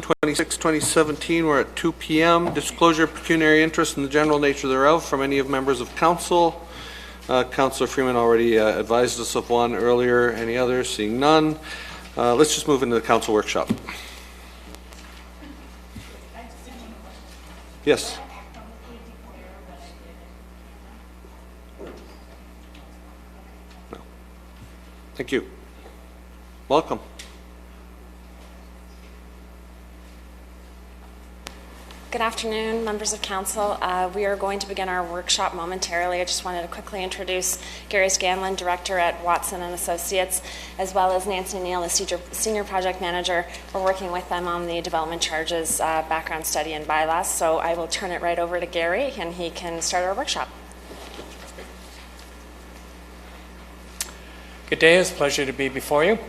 26, 2017. We're at 2 p.m. Disclosure of pecuniary interest in the general nature thereof from any of members of council. Councillor Freeman already advised us of one earlier. Any others? Seeing none. Let's just move into the council workshop. Yes. No. Thank you. Welcome. Good afternoon, members of council. We are going to begin our workshop momentarily. I just wanted to quickly introduce Gary Scanlon, director at Watson and Associates, as well as Nancy Neal, the senior project manager. We're working with them on the development charges background study and bylaws. So I will turn it right over to Gary, and he can start our workshop. Good day. It's a pleasure to be before you.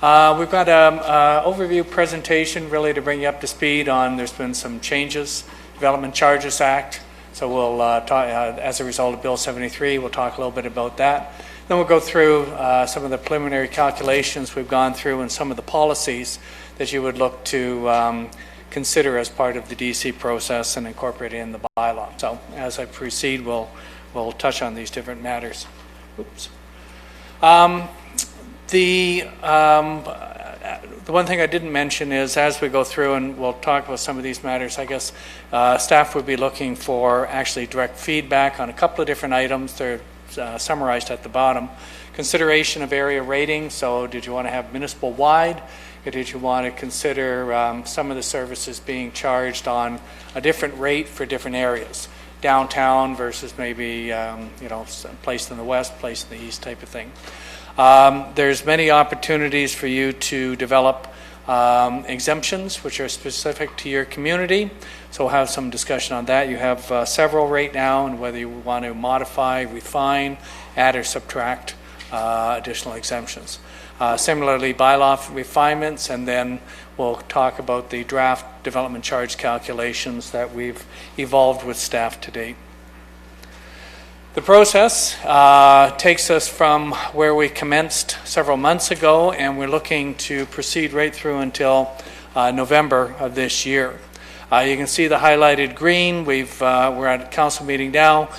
We've got an overview presentation really to bring you up to speed on. There's been some changes, Development Charges Act. So we'll talk, as a result of Bill 73, we'll talk a little bit about that. Then we'll go through some of the preliminary calculations we've gone through and some of the policies that you would look to consider as part of the DC process and incorporate in the bylaw. So as I proceed, we'll touch on these different matters. Oops. The one thing I didn't mention is as we go through and we'll talk about some of these matters, I guess staff would be looking for actually direct feedback on a couple of different items. They're summarized at the bottom. Consideration of area rating. So did you want to have municipal wide? Or did you want to consider some of the services being charged on a different rate for different areas? Downtown versus maybe placed in the west, placed in the east type of thing. There's many opportunities for you to develop exemptions which are specific to your community. So we'll have some discussion on that. You have several right now, and whether you want to modify, refine, add or subtract additional exemptions. Similarly, bylaw refinements, and then we'll talk about the draft development charge calculations that we've evolved with staff to date. The process takes us from where we commenced several months ago, and we're looking to proceed right through until November of this year. You can see the highlighted green. We're at a council meeting now.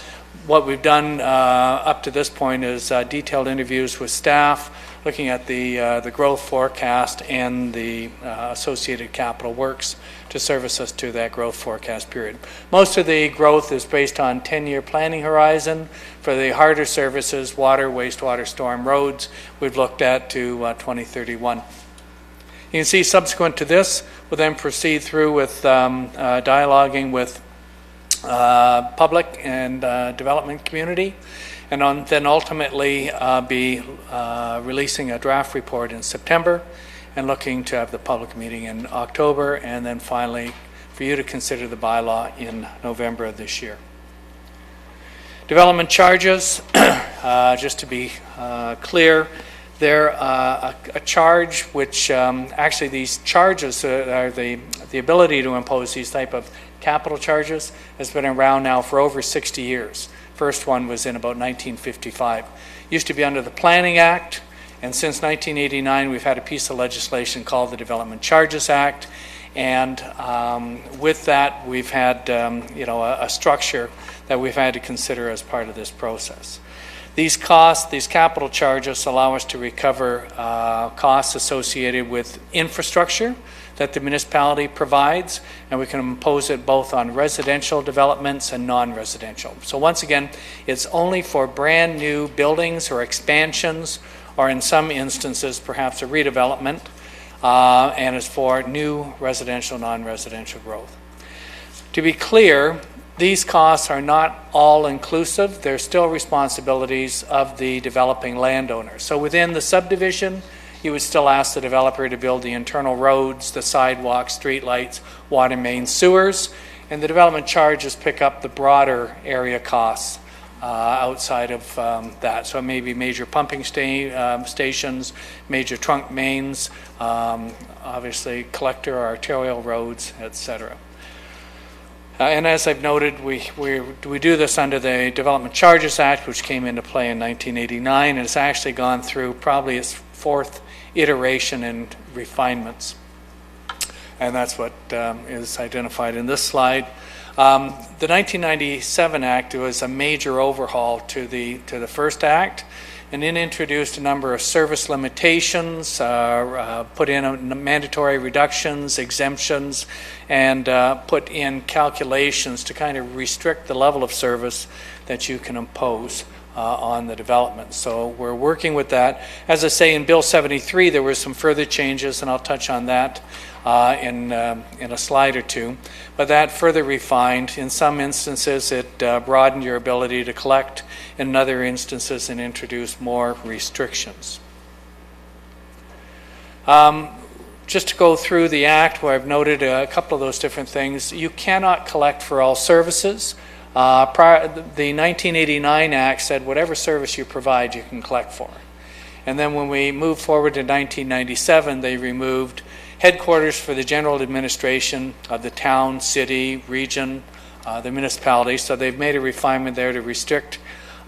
What we've done up to this point is detailed interviews with staff, looking at the growth forecast and the associated capital works to service us to that growth forecast period. Most of the growth is based on 10-year planning horizon. For the harder services, water, wastewater, storm, roads, we've looked at to 2031. You can see subsequent to this, we'll then proceed through with dialoguing with public and development community, and then ultimately be releasing a draft report in September and looking to have the public meeting in October, and then finally for you to consider the bylaw in November of this year. Development charges, just to be clear, they're a charge which actually these charges are the ability to impose these type of capital charges has been around now for over 60 years. First one was in about 1955. Used to be under the Planning Act, and since 1989 we've had a piece of legislation called the Development Charges Act, and with that we've had a structure that we've had to consider as part of this process. These costs, these capital charges, allow us to recover costs associated with infrastructure that the municipality provides, and we can impose it both on residential developments and non-residential. So once again, it's only for brand new buildings or expansions, or in some instances perhaps a redevelopment, and it's for new residential, non-residential growth. To be clear, these costs are not all inclusive. They're still responsibilities of the developing landowner. So within the subdivision, you would still ask the developer to build the internal roads, the sidewalks, street lights, water mains, sewers, and the development charges pick up the broader area costs outside of that. So it may be major pumping stations, major trunk mains, obviously collector or arterial roads, etc. And as I've noted, we do this under the Development Charges Act, which came into play in 1989, and it's actually gone through probably its fourth iteration and refinements. and that's what is identified in this slide. The 1997 Act was a major overhaul to the first Act, and it introduced a number of service limitations, put in mandatory reductions, exemptions, and put in calculations to kind of restrict the level of service that you can impose on the development. So we're working with that. As I say, in Bill 73, there were some further changes, and I'll touch on that in a slide or two. But that further refined. In some instances, it broadened your ability to collect. In other instances, it introduced more restrictions. Just to go through the Act, where I've noted a couple of those different things, you cannot collect for all services. The 1989 Act said whatever service you provide, you can collect for. And then when we moved forward to 1997, they removed headquarters for the general administration of the town, city, region, the municipality. So they've made a refinement there to restrict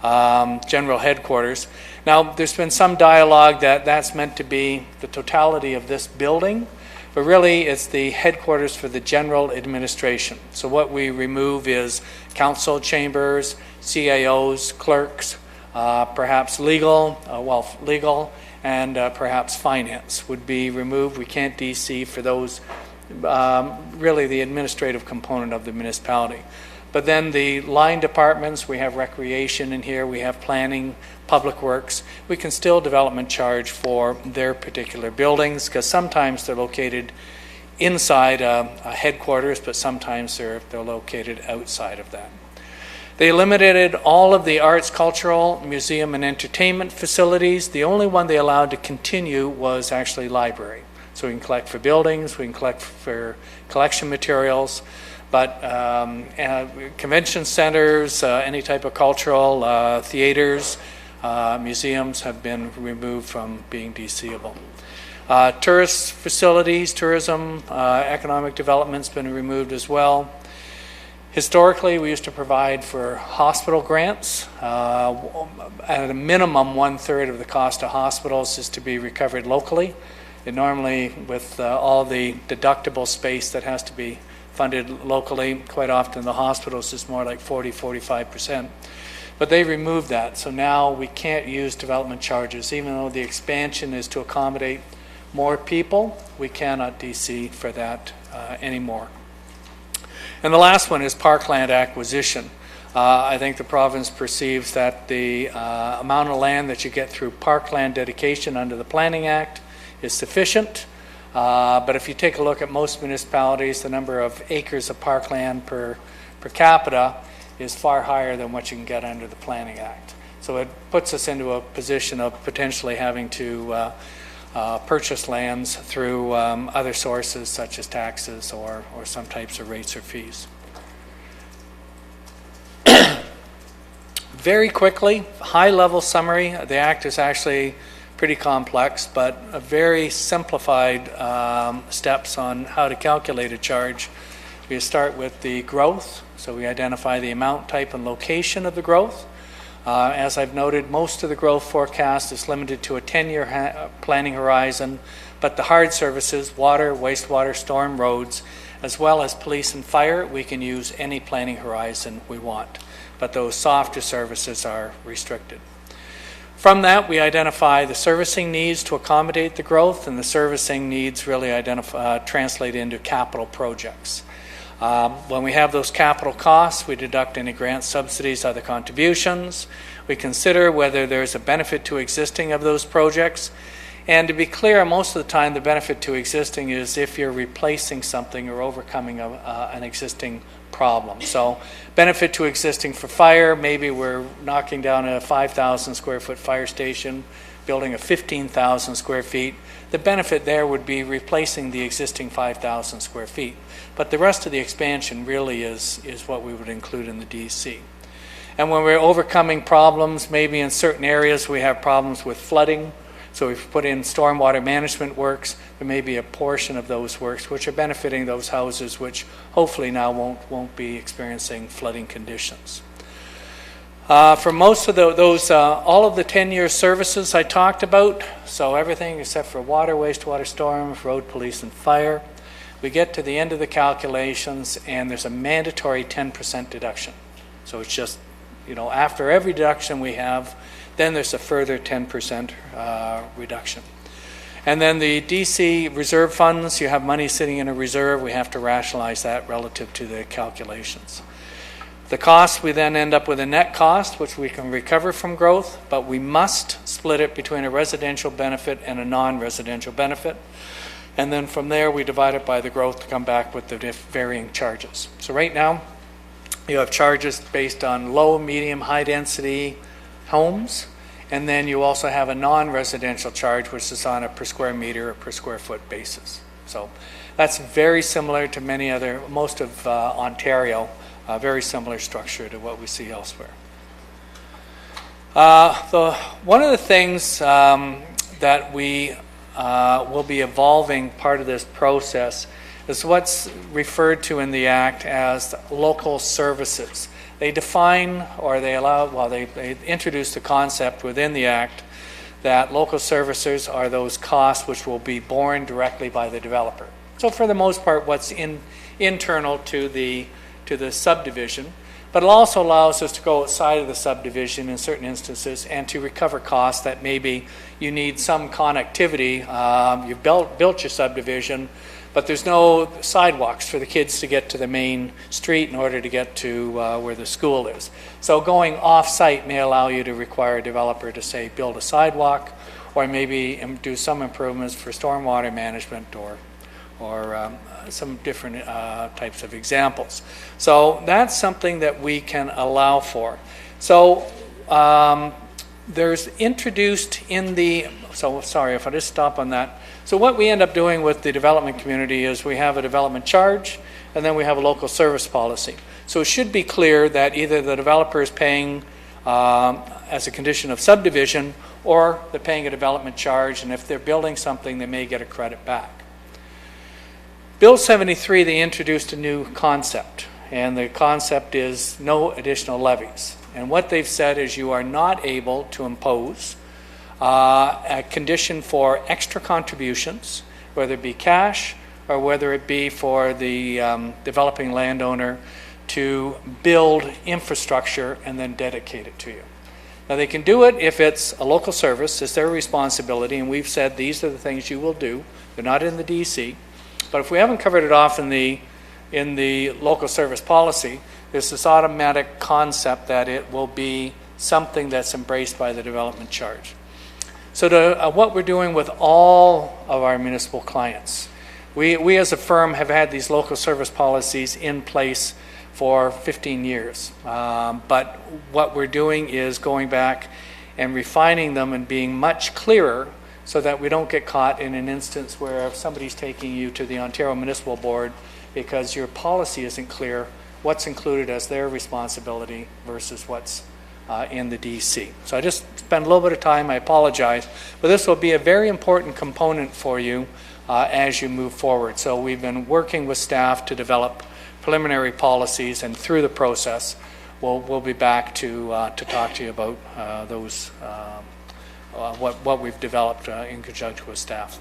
general headquarters. Now, there's been some dialogue that that's meant to be the totality of this building, but really it's the headquarters for the general administration. So what we remove is council chambers, CAOs, clerks, perhaps legal, and perhaps finance would be removed. We can't DC for those, really the administrative component of the municipality. But then the line departments, we have recreation in here, we have planning, public works. We can still development charge for their particular buildings because sometimes they're located inside a headquarters, but sometimes they're located outside of that. They eliminated all of the arts, cultural, museum, and entertainment facilities. The only one they allowed to continue was actually library. So we can collect for buildings, we can collect for collection materials, but convention centers, any type of cultural, theaters, museums have been removed from being DCable. Tourist facilities, tourism, economic development's been removed as well. Historically, we used to provide for hospital grants. At a minimum, 1/3 of the cost of hospitals is to be recovered locally. And normally, with all the deductible space that has to be funded locally, quite often the hospitals is more like 40-45%. But they removed that, so now we can't use development charges. Even though the expansion is to accommodate more people, we cannot DC for that anymore. And the last one is parkland acquisition. I think the province perceives that the amount of land that you get through parkland dedication under the Planning Act is sufficient. But if you take a look at most municipalities, the number of acres of parkland per capita is far higher than what you can get under the Planning Act. So it puts us into a position of potentially having to purchase lands through other sources such as taxes or some types of rates or fees. Very quickly, high-level summary. The Act is actually pretty complex, but a very simplified steps on how to calculate a charge. We start with the growth, so we identify the amount, type, and location of the growth. As I've noted, most of the growth forecast is limited to a 10-year planning horizon, but the hard services, water, wastewater, storm, roads, as well as police and fire, we can use any planning horizon we want, but those softer services are restricted. From that, we identify the servicing needs to accommodate the growth, and the servicing needs really translate into capital projects. When we have those capital costs, we deduct any grant subsidies, other contributions. We consider whether there's a benefit to existing of those projects. And to be clear, most of the time the benefit to existing is if you're replacing something or overcoming an existing problem. So benefit to existing for fire, maybe we're knocking down a 5,000 square foot fire station, building a 15,000 square feet. The benefit there would be replacing the existing 5,000 square feet. But the rest of the expansion really is what we would include in the DC. And when we're overcoming problems, maybe in certain areas we have problems with flooding, so we've put in stormwater management works. There may be a portion of those works which are benefiting those houses which hopefully now won't be experiencing flooding conditions. For most of those, all of the 10-year services I talked about, so everything except for water, wastewater, storm, road, police, and fire, we get to the end of the calculations and there's a mandatory 10% deduction. So it's just, after every deduction we have, then there's a further 10% reduction. And then the DC reserve funds, you have money sitting in a reserve, we have to rationalize that relative to the calculations. The cost, we then end up with a net cost, which we can recover from growth, but we must split it between a residential benefit and a non-residential benefit. And then from there, we divide it by the growth to come back with the varying charges. So right now, you have charges based on low, medium, high density homes. And then you also have a non-residential charge, which is on a per square meter or per square foot basis. So that's very similar to most of Ontario, a very similar structure to what we see elsewhere. One of the things that we will be evolving part of this process is what's referred to in the Act as local services. They define, or they allow, they introduce the concept within the Act that local services are those costs which will be borne directly by the developer. So for the most part, what's internal to the subdivision, but it also allows us to go outside of the subdivision in certain instances and to recover costs that maybe you need some connectivity. You've built your subdivision, but there's no sidewalks for the kids to get to the main street in order to get to where the school is. So going off-site may allow you to require a developer to, say, build a sidewalk or maybe do some improvements for stormwater management or some different types of examples. So that's something that we can allow for. So there's introduced in the, so sorry if I just stop on that. So what we end up doing with the development community is we have a development charge and then we have a local service policy. So it should be clear that either the developer is paying as a condition of subdivision or they're paying a development charge, and if they're building something they may get a credit back. Bill 73, they introduced a new concept, and the concept is no additional levies. And what they've said is you are not able to impose a condition for extra contributions, whether it be cash or whether it be for the developing landowner to build infrastructure and then dedicate it to you. Now they can do it if it's a local service, it's their responsibility, and we've said these are the things you will do. They're not in the DC. But if we haven't covered it off in the local service policy, there's this automatic concept that it will be something that's embraced by the development charge. So what we're doing with all of our municipal clients, we as a firm have had these local service policies in place for 15 years. But what we're doing is going back and refining them and being much clearer so that we don't get caught in an instance where somebody's taking you to the Ontario Municipal Board because your policy isn't clear what's included as their responsibility versus what's in the DC. So I just spent a little bit of time, I apologize, but this will be a very important component for you as you move forward. So we've been working with staff to develop preliminary policies, and through the process we'll be back to talk to you about those what we've developed in conjunction with staff.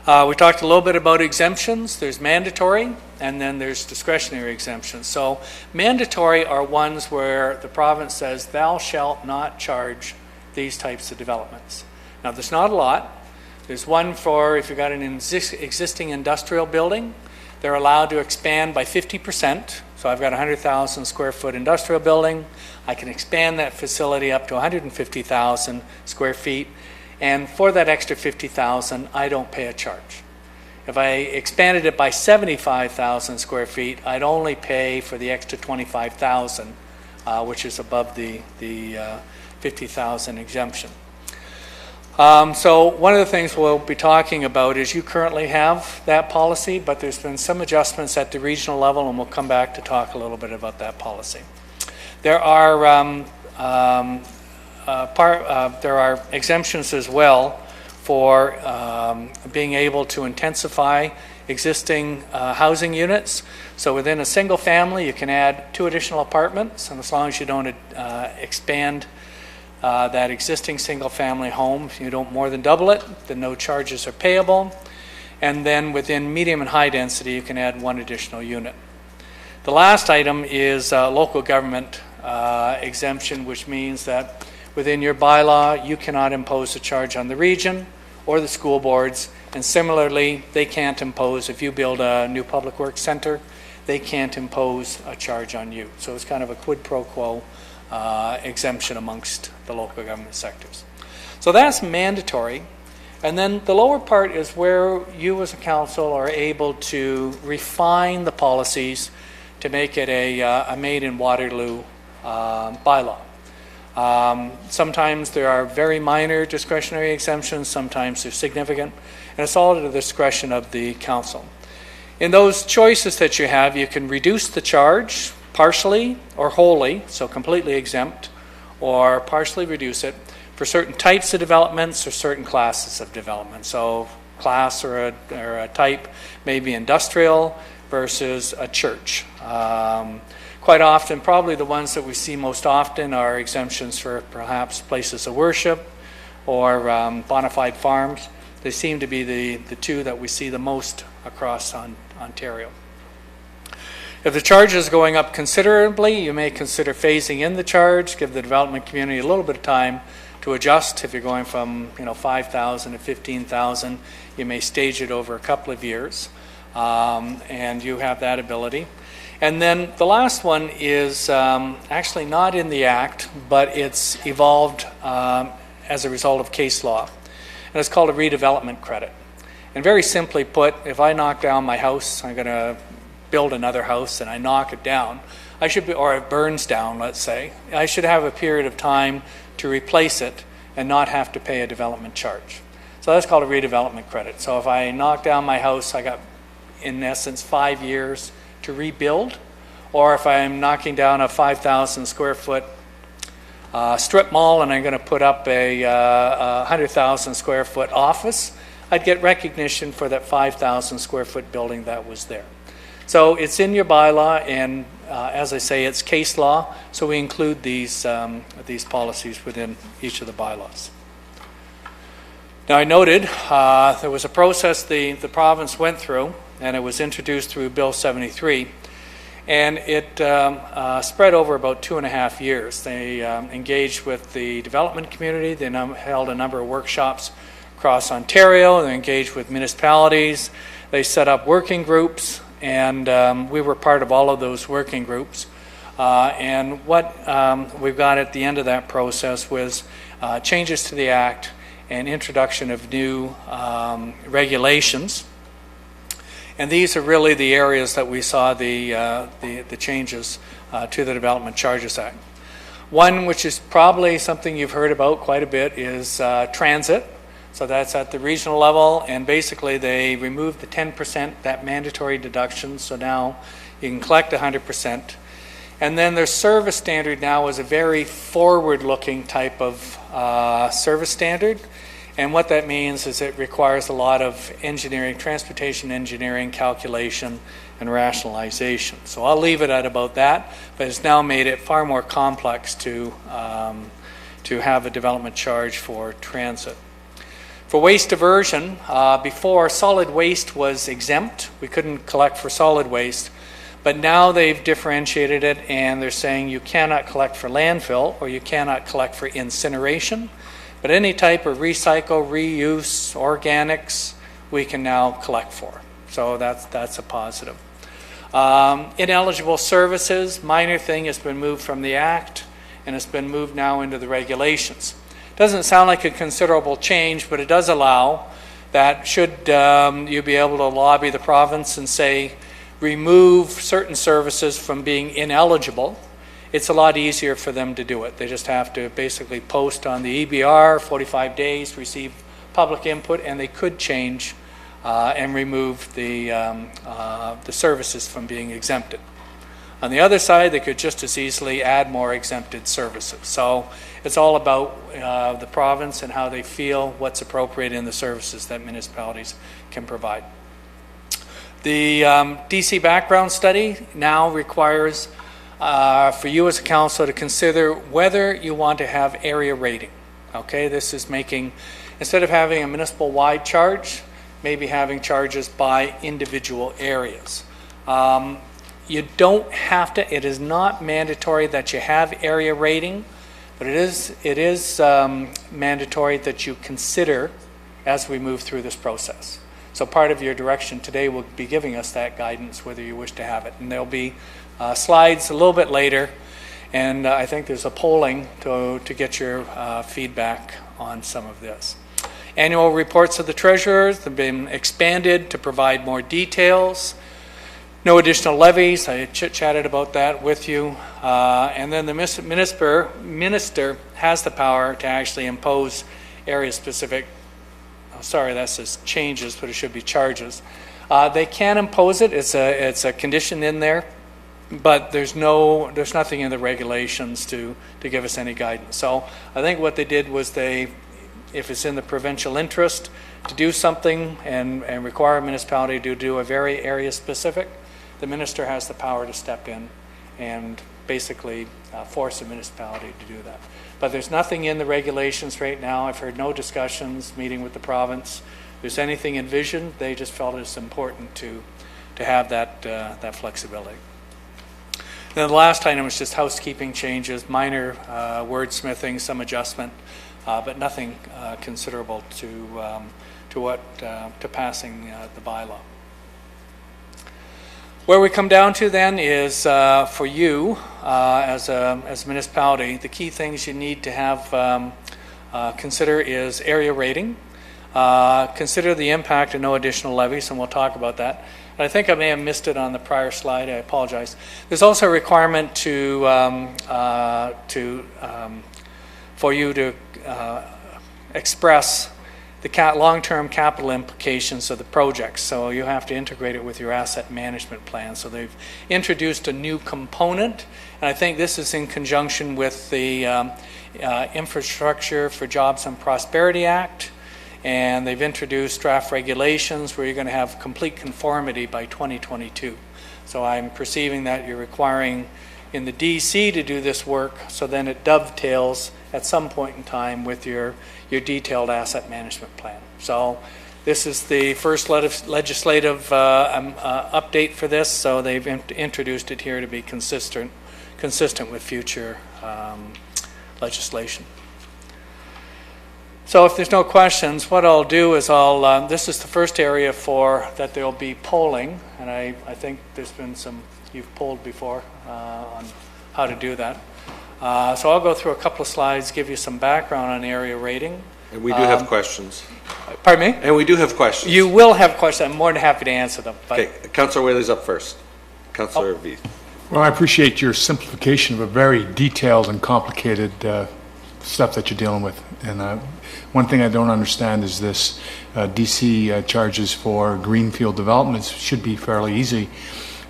We talked a little bit about exemptions. There's mandatory and then there's discretionary exemptions. So mandatory are ones where the province says thou shalt not charge these types of developments. Now there's not a lot. There's one for if you've got an existing industrial building, they're allowed to expand by 50%. So I've got a 100,000 square foot industrial building. I can expand that facility up to 150,000 square feet. And for that extra 50,000, I don't pay a charge. If I expanded it by 75,000 square feet, I'd only pay for the extra 25,000, which is above the 50,000 exemption. So one of the things we'll be talking about is you currently have that policy, but there's been some adjustments at the regional level, and we'll come back to talk a little bit about that policy. There are there are exemptions as well for being able to intensify existing housing units. So within a single family, you can add 2 additional apartments, and as long as you don't expand that existing single family home, if you don't more than double it, then no charges are payable. And then within medium and high density, you can add 1 additional unit. The last item is local government exemption, which means that within your bylaw, you cannot impose a charge on the region or the school boards. And similarly, they can't impose, if you build a new public works center, they can't impose a charge on you. So it's kind of a quid pro quo exemption amongst the local government sectors. So that's mandatory. And then the lower part is where you as a council are able to refine the policies to make it a made in Waterloo bylaw. Sometimes there are very minor discretionary exemptions, sometimes they're significant, and it's all at the discretion of the council. In those choices that you have, you can reduce the charge partially or wholly, so completely exempt, or partially reduce it for certain types of developments or certain classes of development. So class or a type may be industrial versus a church. Quite often, probably the ones that we see most often are exemptions for perhaps places of worship or bona fide farms. They seem to be the two that we see the most across Ontario. If the charge is going up considerably, you may consider phasing in the charge, give the development community a little bit of time to adjust. If you're going from 5,000 to 15,000, you may stage it over a couple of years, and you have that ability. And then the last one is actually not in the Act, but it's evolved as a result of case law. And it's called a redevelopment credit. And very simply put, if I knock down my house, I'm going to build another house and I knock it down, or it burns down, let's say, I should have a period of time to replace it and not have to pay a development charge. So that's called a redevelopment credit. So if I knock down my house, I got, in essence, 5 years to rebuild. Or if I'm knocking down a 5,000 square foot strip mall and I'm going to put up a 100,000 square foot office, I'd get recognition for that 5,000 square foot building that was there. So it's in your bylaw, and as I say, it's case law, so we include these policies within each of the bylaws. Now I noted there was a process the province went through, and it was introduced through Bill 73, and it spread over about 2.5 years. They engaged with the development community, they held a number of workshops across Ontario, they engaged with municipalities, they set up working groups, and we were part of all of those working groups. And what we've got at the end of that process was changes to the Act and introduction of new regulations. And these are really the areas that we saw the changes to the Development Charges Act. One which is probably something you've heard about quite a bit is transit. So that's at the regional level, and basically they removed the 10%, that mandatory deduction, so now you can collect 100%. And then their service standard now is a very forward-looking type of service standard, and what that means is it requires a lot of engineering, transportation engineering, calculation, and rationalization. So I'll leave it at about that, but it's now made it far more complex to have a development charge for transit. For waste diversion, before solid waste was exempt, we couldn't collect for solid waste, but now they've differentiated it and they're saying you cannot collect for landfill or you cannot collect for incineration, but any type of recycle, reuse, organics, we can now collect for. So that's a positive. Ineligible services, minor thing, has been moved from the Act and it's been moved now into the regulations. Doesn't sound like a considerable change, but it does allow that should you be able to lobby the province and say, remove certain services from being ineligible, it's a lot easier for them to do it. They just have to basically post on the EBR, 45 days, receive public input, and they could change and remove the services from being exempted. On the other side, they could just as easily add more exempted services. So it's all about the province and how they feel what's appropriate in the services that municipalities can provide. The DC background study now requires for you as a council to consider whether you want to have area rating. Okay, this is making, instead of having a municipal-wide charge, maybe having charges by individual areas. You don't have to, it is not mandatory that you have area rating, but it is mandatory that you consider as we move through this process. So part of your direction today will be giving us that guidance whether you wish to have it. And there'll be slides a little bit later, and I think there's a polling to get your feedback on some of this. Annual reports of the treasurers have been expanded to provide more details. No additional levies. I chit-chatted about that with you. And then the minister has the power to actually impose area-specific, sorry, that says changes, but it should be charges. They can impose it. It's a condition in there, but there's nothing in the regulations to give us any guidance. So I think what they did was if it's in the provincial interest to do something and require a municipality to do a very area-specific, the minister has the power to step in and basically force a municipality to do that. But there's nothing in the regulations right now. I've heard no discussions, meeting with the province. If there's anything envisioned, they just felt it's important to have that flexibility. Then the last item was just housekeeping changes, minor wordsmithing, some adjustment, but nothing considerable to passing the bylaw. Where we come down to then is for you as a municipality, the key things you need to have consider is area rating. Consider the impact of no additional levies, and we'll talk about that. And I think I may have missed it on the prior slide. I apologize. There's also a requirement for you to express the long-term capital implications of the project. So you have to integrate it with your asset management plan. So they've introduced a new component, and I think this is in conjunction with the Infrastructure for Jobs and Prosperity Act, and they've introduced draft regulations where you're going to have complete conformity by 2022. So I'm perceiving that you're requiring in the DC to do this work, so then it dovetails at some point in time with your detailed asset management plan. So this is the first legislative update for this, so they've introduced it here to be consistent with future legislation. So if there's no questions, what I'll do is this is the first area that there'll be polling, and I think there's been you've polled before on how to do that. So I'll go through a couple of slides, give you some background on area rating. And we do have questions. Pardon me? And we do have questions. You will have questions. I'm more than happy to answer them. Okay, Councillor Whaley's up first. Councillor V. Well, I appreciate your simplification of a very detailed and complicated stuff that you're dealing with. And one thing I don't understand is this DC charges for greenfield developments should be fairly easy.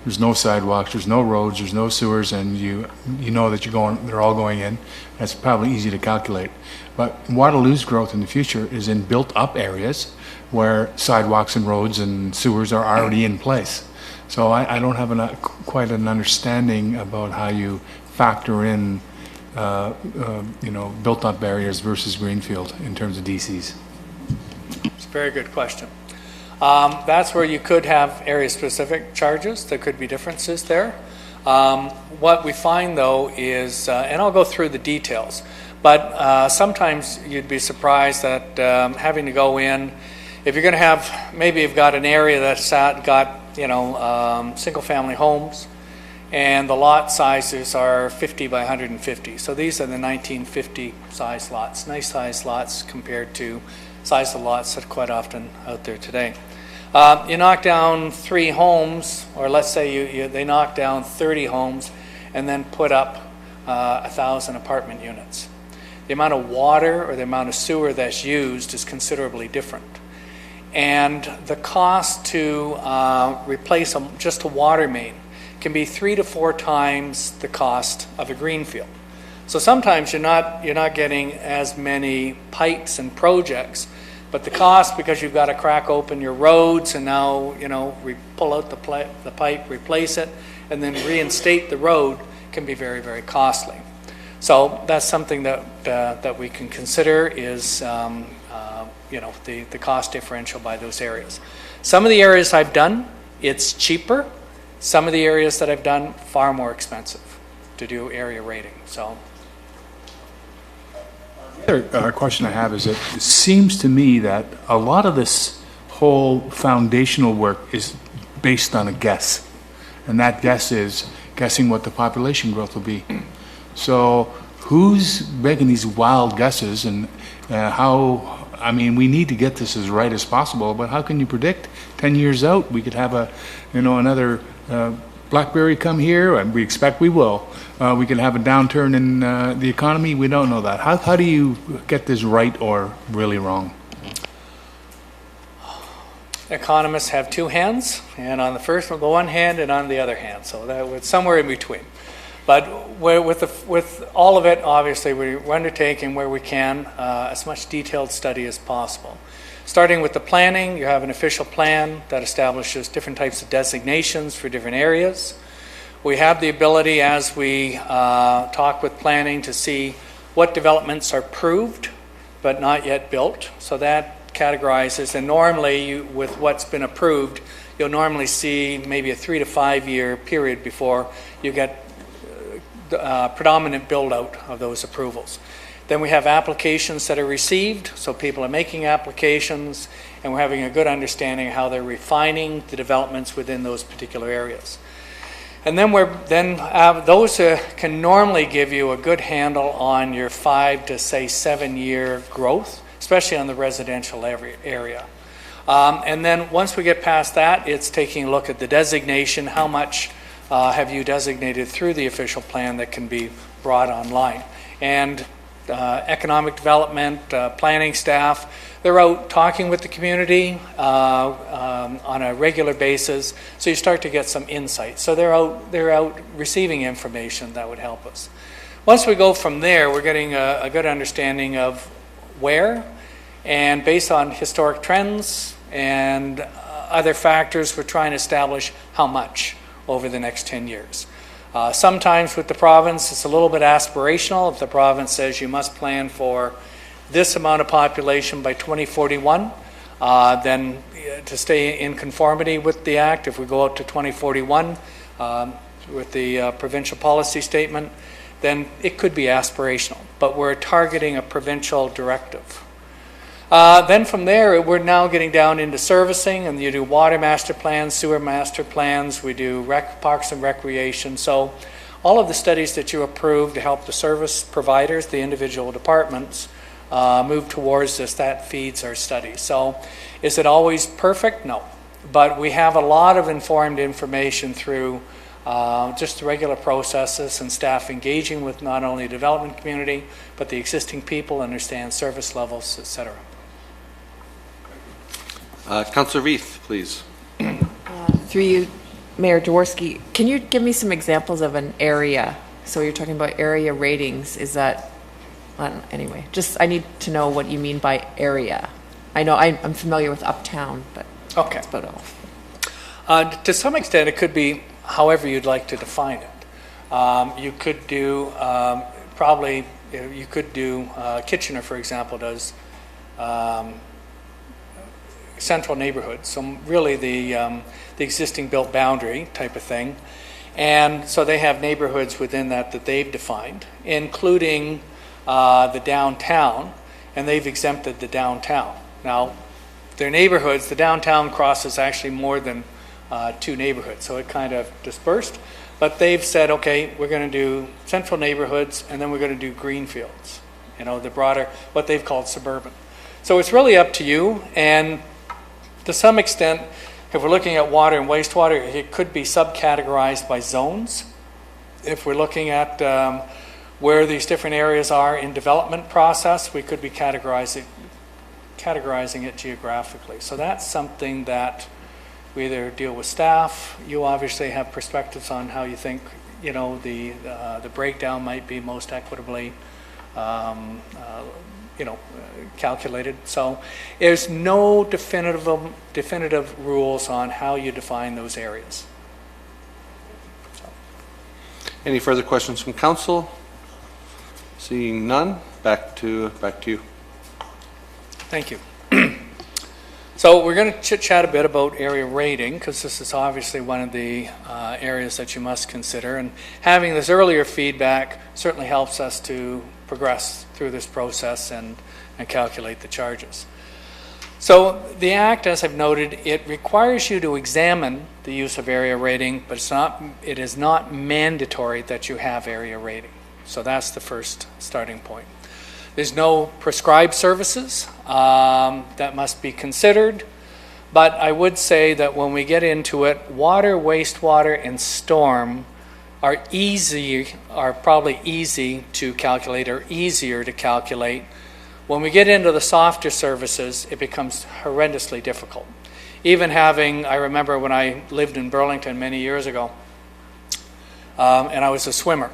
There's no sidewalks, there's no roads, there's no sewers, and you know that they're all going in. That's probably easy to calculate. But Waterloo's growth in the future is in built-up areas where sidewalks and roads and sewers are already in place. So I don't have quite an understanding about how you factor in built-up areas versus greenfield in terms of DCs. It's a very good question. That's where you could have area-specific charges. There could be differences there. What we find, though, is, and I'll go through the details, but sometimes you'd be surprised that having to go in, if you're going to have, maybe you've got an area that's got, single-family homes, and the lot sizes are 50 by 150. So these are the 1950 size lots, nice size lots compared to size of lots that are quite often out there today. You knock down 3 homes, or let's say they knock down 30 homes and then put up 1,000 apartment units. The amount of water or the amount of sewer that's used is considerably different. And the cost to replace just a water main can be 3 to 4 times the cost of a greenfield. So sometimes you're not getting as many pipes and projects, but the cost, because you've got to crack open your roads and now pull out the pipe, replace it, and then reinstate the road, can be very, very costly. So that's something that we can consider is the cost differential by those areas. Some of the areas I've done, it's cheaper. Some of the areas that I've done, far more expensive to do area rating. So. The other question I have is it seems to me that a lot of this whole foundational work is based on a guess. And that guess is guessing what the population growth will be. So who's making these wild guesses, and how, I mean, we need to get this as right as possible, but how can you predict 10 years out we could have another BlackBerry come here, and we expect we will. We could have a downturn in the economy. We don't know that. How do you get this right or really wrong? Economists have two hands, and on the one hand and on the other hand, so that it's somewhere in between. But with all of it, obviously, we're undertaking where we can as much detailed study as possible. Starting with the planning, you have an official plan that establishes different types of designations for different areas. We have the ability, as we talk with planning, to see what developments are approved but not yet built. So that categorizes, and normally with what's been approved, you'll normally see maybe a 3 to 5 year period before you get predominant build out of those approvals. Then we have applications that are received, so people are making applications, and we're having a good understanding of how they're refining the developments within those particular areas. And then those can normally give you a good handle on your 5 to say 7 year growth, especially on the residential area. And then once we get past that, it's taking a look at the designation. How much have you designated through the official plan that can be brought online? And economic development, planning staff, they're out talking with the community on a regular basis, so you start to get some insight. So they're out receiving information that would help us. Once we go from there, we're getting a good understanding of where, and based on historic trends and other factors, we're trying to establish how much over the next 10 years. Sometimes with the province, it's a little bit aspirational. If the province says you must plan for this amount of population by 2041, then to stay in conformity with the Act, if we go out to 2041 with the provincial policy statement, then it could be aspirational, but we're targeting a provincial directive. Then from there, we're now getting down into servicing, and you do water master plans, sewer master plans, we do parks and recreation. So all of the studies that you approve to help the service providers, the individual departments, move towards this, that feeds our study. So is it always perfect? No. But we have a lot of informed information through just the regular processes and staff engaging with not only the development community, but the existing people, understand service levels, etc. Councillor Reith, please. Through you, Mayor Jaworski, can you give me some examples of an area? So you're talking about area ratings. Is that, anyway, just I need to know what you mean by area. I know I'm familiar with Uptown, but okay. That's about all. To some extent, it could be however you'd like to define it. You could do, Kitchener, for example, does central neighborhoods, so really the existing built boundary type of thing. And so they have neighborhoods within that they've defined, including the downtown, and they've exempted the downtown. Now, their neighborhoods, the downtown crosses actually more than 2 neighborhoods, so it kind of dispersed. But they've said, okay, we're going to do central neighborhoods, and then we're going to do greenfields, the broader, what they've called suburban. So it's really up to you, and to some extent, if we're looking at water and wastewater, it could be subcategorized by zones. If we're looking at where these different areas are in development process, we could be categorizing it geographically. So that's something that we either deal with staff. You obviously have perspectives on how you think, the breakdown might be most equitably calculated. So there's no definitive rules on how you define those areas. Any further questions from council? Seeing none, back to you. Thank you. So we're going to chit-chat a bit about area rating, because this is obviously one of the areas that you must consider. And having this earlier feedback certainly helps us to progress through this process and calculate the charges. So the Act, as I've noted, it requires you to examine the use of area rating, but it is not mandatory that you have area rating. So that's the first starting point. There's no prescribed services that must be considered, but I would say that when we get into it, water, wastewater, and storm are probably easy to calculate, or easier to calculate. When we get into the softer services, it becomes horrendously difficult. Even I remember when I lived in Burlington many years ago, and I was a swimmer.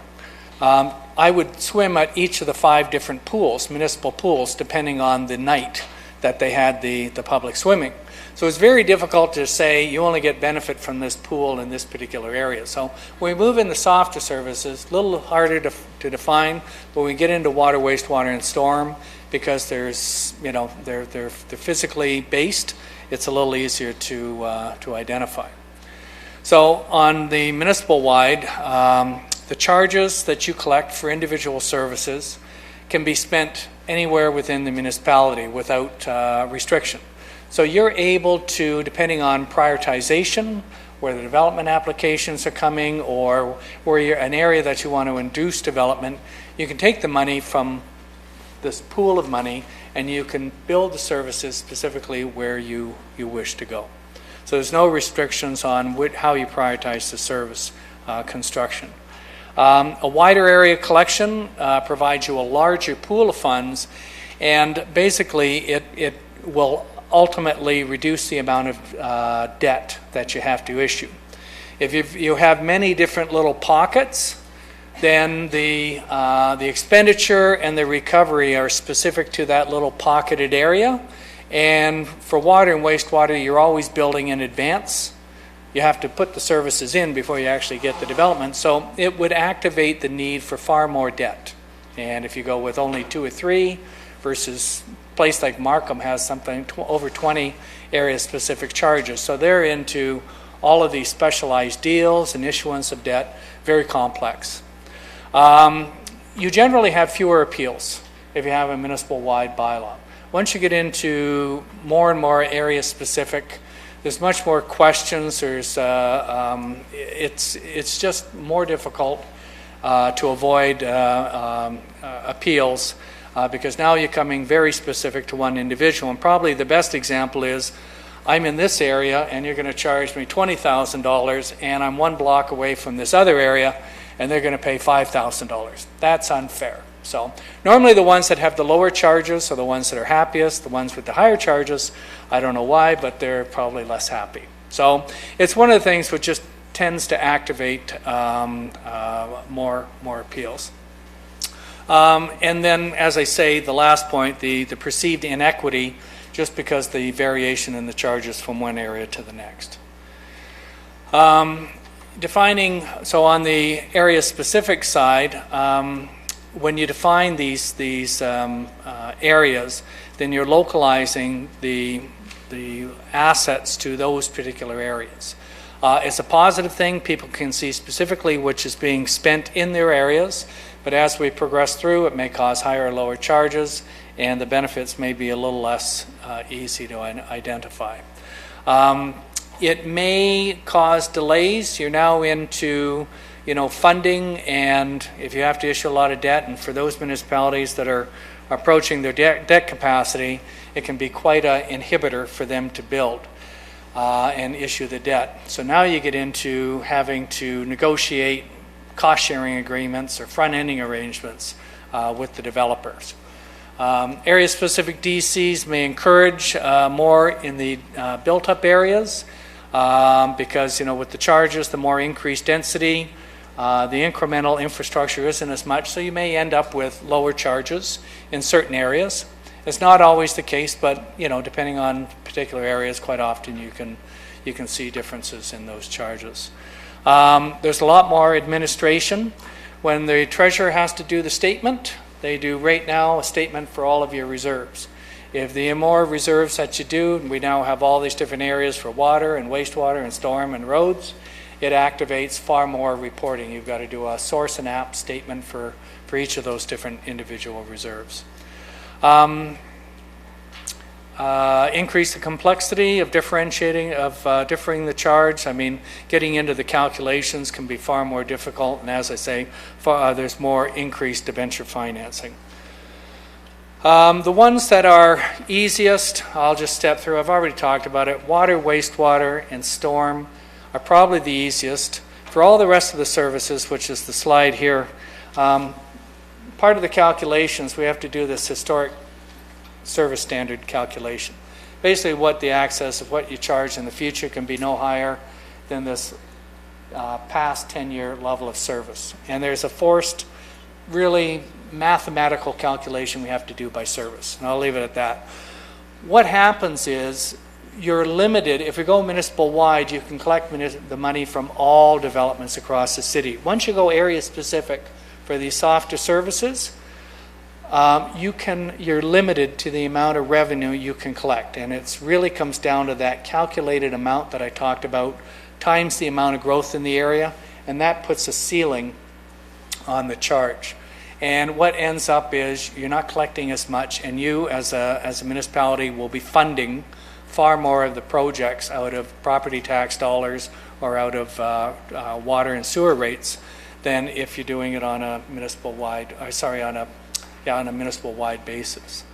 I would swim at each of the 5 different pools, municipal pools, depending on the night that they had the public swimming. So it's very difficult to say you only get benefit from this pool in this particular area. So when we move into softer services, a little harder to define, but when we get into water, wastewater, and storm, because they're physically based, it's a little easier to identify. So on the municipal wide, the charges that you collect for individual services can be spent anywhere within the municipality without restriction. So you're able to, depending on prioritization, where the development applications are coming, or where you're an area that you want to induce development, you can take the money from this pool of money and you can build the services specifically where you wish to go. So there's no restrictions on how you prioritize the service construction. A wider area collection provides you a larger pool of funds, and basically it will ultimately reduce the amount of debt that you have to issue. If you have many different little pockets, then the expenditure and the recovery are specific to that little pocketed area. And for water and wastewater, you're always building in advance. You have to put the services in before you actually get the development. So it would activate the need for far more debt. And if you go with only 2 or 3 versus a place like Markham has something over 20 area-specific charges. So they're into all of these specialized deals and issuance of debt, very complex. You generally have fewer appeals if you have a municipal-wide bylaw. Once you get into more and more area-specific, there's much more questions. It's just more difficult to avoid appeals because now you're coming very specific to one individual. And probably the best example is, I'm in this area and you're going to charge me $20,000, and I'm 1 block away from this other area and they're going to pay $5,000. That's unfair. So normally the ones that have the lower charges are the ones that are happiest. The ones with the higher charges, I don't know why, but they're probably less happy. So it's one of the things which just tends to activate more appeals. And then, as I say, the last point, the perceived inequity, just because the variation in the charges from one area to the next. Defining, so on the area-specific side, when you define these areas, then you're localizing the assets to those particular areas. It's a positive thing. People can see specifically which is being spent in their areas, but as we progress through, it may cause higher or lower charges, and the benefits may be a little less easy to identify. It may cause delays. You're now into funding, and if you have to issue a lot of debt, and for those municipalities that are approaching their debt capacity, it can be quite an inhibitor for them to build and issue the debt. So now you get into having to negotiate cost-sharing agreements or front-ending arrangements with the developers. Area-specific DCs may encourage more in the built-up areas because, with the charges, the more increased density, the incremental infrastructure isn't as much, so you may end up with lower charges in certain areas. It's not always the case, but depending on particular areas, quite often you can see differences in those charges. There's a lot more administration. When the treasurer has to do the statement, they do right now a statement for all of your reserves. If the more reserves that you do, we now have all these different areas for water and wastewater and storm and roads, it activates far more reporting. You've got to do a source and app statement for each of those different individual reserves. Increase the complexity of differing the charge. I mean, getting into the calculations can be far more difficult, and as I say, there's more increased debenture financing. The ones that are easiest, I'll just step through. I've already talked about it. Water, wastewater, and storm are probably the easiest. For all the rest of the services, which is the slide here, part of the calculations, we have to do this historic service standard calculation. Basically, what the access of what you charge in the future can be no higher than this past 10-year level of service. And there's a forced, really mathematical calculation we have to do by service. And I'll leave it at that. What happens is you're limited. If we go municipal wide, you can collect the money from all developments across the city. Once you go area specific for these softer services, you're limited to the amount of revenue you can collect. And it really comes down to that calculated amount that I talked about times the amount of growth in the area, and that puts a ceiling on the charge. And what ends up is you're not collecting as much, and you as a municipality will be funding far more of the projects out of property tax dollars or out of water and sewer rates than if you're doing it on a municipal-wide, on a municipal-wide basis.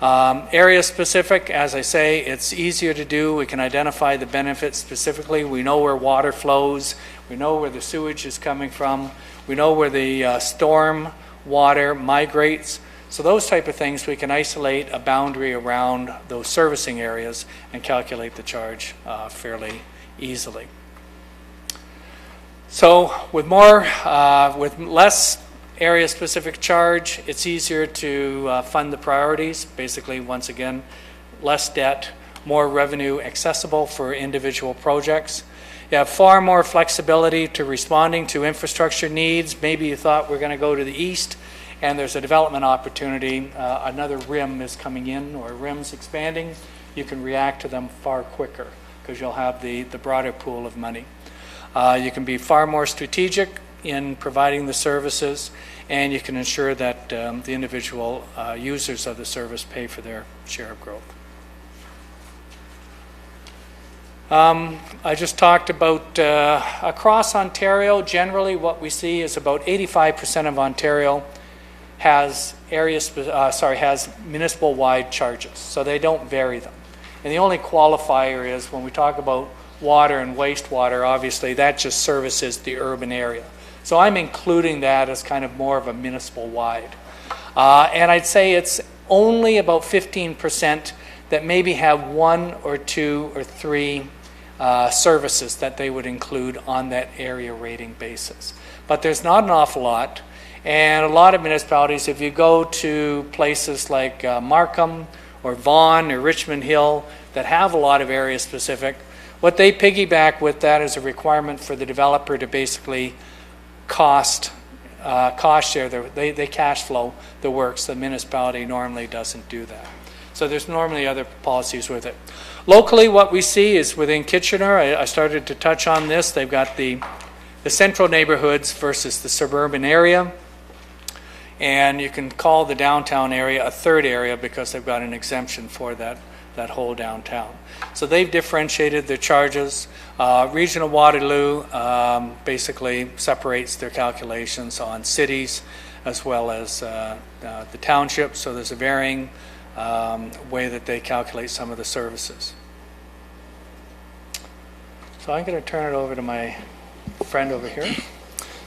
Area specific, as I say, it's easier to do. We can identify the benefits specifically. We know where water flows. We know where the sewage is coming from. We know where the storm water migrates. So those type of things, we can isolate a boundary around those servicing areas and calculate the charge fairly easily. So with less area-specific charge, it's easier to fund the priorities. Basically, once again, less debt, more revenue accessible for individual projects. You have far more flexibility to responding to infrastructure needs. Maybe you thought we're going to go to the east and there's a development opportunity. Another rim is coming in or rim's expanding. You can react to them far quicker because you'll have the broader pool of money. You can be far more strategic in providing the services, and you can ensure that the individual users of the service pay for their share of growth. I just talked about across Ontario, generally what we see is about 85% of Ontario has has municipal-wide charges, so they don't vary them. And the only qualifier is when we talk about water and wastewater, obviously that just services the urban area. So I'm including that as kind of more of a municipal-wide. And I'd say it's only about 15% that maybe have one or two or three services that they would include on that area rating basis. But there's not an awful lot. And a lot of municipalities, if you go to places like Markham or Vaughan or Richmond Hill that have a lot of area specific, what they piggyback with that is a requirement for the developer to basically cost share. They cash flow the works. The municipality normally doesn't do that. So there's normally other policies with it. Locally, what we see is within Kitchener, I started to touch on this. They've got the central neighborhoods versus the suburban area. And you can call the downtown area a third area because they've got an exemption for that whole downtown. So they've differentiated their charges. Regional Waterloo basically separates their calculations on cities as well as the townships. So there's a varying way that they calculate some of the services. So I'm going to turn it over to my friend over here.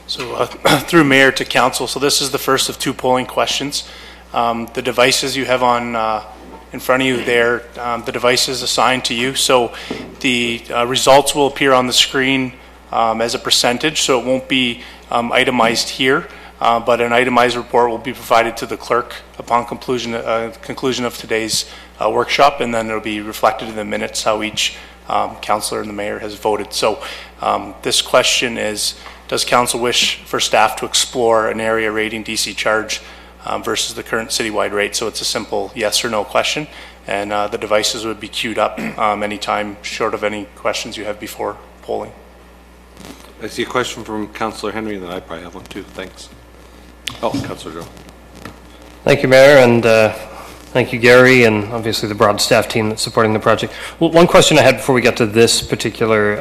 So through Mayor to Council, so this is the first of two polling questions. The devices you have on in front of you there, the device is assigned to you. So the results will appear on the screen as a percentage, so it won't be itemized here, but an itemized report will be provided to the clerk upon conclusion of today's workshop, and then it'll be reflected in the minutes how each councillor and the mayor has voted. So this question is, does council wish for staff to explore an area rating DC charge versus the current citywide rate. So it's a simple yes or no question, and the devices would be queued up anytime short of any questions you have before polling. I see a question from Councillor Henry, and then I probably have one too. Thanks. Oh, Councillor Joe. Thank you, Mayor, and thank you, Gary, and obviously the broad staff team that's supporting the project. Well, one question I had before we get to this particular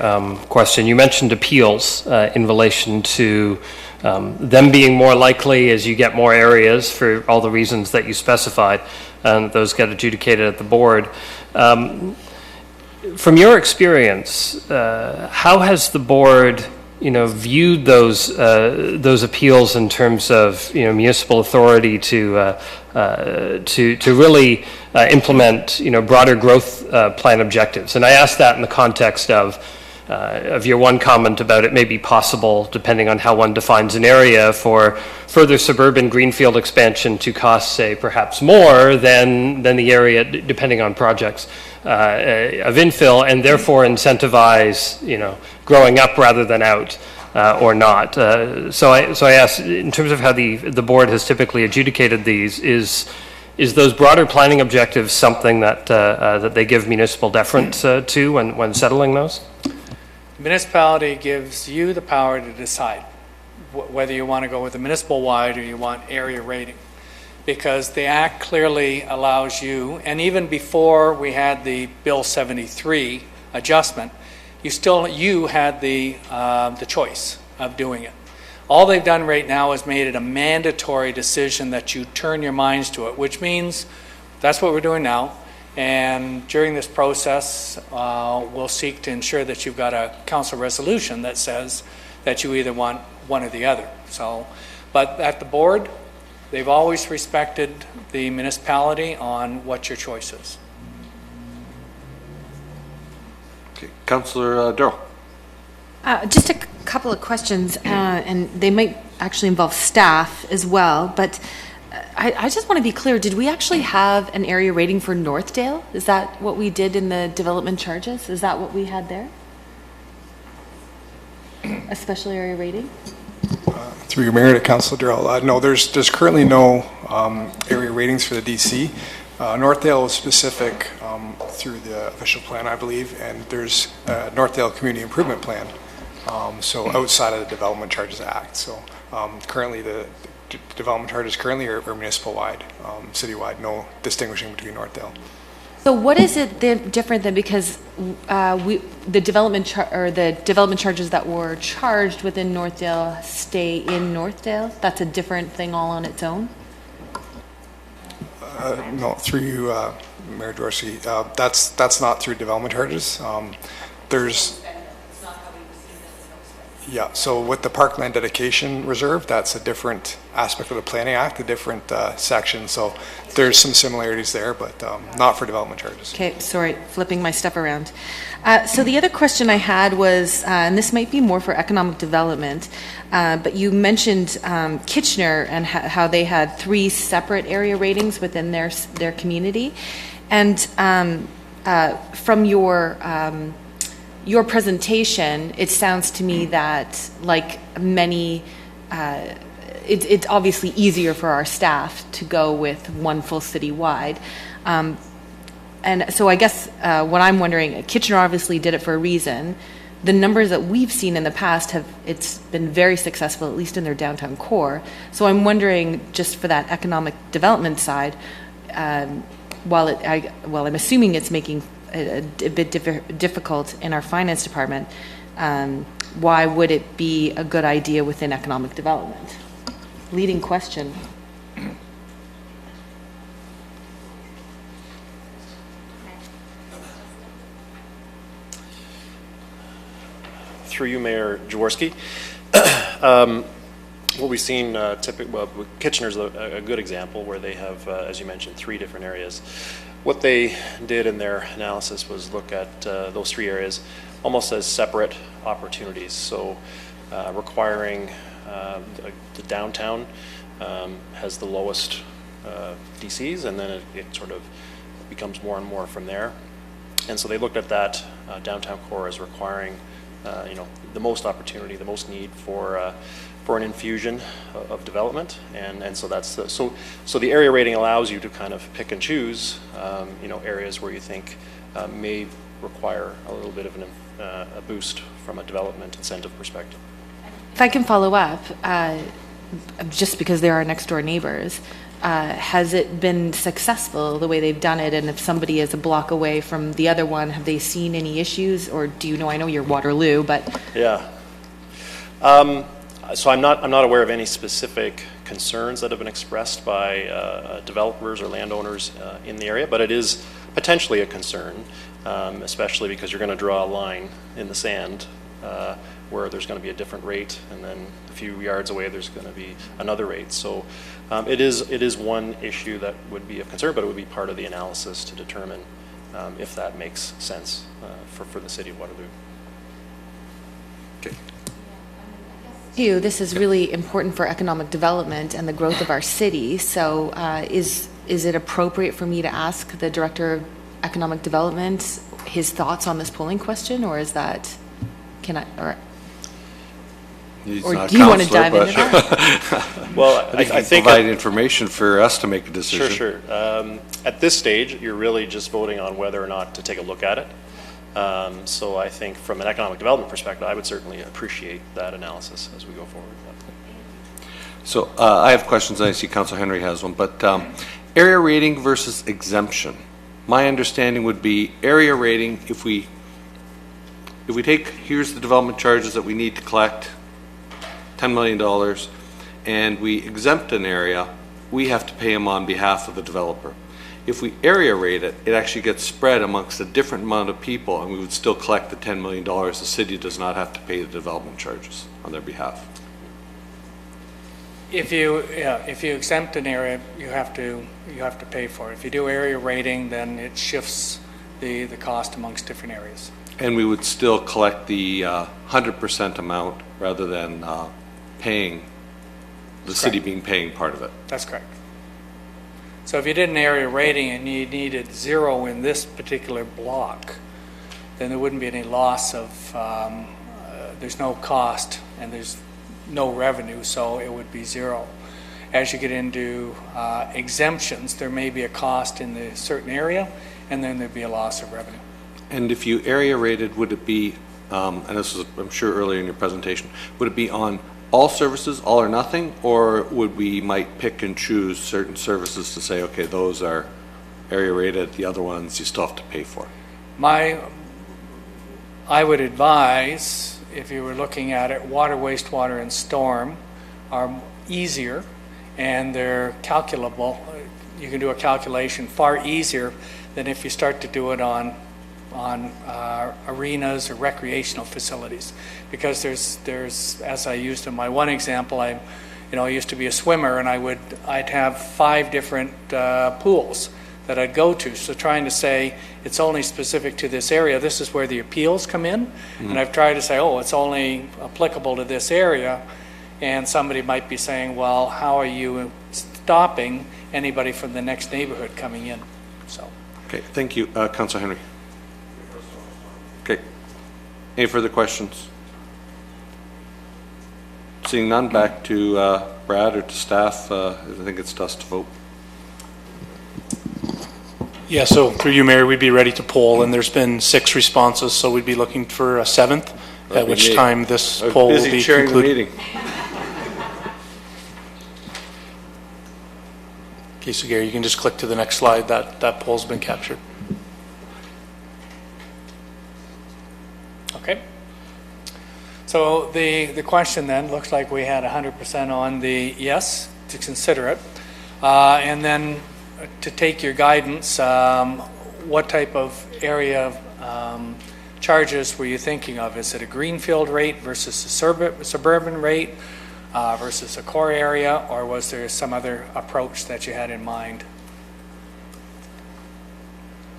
question, you mentioned appeals in relation to them being more likely as you get more areas for all the reasons that you specified, and those get adjudicated at the board. From your experience, how has the board viewed those appeals in terms of municipal authority to really implement broader growth plan objectives? And I ask that in the context of your one comment about it may be possible, depending on how one defines an area, for further suburban greenfield expansion to cost, say, perhaps more than the area, depending on projects of infill, and therefore incentivize growing up rather than out or not. So I ask, in terms of how the board has typically adjudicated these, is those broader planning objectives something that that they give municipal deference to when settling those? The municipality gives you the power to decide whether you want to go with a municipal wide or you want area rating, because the Act clearly allows you, and even before we had the Bill 73 adjustment, you had the choice of doing it. All they've done right now is made it a mandatory decision that you turn your minds to it, which means that's what we're doing now. And during this process, we'll seek to ensure that you've got a council resolution that says that you either want one or the other. So, but at the board, they've always respected the municipality on what your choice is. Okay, Councillor Darrell. Just a couple of questions, and they might actually involve staff as well, but I just want to be clear, did we actually have an area rating for Northdale? Is that what we did in the development charges? Is that what we had there? A special area rating? Through your mayor to Councillor Darrell, no, there's currently no area ratings for the DC. Northdale was specific through the official plan, I believe, and there's a Northdale Community Improvement Plan, so outside of the Development Charges Act. So currently the development charges currently are municipal-wide, city-wide, no distinguishing between Northdale. So what is it different than, because the development charges that were charged within Northdale stay in Northdale? That's a different thing all on its own? No, through you, Mayor Dorsey, that's not through development charges. Yeah, so with the Parkland Dedication Reserve, that's a different aspect of the Planning Act, a different section. So there's some similarities there, but not for development charges. Okay, sorry, flipping my stuff around. So the other question I had was, and this might be more for economic development, but you mentioned Kitchener and how they had 3 separate area ratings within their community. And from your presentation, it sounds to me that, like many, it's obviously easier for our staff to go with one full city-wide. And so I guess what I'm wondering, Kitchener obviously did it for a reason. The numbers that we've seen in the past it's been very successful, at least in their downtown core. So I'm wondering, just for that economic development side, while I'm assuming it's making a bit difficult in our finance department, why would it be a good idea within economic development? Leading question. Through you, Mayor Jaworski. What we've seen Kitchener's a good example where they have, as you mentioned, 3 different areas. What they did in their analysis was look at those 3 areas almost as separate opportunities. So requiring the downtown has the lowest DCs, and then it sort of becomes more and more from there. And so they looked at that downtown core as requiring the most opportunity, the most need for an infusion of development, and so that's so the area rating allows you to kind of pick and choose, areas where you think may require a little bit of a boost from a development incentive perspective. If I can follow up, just because they are next door neighbors, has it been successful the way they've done it? And if somebody is a block away from the other one, have they seen any issues? Or do you know, I know you're Waterloo, but... Yeah. So I'm not aware of any specific concerns that have been expressed by developers or landowners in the area, but it is potentially a concern, especially because you're going to draw a line in the sand where there's going to be a different rate, and then a few yards away there's going to be another rate. So it is one issue that would be of concern, but it would be part of the analysis to determine if that makes sense for the city of Waterloo. Okay. This is really important for economic development and the growth of our city. So is it appropriate for me to ask the Director of Economic Development his thoughts on this polling question, or is that, He's or not do you want to counselor, dive into that? Well, I think provide information for us to make a decision. Sure. At this stage, you're really just voting on whether or not to take a look at it. So I think from an economic development perspective, I would certainly appreciate that analysis as we go forward. So I have questions, and I see Councilor Henry has one, but area rating versus exemption. My understanding would be area rating, if we take, here's the development charges that we need to collect, $10 million, and we exempt an area, we have to pay them on behalf of the developer. If we area rate it, it actually gets spread amongst a different amount of people, and we would still collect the $10 million. The city does not have to pay the development charges on their behalf. If you exempt an area, you have to pay for it. If you do area rating, then it shifts the cost amongst different areas. And we would still collect the 100% amount rather than paying, the city being paying part of it. That's correct. So if you did an area rating and you needed 0 in this particular block, then there wouldn't be any loss of, there's no cost and there's no revenue, so it would be 0. As you get into exemptions, there may be a cost in the certain area, and then there'd be a loss of revenue. And if you area rated, would it be, and this was, I'm sure, earlier in your presentation, would it be on all services, all or nothing, or would we might pick and choose certain services to say, okay, those are area rated, the other ones you still have to pay for? I would advise, if you were looking at it, water, wastewater, and storm are easier, and they're calculable. You can do a calculation far easier than if you start to do it on arenas or recreational facilities, because there's as I used in my one example, I used to be a swimmer, and I'd have 5 different pools that I'd go to. So trying to say it's only specific to this area, this is where the appeals come in. Mm-hmm. And I've tried to say, oh, it's only applicable to this area, and somebody might be saying, well, how are you stopping anybody from the next neighborhood coming in? So. Okay, thank you, Councilor Henry. Okay, any further questions? Seeing none, back to Brad or to staff. I think it's to us to vote. Yeah, so through you, Mayor, we'd be ready to poll, and there's been 6 responses, so we'd be looking for a 7th, at which time this poll will be concluded. Okay, so Gary, you can just click to the next slide. That poll's been captured. Okay. So the question then looks like we had 100% on the yes to consider it, and then to take your guidance, what type of area charges were you thinking of? Is it a greenfield rate versus a suburban rate versus a core area, or was there some other approach that you had in mind?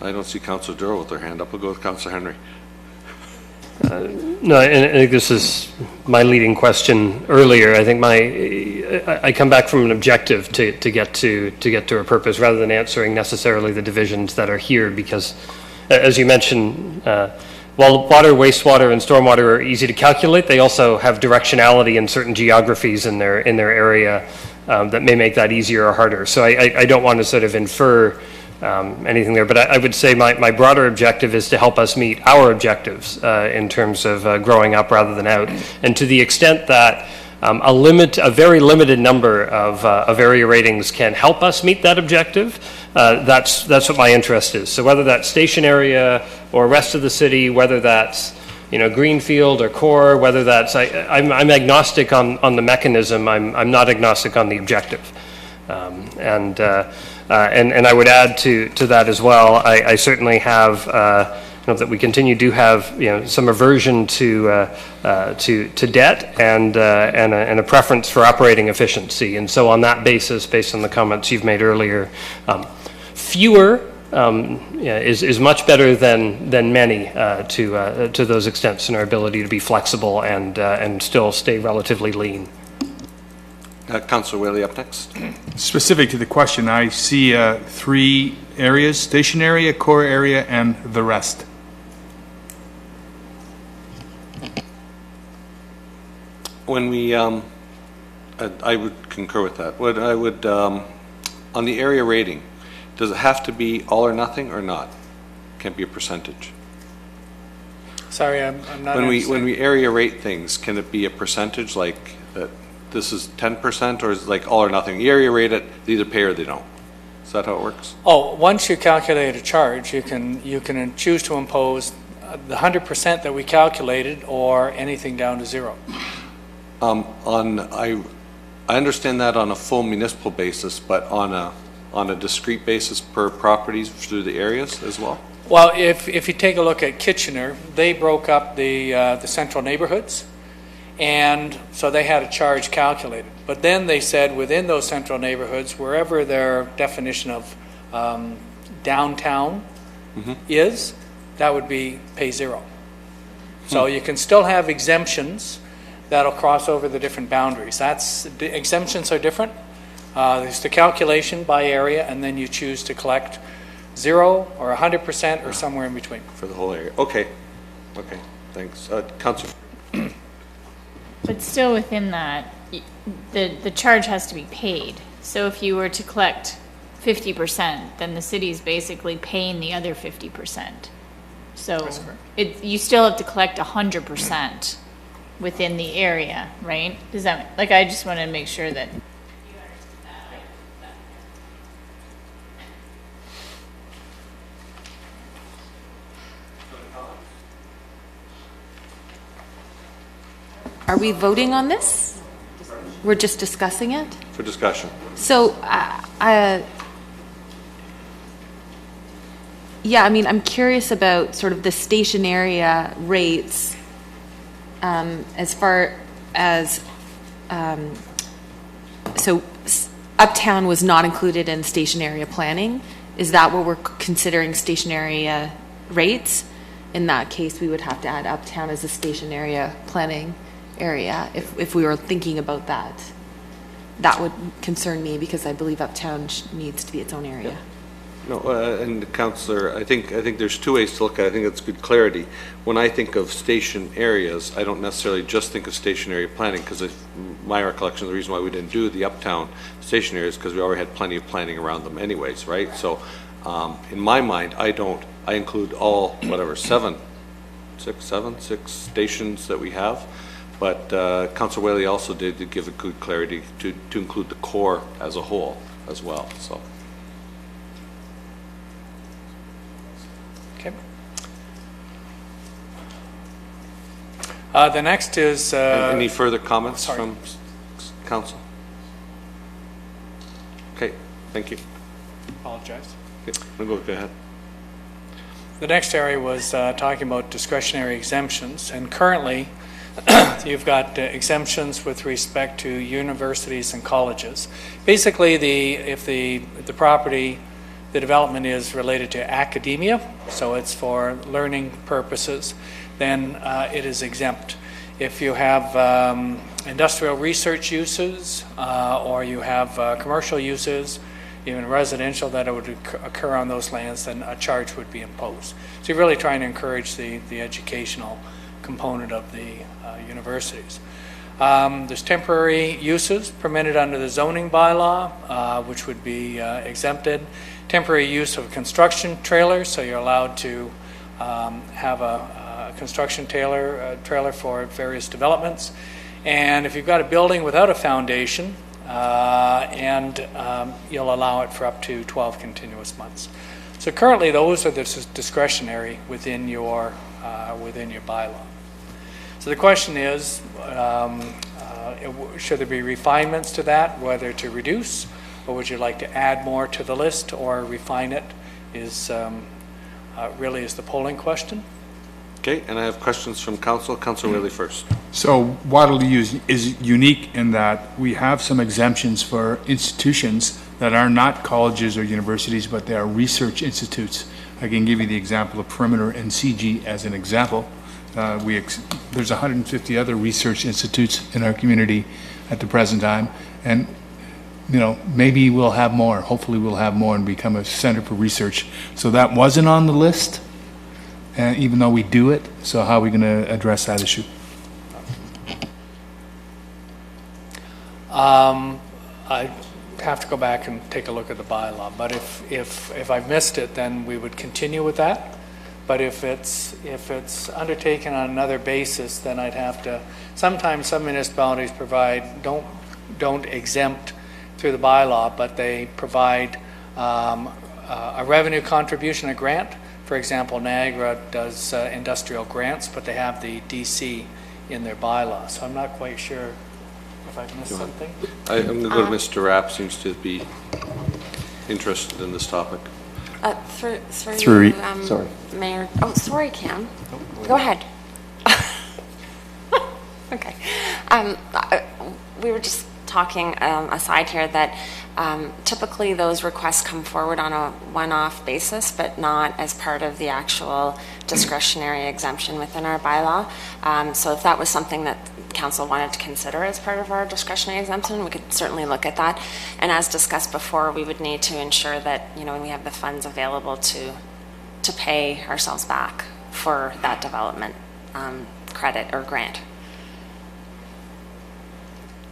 I don't see Councilor Durrell with their hand up. We'll go with Councilor Henry. No, and I think this is my leading question earlier. I think I come back from an objective to get to a purpose rather than answering necessarily the divisions that are here, because as you mentioned, while water, wastewater, and stormwater are easy to calculate, they also have directionality in certain geographies in their area that may make that easier or harder. So I don't want to sort of infer anything there, but I would say my broader objective is to help us meet our objectives in terms of growing up rather than out. And to the extent that a very limited number of area ratings can help us meet that objective, that's what my interest is. So whether that's station area or rest of the city, whether that's greenfield or core, whether that's I'm agnostic on the mechanism. I'm not agnostic on the objective. And I would add to that as well. I certainly have that we continue to have some aversion to debt and a preference for operating efficiency. And so on that basis, based on the comments you've made earlier, fewer is much better than many to those extents in our ability to be flexible and still stay relatively lean. Councillor Whaley up next. Specific to the question, I see 3 areas: station area, core area, and the rest. When we, I would concur with that. What I would, on the area rating, does it have to be all or nothing or not? Can't be a percentage. Sorry, I'm not When understanding. we area rate things, can it be a percentage like that? This is 10%, or is it like all or nothing? You area rate it, they either pay or they don't. Is that how it works? Oh, once you calculate a charge, you can choose to impose the 100% that we calculated or anything down to 0. I understand that on a full municipal basis, but on a discrete basis per properties through the areas as well? Well, if you take a look at Kitchener, they broke up the central neighborhoods, and so they had a charge calculated. But then they said within those central neighborhoods, wherever their definition of downtown is, that would be pay 0. So you can still have exemptions that'll cross over the different boundaries. The exemptions are different. There's the calculation by area, and then you choose to collect 0 or 100% or somewhere in between. For the whole area. Okay, thanks. Councillor. But still within that, the charge has to be paid. So if you were to collect 50%, then the city's basically paying the other 50%. So you still have to collect 100% within the area, right? Does that, I just want to make sure that. Are we voting on this? We're just discussing it? For discussion. So, yeah, I mean, I'm curious about sort of the station area rates as far as, so Uptown was not included in station area planning. Is that what we're considering station area rates? In that case, we would have to add Uptown as a station area planning area if we were thinking about that. That would concern me because I believe Uptown needs to be its own area. Yeah. No, and Councillor, I think there's 2 ways to look at it. I think that's good clarity. When I think of station areas, I don't necessarily just think of station area planning, because my recollection, the reason why we didn't do the Uptown station areas because we already had plenty of planning around them anyways, right? So in my mind, I include all, whatever, 6 stations that we have. But Councillor Whaley also did give a good clarity to include the core as a whole as well. So. Okay. The next is... Any further comments sorry. from Council? Okay, thank you. Apologize. Okay, go ahead. The next area was talking about discretionary exemptions, and currently you've got exemptions with respect to universities and colleges. Basically, if the property, the development is related to academia, so it's for learning purposes, then it is exempt. If you have industrial research uses or you have commercial uses, even residential, that it would occur on those lands, then a charge would be imposed. So you're really trying to encourage the educational component of the universities. There's temporary uses permitted under the zoning bylaw, which would be exempted. Temporary use of construction trailers, so you're allowed to have a construction trailer for various developments. And if you've got a building without a foundation, you'll allow it for up to 12 continuous months. So currently, those are discretionary within your bylaw. So the question is, should there be refinements to that, whether to reduce, or would you like to add more to the list or refine it, is really is the polling question. Okay, and I have questions from council. Councilor Whaley first. So Waterloo is unique in that we have some exemptions for institutions that are not colleges or universities, but they are research institutes. I can give you the example of Perimeter and CG as an example. There's 150 other research institutes in our community at the present time, and maybe we'll have more. Hopefully we'll have more and become a center for research. So that wasn't on the list, even though we do it. So how are we going to address that issue? I have to go back and take a look at the bylaw, but if I've missed it, then we would continue with that. But if it's undertaken on another basis, then I'd have to. Sometimes some municipalities don't exempt through the bylaw, but they provide a revenue contribution, a grant. For example, Niagara does industrial grants, but they have the DC in their bylaw. So I'm not quite sure if I've missed something. I'm going to go to Mr. Rapp. Seems to be interested in this topic. Through sorry. Mayor. Oh, sorry, Cam. Go ahead. Okay. We were just talking aside here that typically those requests come forward on a one-off basis, but not as part of the actual discretionary exemption within our bylaw. So if that was something that council wanted to consider as part of our discretionary exemption, we could certainly look at that. And as discussed before, we would need to ensure that we have the funds available to pay ourselves back for that development credit or grant.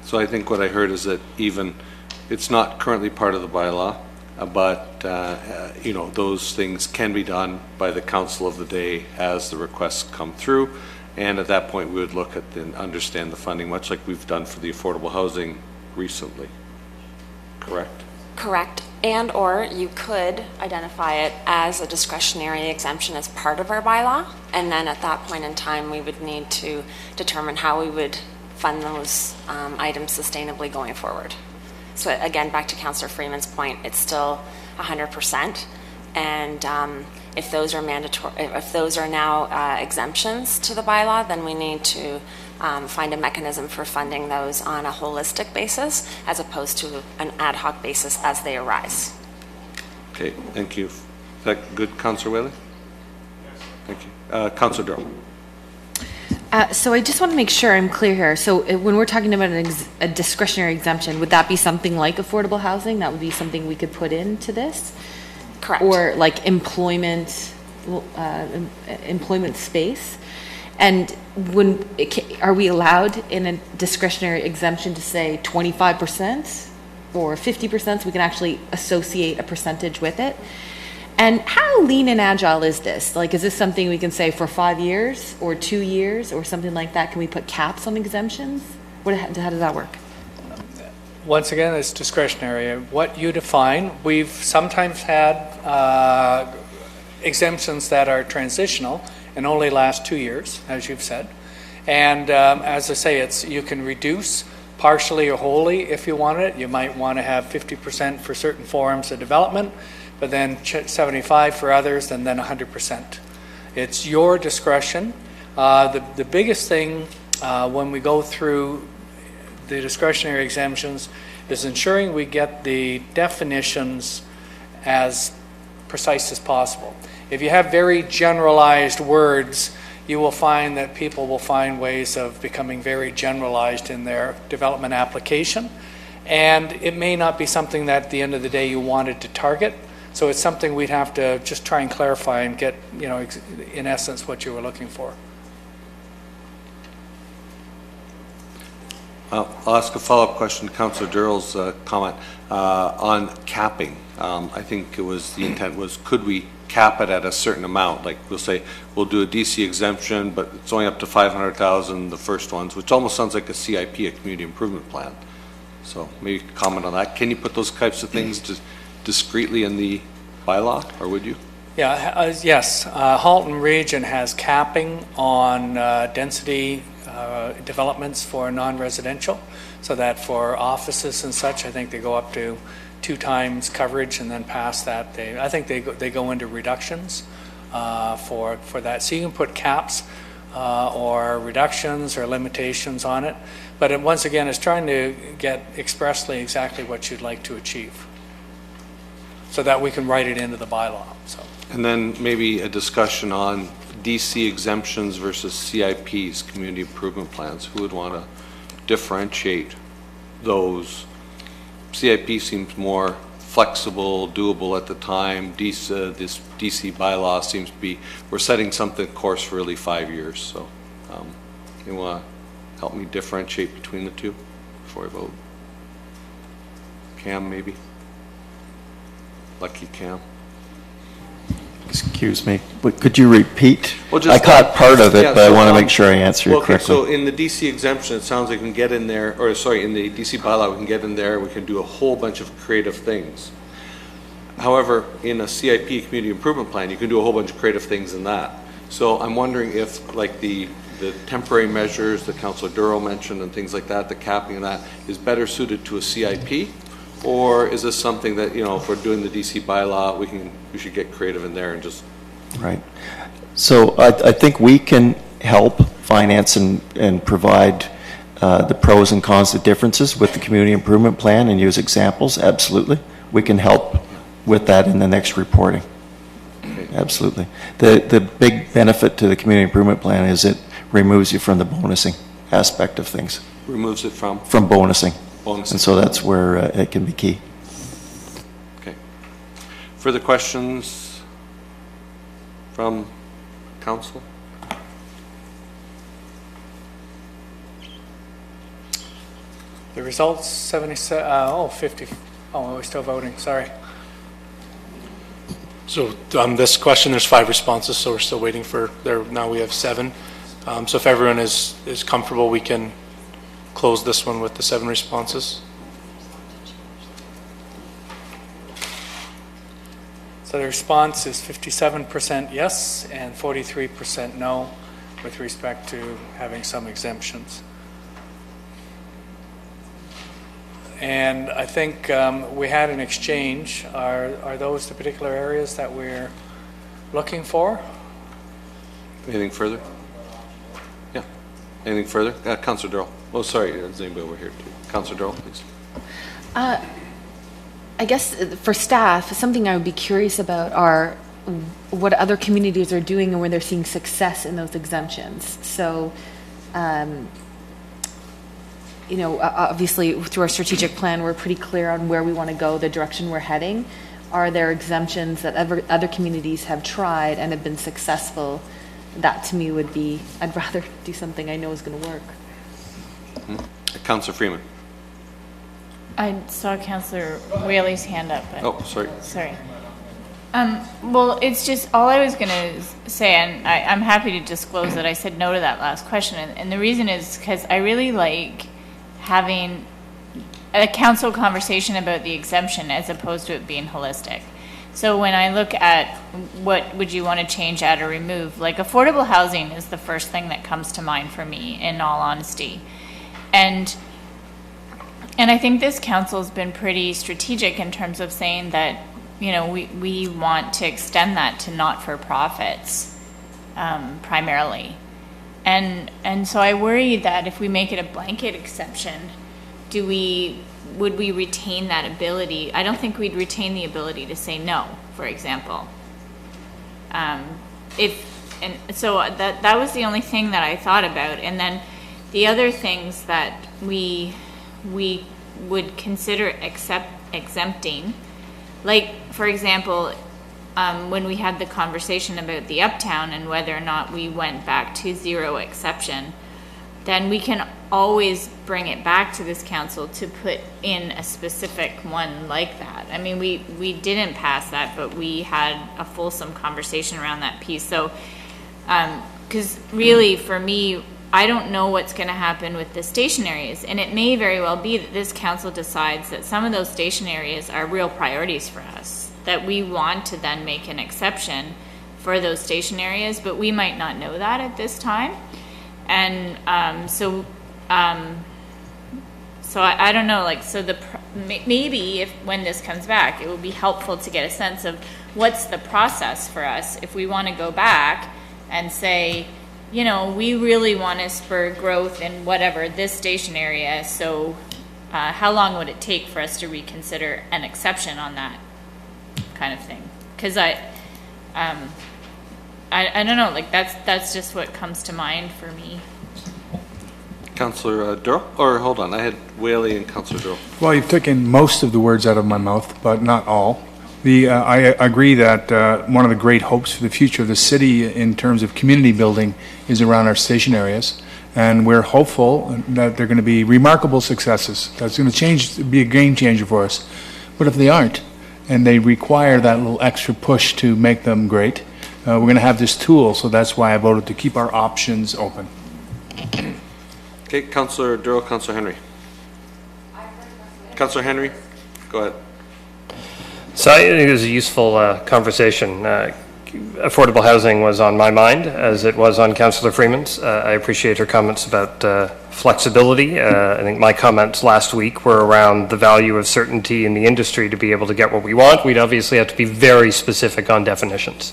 So I think what I heard is that even it's not currently part of the bylaw, but those things can be done by the council of the day as the requests come through. And at that point, we would look at and understand the funding, much like we've done for the affordable housing recently. Correct? Correct. And or you could identify it as a discretionary exemption as part of our bylaw. And then at that point in time, we would need to determine how we would fund those items sustainably going forward. So again, back to Councillor Freeman's point, it's still 100%. And if those are mandatory, if those are now exemptions to the bylaw, then we need to find a mechanism for funding those on a holistic basis as opposed to an ad hoc basis as they arise. Okay, thank you. Is that good, Councillor Whaley? Yes. Thank you. Councillor Durham. So I just want to make sure I'm clear here. So when we're talking about a discretionary exemption, would that be something like affordable housing? That would be something we could put into this? Correct. Or like employment space? And are we allowed in a discretionary exemption to say 25% or 50% so we can actually associate a percentage with it? And how lean and agile is this? Like, is this something we can say for 5 years or 2 years or something like that? Can we put caps on exemptions? How does that work? Once again, it's discretionary. What you define, we've sometimes had exemptions that are transitional and only last 2 years, as you've said. And as I say, you can reduce partially or wholly if you want it. You might want to have 50% for certain forms of development, but then 75 for others, and then 100%. It's your discretion. The biggest thing when we go through the discretionary exemptions is ensuring we get the definitions as precise as possible. If you have very generalized words, you will find that people will find ways of becoming very generalized in their development application. And it may not be something that at the end of the day you wanted to target. So it's something we'd have to just try and clarify and get, in essence, what you were looking for. I'll ask a follow-up question to Councillor Durrell's comment on capping. I think the intent was, could we cap it at a certain amount? Like we'll say, we'll do a DC exemption, but it's only up to 500,000, the first ones, which almost sounds like a CIP, a community improvement plan. So maybe comment on that. Can you put those types of things discreetly in the bylaw, or would you? Yeah, yes. Halton Region has capping on density developments for non-residential, so that for offices and such, I think they go up to 2 times coverage, and then past that, I think they go into reductions for that. So you can put caps or reductions or limitations on it, but once again, it's trying to get expressly exactly what you'd like to achieve, so that we can write it into the bylaw. So. And then maybe a discussion on DC exemptions versus CIPs, community improvement plans. Who would want to differentiate those? CIP seems more flexible, doable at the time. This DC bylaw seems to be, we're setting something course for really 5 years. So you want to help me differentiate between the two before I vote? Cam, maybe? Lucky Cam. Excuse me, but could you repeat? Well, I caught part of it, yeah, but so, I want to make sure I answer you okay, correctly. so in the DC exemption, it sounds like we can get in there, or sorry, in the DC bylaw, we can get in there, we can do a whole bunch of creative things. However, in a CIP, community improvement plan, you can do a whole bunch of creative things in that. So I'm wondering if, like the temporary measures that Councillor Durrell mentioned and things like that, the capping of that, is better suited to a CIP? Or is this something that, if we're doing the DC bylaw, we should get creative in there and just... Right. So I think we can help finance and provide the pros and cons, the differences with the community improvement plan and use examples. Absolutely. We can help with that in the next reporting. Okay. Absolutely. The big benefit to the community improvement plan is it removes you from the bonusing aspect of things. Removes it from? From bonusing. Bonusing. And so that's where it can be key. Okay. Further questions from council? The results, 77, 50. Oh, we're still voting, sorry. So on this question, there's 5 responses, so we're still waiting for now we have 7. So if everyone is comfortable, we can close this one with the 7 responses. So the response is 57% yes and 43% no with respect to having some exemptions. And I think we had an exchange. Are those the particular areas that we're looking for? Anything further? Yeah. Anything further? Councillor Durrell. Oh, sorry, there's anybody over here too. Councillor Durrell, please. I guess for staff, something I would be curious about are what other communities are doing and where they're seeing success in those exemptions. So, obviously through our strategic plan, we're pretty clear on where we want to go, the direction we're heading. Are there exemptions that other communities have tried and have been successful? That to me would be, I'd rather do something I know is going to work. Councillor Freeman. I saw Councillor Whaley's hand up. But Oh, sorry. Sorry. Well, it's just, all I was going to say, and I'm happy to disclose that I said no to that last question, and the reason is because I really like having a council conversation about the exemption as opposed to it being holistic. So when I look at what would you want to change, add, or remove, like affordable housing is the first thing that comes to mind for me, in all honesty. And I think this council's been pretty strategic in terms of saying that, we want to extend that to not-for-profits primarily. And so I worry that if we make it a blanket exception, would we retain that ability? I don't think we'd retain the ability to say no, for example. So that was the only thing that I thought about. And then the other things that we would consider exempting, like, for example, when we had the conversation about the Uptown and whether or not we went back to zero exception, then we can always bring it back to this council to put in a specific one like that. I mean, we didn't pass that, but we had a fulsome conversation around that piece. So, because really for me, I don't know what's going to happen with the station areas, and it may very well be that this council decides that some of those station areas are real priorities for us, that we want to then make an exception for those station areas, but we might not know that at this time. And so I don't know, like, so maybe if when this comes back, it will be helpful to get a sense of what's the process for us if we want to go back and say, you know, we really want to spur growth in whatever this station area. So how long would it take for us to reconsider an exception on that kind of thing? Because I don't know, like that's just what comes to mind for me. Councillor Durrell? Or hold on, I had Whaley and Councillor Durrell. Well, you've taken most of the words out of my mouth, but not all. I agree that one of the great hopes for the future of the city in terms of community building is around our station areas, and we're hopeful that they're going to be remarkable successes. That's going to be a game changer for us. But if they aren't, and they require that little extra push to make them great, we're going to have this tool, so that's why I voted to keep our options open. Okay, Councillor Durrell, Councillor Henry. Councillor Henry, go ahead. So I think it was a useful conversation. Affordable housing was on my mind, as it was on Councillor Freeman's. I appreciate her comments about flexibility. I think my comments last week were around the value of certainty in the industry to be able to get what we want. We'd obviously have to be very specific on definitions,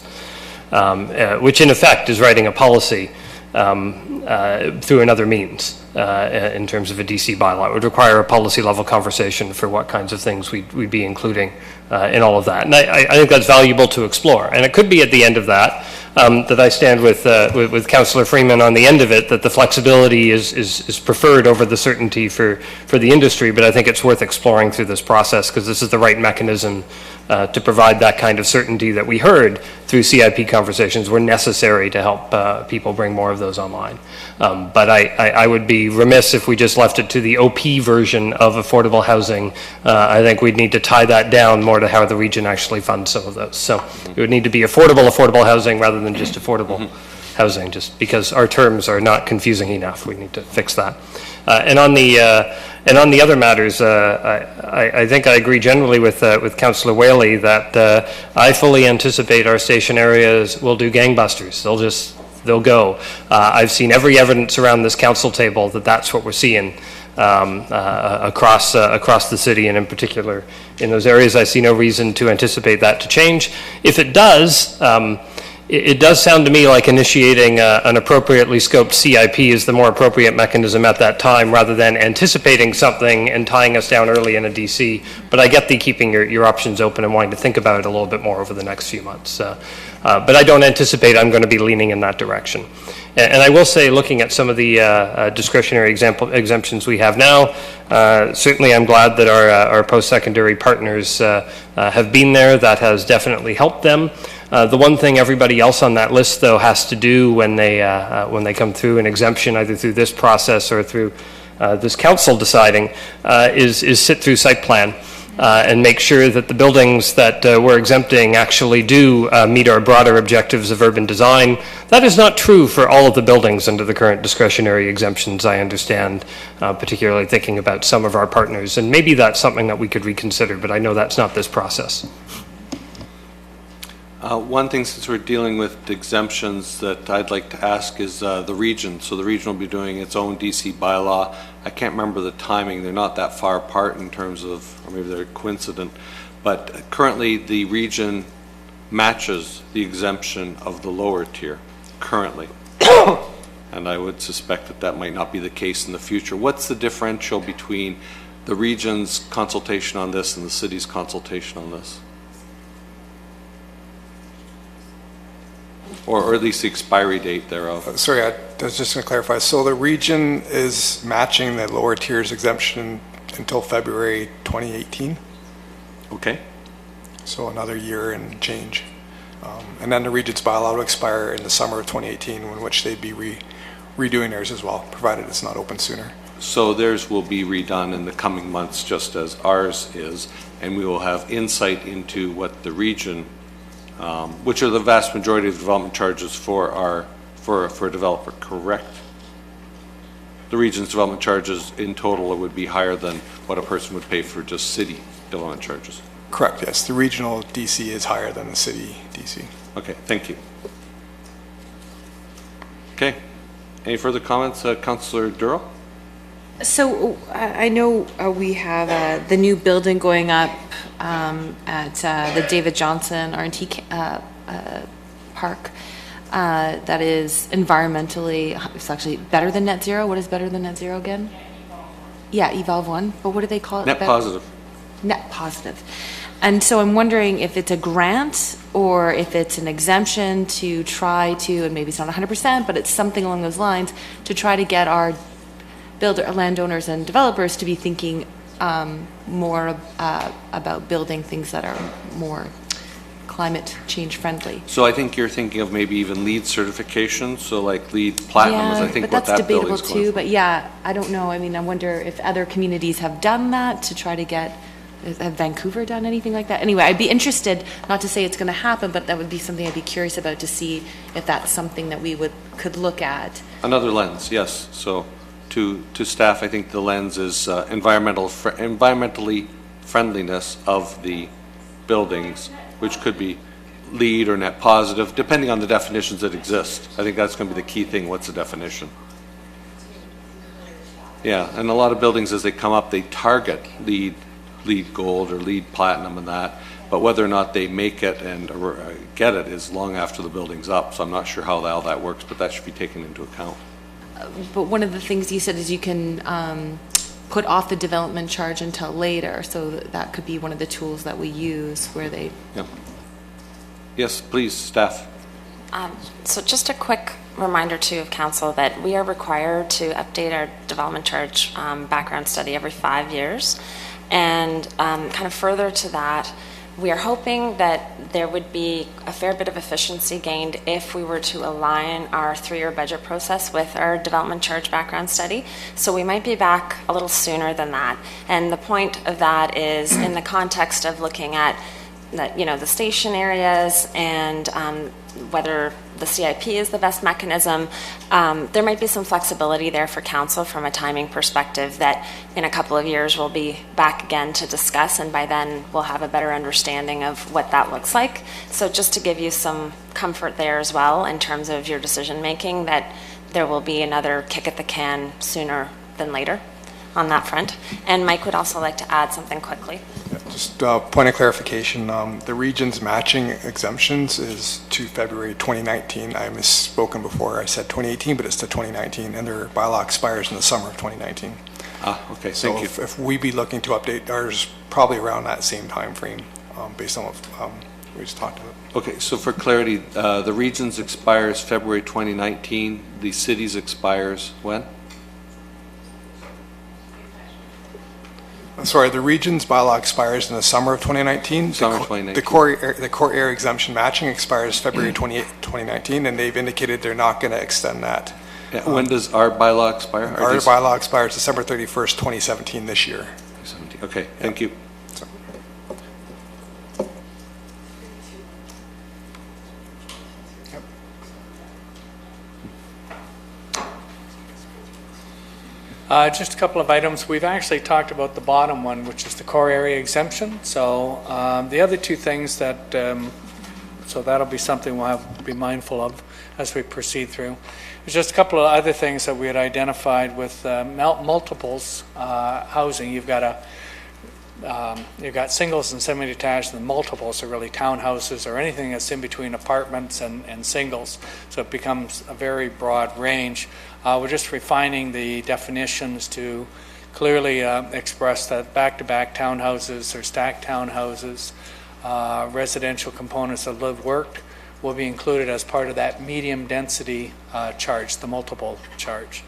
which in effect is writing a policy through another means in terms of a DC bylaw. It would require a policy level conversation for what kinds of things we'd be including in all of that. And I think that's valuable to explore. And it could be at the end of that that I stand with Councillor Freeman on the end of it, that the flexibility is preferred over the certainty for the industry. But I think it's worth exploring through this process, because this is the right mechanism to provide that kind of certainty that we heard through CIP conversations were necessary to help people bring more of those online. But I would be remiss if we just left it to the OP version of affordable housing. I think we'd need to tie that down more to how the region actually funds some of those. So it would need to be affordable housing rather than just affordable housing, just because our terms are not confusing enough. We need to fix that. And on the other matters, I think I agree generally with Councillor Whaley that I fully anticipate our station areas will do gangbusters. They'll go. I've seen every evidence around this council table that that's what we're seeing across the city, and in particular in those areas. I see no reason to anticipate that to change. If it does, it does sound to me like initiating an appropriately scoped CIP is the more appropriate mechanism at that time, rather than anticipating something and tying us down early in a DC. But I get the keeping your options open and wanting to think about it a little bit more over the next few months. But I don't anticipate I'm going to be leaning in that direction. And I will say, looking at some of the discretionary exemptions we have now, certainly I'm glad that our post-secondary partners have been there. That has definitely helped them. The one thing everybody else on that list, though, has to do when they come through an exemption, either through this process or through this council deciding, is sit through site plan. And make sure that the buildings that we're exempting actually do meet our broader objectives of urban design. That is not true for all of the buildings under the current discretionary exemptions, I understand, particularly thinking about some of our partners. And maybe that's something that we could reconsider, but I know that's not this process. One thing, since we're dealing with exemptions, that I'd like to ask is the region. So the region will be doing its own DC bylaw. I can't remember the timing. They're not that far apart in terms of, or maybe they're coincident, but currently the region matches the exemption of the lower tier, currently. And I would suspect that that might not be the case in the future. What's the differential between the region's consultation on this and the city's consultation on this? Or at least the expiry date thereof. Sorry, I was just going to clarify. So the region is matching the lower tiers exemption until February 2018, Okay. so another year and change. And then the region's bylaw will expire in the summer of 2018, in which they'd be redoing theirs as well, provided it's not open sooner. So theirs will be redone in the coming months, just as ours is, and we will have insight into what the region, which are the vast majority of development charges for a developer, correct? The region's development charges in total would be higher than what a person would pay for just city development charges. Correct, yes. The regional DC is higher than the city DC. Okay, thank you. Okay, any further comments, Councillor Duro? So I know we have the new building going up at the David Johnson R&T park that is environmentally, it's actually better than net zero. What is better than net zero again? Yeah, Evolve 1. But what do they call it? Net positive. Net positive. And so I'm wondering if it's a grant or if it's an exemption to try to, and maybe it's not 100%, but it's something along those lines, to try to get our landowners and developers to be thinking more about building things that are more climate change friendly. So I think you're thinking of maybe even LEED certification, so like LEED Platinum is I think what that but that's debatable building's going too. for. But yeah, I don't know. I mean, I wonder if other communities have done that to try to get. Have Vancouver done anything like that? Anyway, I'd be interested, not to say it's going to happen, but that would be something I'd be curious about to see if that's something that we could look at. Another lens, yes. So to staff, I think the lens is environmentally friendliness of the buildings, which could be LEED or net positive, depending on the definitions that exist. I think that's going to be the key thing. What's the definition? Yeah, and a lot of buildings as they come up, they target LEED Gold or LEED Platinum and that, but whether or not they make it and get it is long after the building's up, so I'm not sure how all that works, but that should be taken into account. But one of the things you said is you can put off the development charge until later, so that could be one of the tools that we use where they... Yeah. Yes, please, staff. So just a quick reminder too of council that we are required to update our development charge background study every 5 years. And kind of further to that, we are hoping that there would be a fair bit of efficiency gained if we were to align our 3-year budget process with our development charge background study. So we might be back a little sooner than that. And the point of that is in the context of looking at the station areas and whether the CIP is the best mechanism. There might be some flexibility there for council from a timing perspective that in a couple of years we'll be back again to discuss, and by then we'll have a better understanding of what that looks like. So just to give you some comfort there as well in terms of your decision making, that there will be another kick at the can sooner than later on that front. And Mike would also like to add something quickly. Just a point of clarification, the region's matching exemptions is to February 2019. I misspoken before. I said 2018, but it's to 2019, and their bylaw expires in the summer of 2019. Okay, so thank you. If we be looking to update ours, probably around that same time frame, based on what we just talked about. Okay, so for clarity, the region's expires February 2019. The city's expires when? Sorry, the region's bylaw expires in the summer of 2019. Summer 2019. The core area exemption matching expires February 28, 2019, and they've indicated they're not going to extend that. Yeah, when does our bylaw expire? Our bylaw expires December 31st, 2017 this year. 2017. Okay, thank you. Just a couple of items. We've actually talked about the bottom one, which is the core area exemption. So the other two things that, so that'll be something we'll have to be mindful of as we proceed through. There's just a couple of other things that we had identified with multiples housing. You've got singles and semi-detached, and the multiples are really townhouses or anything that's in between apartments and singles. So it becomes a very broad range. We're just refining the definitions to clearly express that back-to-back townhouses or stacked townhouses, residential components of lived-worked will be included as part of that medium density charge, the multiple charge.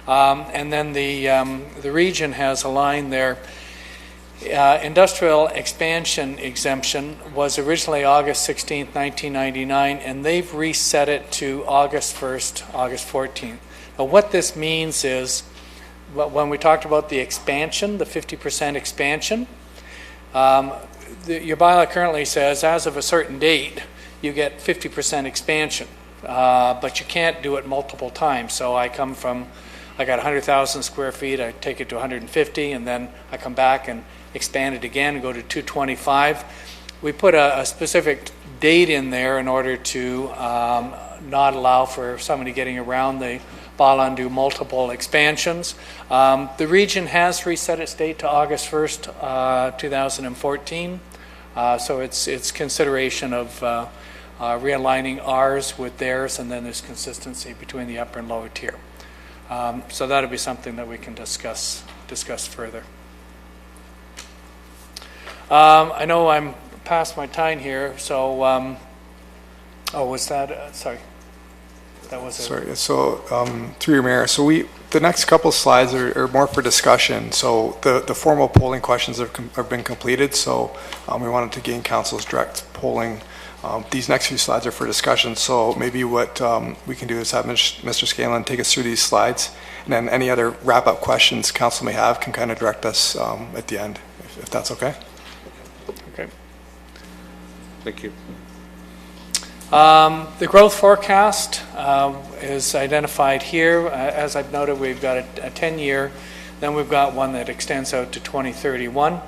And then the region has aligned their Industrial expansion exemption was originally August 16th, 1999, and they've reset it to August 1st, August 14th. Now, what this means is, when we talked about the expansion, the 50% expansion, your bylaw currently says as of a certain date, you get 50% expansion, but you can't do it multiple times. So I got 100,000 square feet, I take it to 150, and then I come back and expand it again and go to 225. We put a specific date in there in order to not allow for somebody getting around the bylaw and do multiple expansions. The region has reset its date to August 1st, 2014. So it's consideration of realigning ours with theirs, and then there's consistency between the upper and lower tier. So that'll be something that we can discuss further. I know I'm past my time here, so was that sorry? That was Sorry. So through your mayor, so the next couple slides are more for discussion. So the formal polling questions have been completed. So we wanted to gain council's direct polling. These next few slides are for discussion. So maybe what we can do is have Mr. Scanlon take us through these slides, and then any other wrap-up questions council may have can kind of direct us at the end, if that's okay. Okay. Thank you. The growth forecast is identified here. As I've noted, we've got a 10-year, then we've got one that extends out to 2031.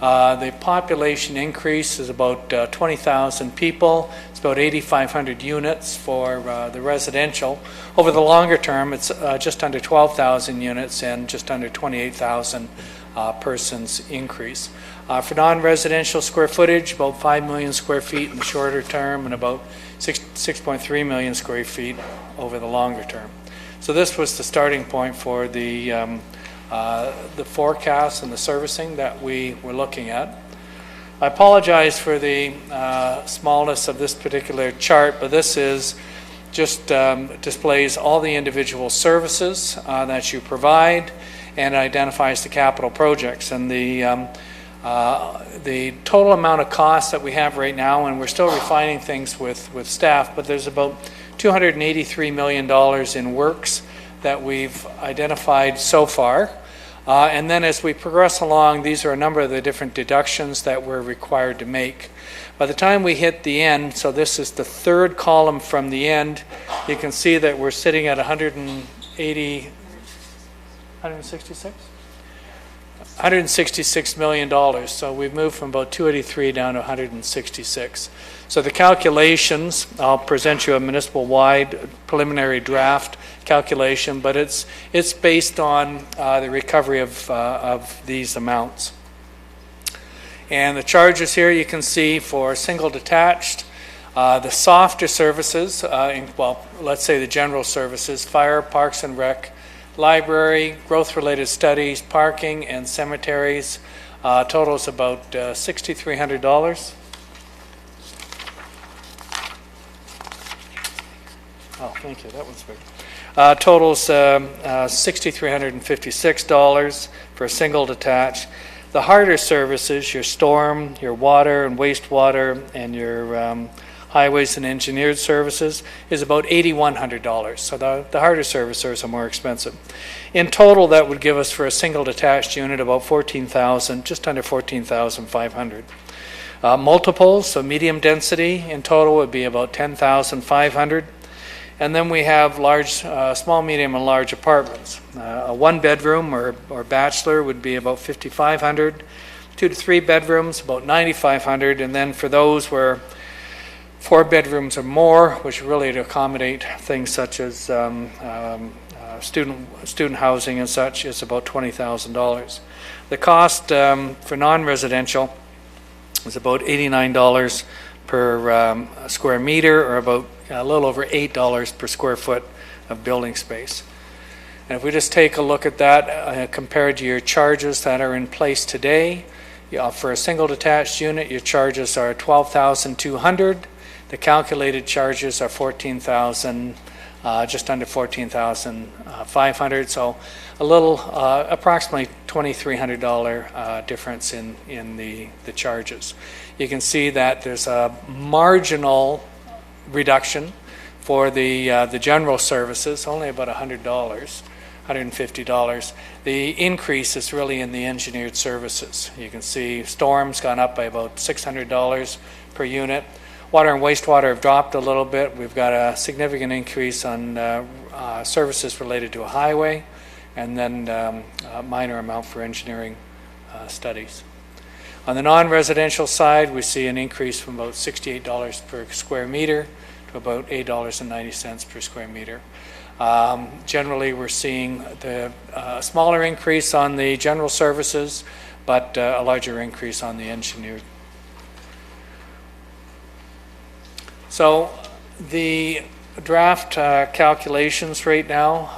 The population increase is about 20,000 people. It's about 8,500 units for the residential. Over the longer term, it's just under 12,000 units and just under 28,000 persons increase. For non-residential square footage, about 5 million square feet in the shorter term and about 6.3 million square feet over the longer term. So this was the starting point for the forecast and the servicing that we were looking at. I apologize for the smallness of this particular chart, but this is just displays all the individual services that you provide and identifies the capital projects. And the total amount of costs that we have right now, and we're still refining things with staff, but there's about $283 million in works that we've identified so far. And then as we progress along, these are a number of the different deductions that we're required to make. By the time we hit the end, so this is the third column from the end, you can see that we're sitting at $166 million. So we've moved from about 283 down to 166. So the calculations, I'll present you a municipal-wide preliminary draft calculation, but it's based on the recovery of these amounts. And the charges here you can see for single detached, the softer services, let's say the general services, fire, parks and rec, library, growth-related studies, parking, and cemeteries, totals about $6,300. Oh, thank you. That one's big. Totals $6,356 for a single detached. The harder services, your storm, your water and wastewater, and your highways and engineered services, is about $8,100. So the harder services are more expensive. In total, that would give us for a single detached unit about $14,000, just under $14,500. Multiples, so medium density in total would be about $10,500. And then we have small, medium, and large apartments. A one-bedroom or bachelor would be about $5,500. 2 to 3 bedrooms, about $9,500. And then for those where 4 bedrooms or more, which really to accommodate things such as student housing and such, is about $20,000. The cost for non-residential is about $89 per square meter, or about a little over $8 per square foot of building space. And if we just take a look at that compared to your charges that are in place today, for a single detached unit, your charges are $12,200. The calculated charges are $14,000, just under $14,500. So a little, approximately $2,300 difference in the charges. You can see that there's a marginal reduction for the general services, only about $100, $150. The increase is really in the engineered services. You can see storm's gone up by about $600 per unit. Water and wastewater have dropped a little bit. We've got a significant increase on services related to a highway, and then a minor amount for engineering studies. On the non-residential side, we see an increase from about $68 per square meter to about $8.90 per square meter. Generally, we're seeing the smaller increase on the general services, but a larger increase on the engineered. So the draft calculations right now,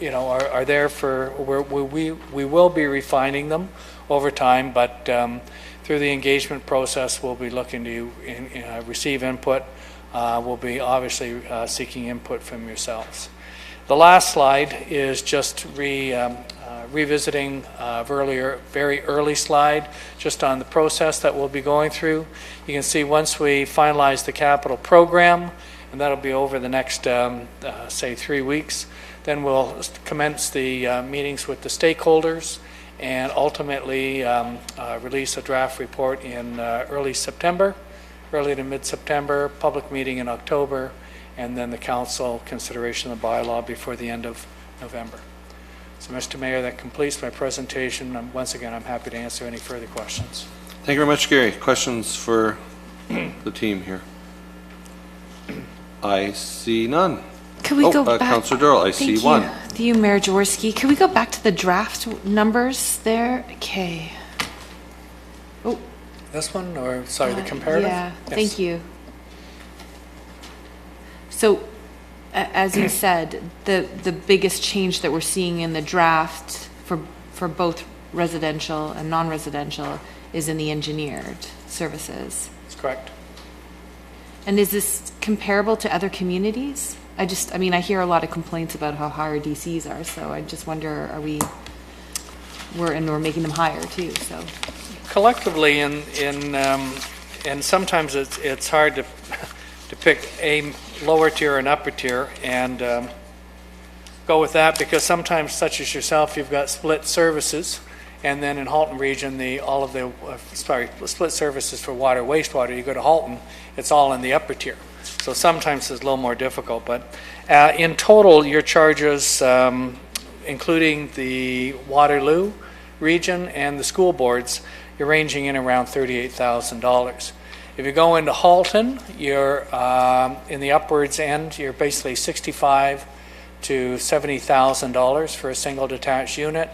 are there for, we will be refining them over time, but through the engagement process, we'll be looking to receive input. We'll be obviously seeking input from yourselves. The last slide is just revisiting very early slide, just on the process that we'll be going through. You can see once we finalize the capital program, and that'll be over the next, say, 3 weeks, then we'll commence the meetings with the stakeholders and ultimately release a draft report in early to mid-September, public meeting in October, and then the council consideration of the bylaw before the end of November. So, Mr. Mayor, that completes my presentation. Once again, I'm happy to answer any further questions. Thank you very much, Gary. Questions for the team here? I see none. Could we go back? Councillor Durrell, I see one. Thank you, Mayor Jaworski. Could we go back to the draft numbers there? Okay. Oh, This one, or sorry, the comparative? yeah, Yes. thank you. So, as you said, the biggest change that we're seeing in the draft for both residential and non-residential is in the engineered services. That's correct. And is this comparable to other communities? I hear a lot of complaints about how high our DCs are, so I just wonder, we're making them higher too, so. Collectively, and sometimes it's hard to pick a lower tier and upper tier and go with that, because sometimes, such as yourself, you've got split services, and then in Halton region, split services for water, wastewater. You go to Halton, it's all in the upper tier. So sometimes it's a little more difficult, but in total, your charges, including the Waterloo region and the school boards, you're ranging in around $38,000. If you go into Halton, you're in the upwards end, you're basically $65,000 to $70,000 for a single detached unit.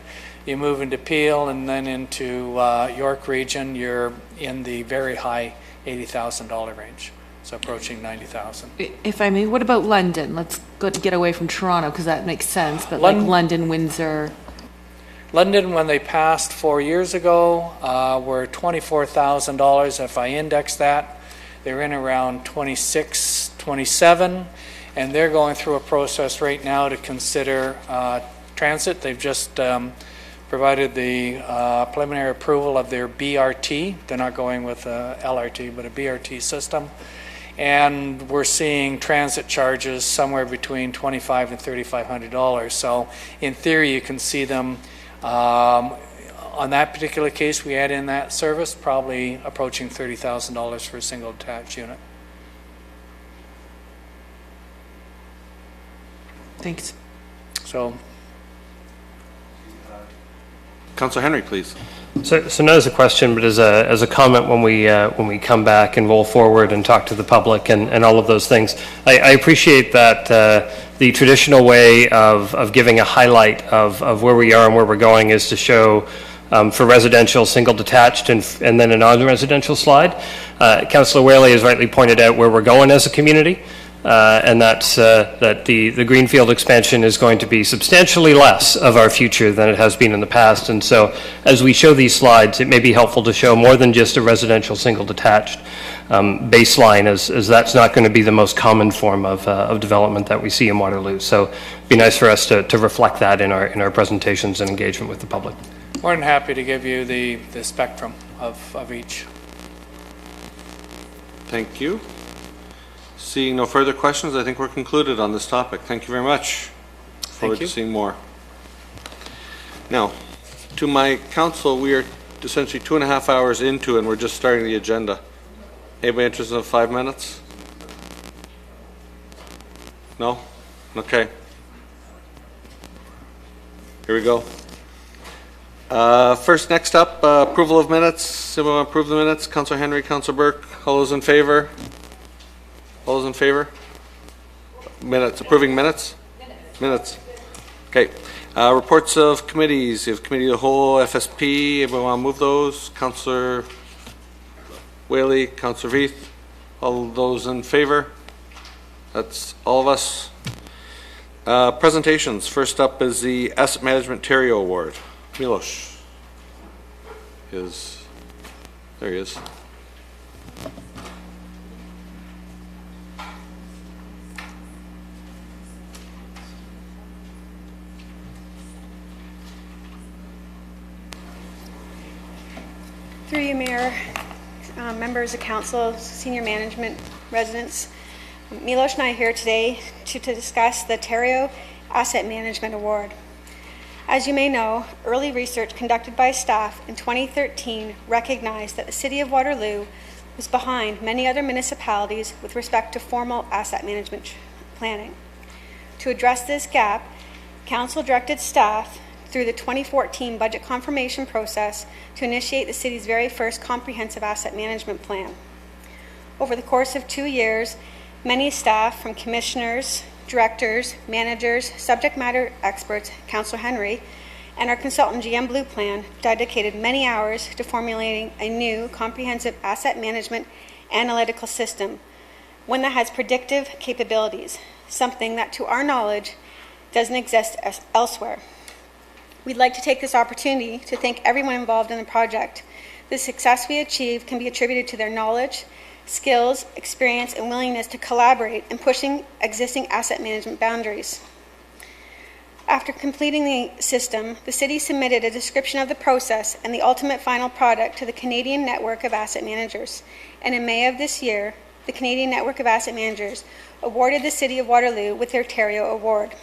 You move into Peel and then into York region, you're in the very high $80,000 range, so approaching $90,000. If I may, what about London? Let's get away from Toronto, because that makes sense, but like London, Windsor. London, when they passed 4 years ago, were $24,000. If I index that, they're in around 26, 27, and they're going through a process right now to consider transit. They've just provided the preliminary approval of their BRT. They're not going with LRT, but a BRT system. And we're seeing transit charges somewhere between $2,500 and $3,500. So in theory, you can see them on that particular case, we add in that service, probably approaching $30,000 for a single detached unit. Thanks. So, Councillor Henry, please. So not as a question, but as a comment when we come back and roll forward and talk to the public and all of those things. I appreciate that the traditional way of giving a highlight of where we are and where we're going is to show for residential single detached and then a non-residential slide. Councillor Whaley has rightly pointed out where we're going as a community. And that's that the Greenfield expansion is going to be substantially less of our future than it has been in the past. And so as we show these slides, it may be helpful to show more than just a residential single detached. baseline, as that's not going to be the most common form of development that we see in Waterloo. So it'd be nice for us to reflect that in our presentations and engagement with the public. More than happy to give you the spectrum of each. Thank you. Seeing no further questions, I think we're concluded on this topic. Thank you very much. Forward to seeing more. Now, to my council, we are essentially 2.5 hours into, and we're just starting the agenda. Anybody interested in 5 minutes? No? Okay. Here we go. First, next up, approval of minutes. Anyone want to approve the minutes? Councillor Henry, Councillor Burke. All those in favor? All those in favor? Minutes. Approving minutes? Minutes. Okay. Reports of committees. You have Committee of the Whole, FSP. Everyone want to move those? Councillor Whaley, Councillor Veith. All those in favor? That's all of us. Presentations. First up is the Asset Management Terrio Award. Milos is, there he is. Through you, Mayor, members of council, senior management, residents, Milos and I are here today to discuss the Terrio Asset Management Award. As you may know, early research conducted by staff in 2013 recognized that the City of Waterloo was behind many other municipalities with respect to formal asset management planning. To address this gap, Council directed staff through the 2014 budget confirmation process to initiate the city's very first comprehensive asset management plan. Over the course of 2 years, many staff from commissioners, directors, managers, subject matter experts, Councillor Henry, and our consultant GM Blue Plan dedicated many hours to formulating a new comprehensive asset management analytical system, one that has predictive capabilities, something that to our knowledge doesn't exist elsewhere. We'd like to take this opportunity to thank everyone involved in the project. The success we achieved can be attributed to their knowledge, skills, experience, and willingness to collaborate in pushing existing asset management boundaries. After completing the system, the city submitted a description of the process and the ultimate final product to the Canadian Network of Asset Managers. And in May of this year, the Canadian Network of Asset Managers awarded the City of Waterloo with their Terrio Award.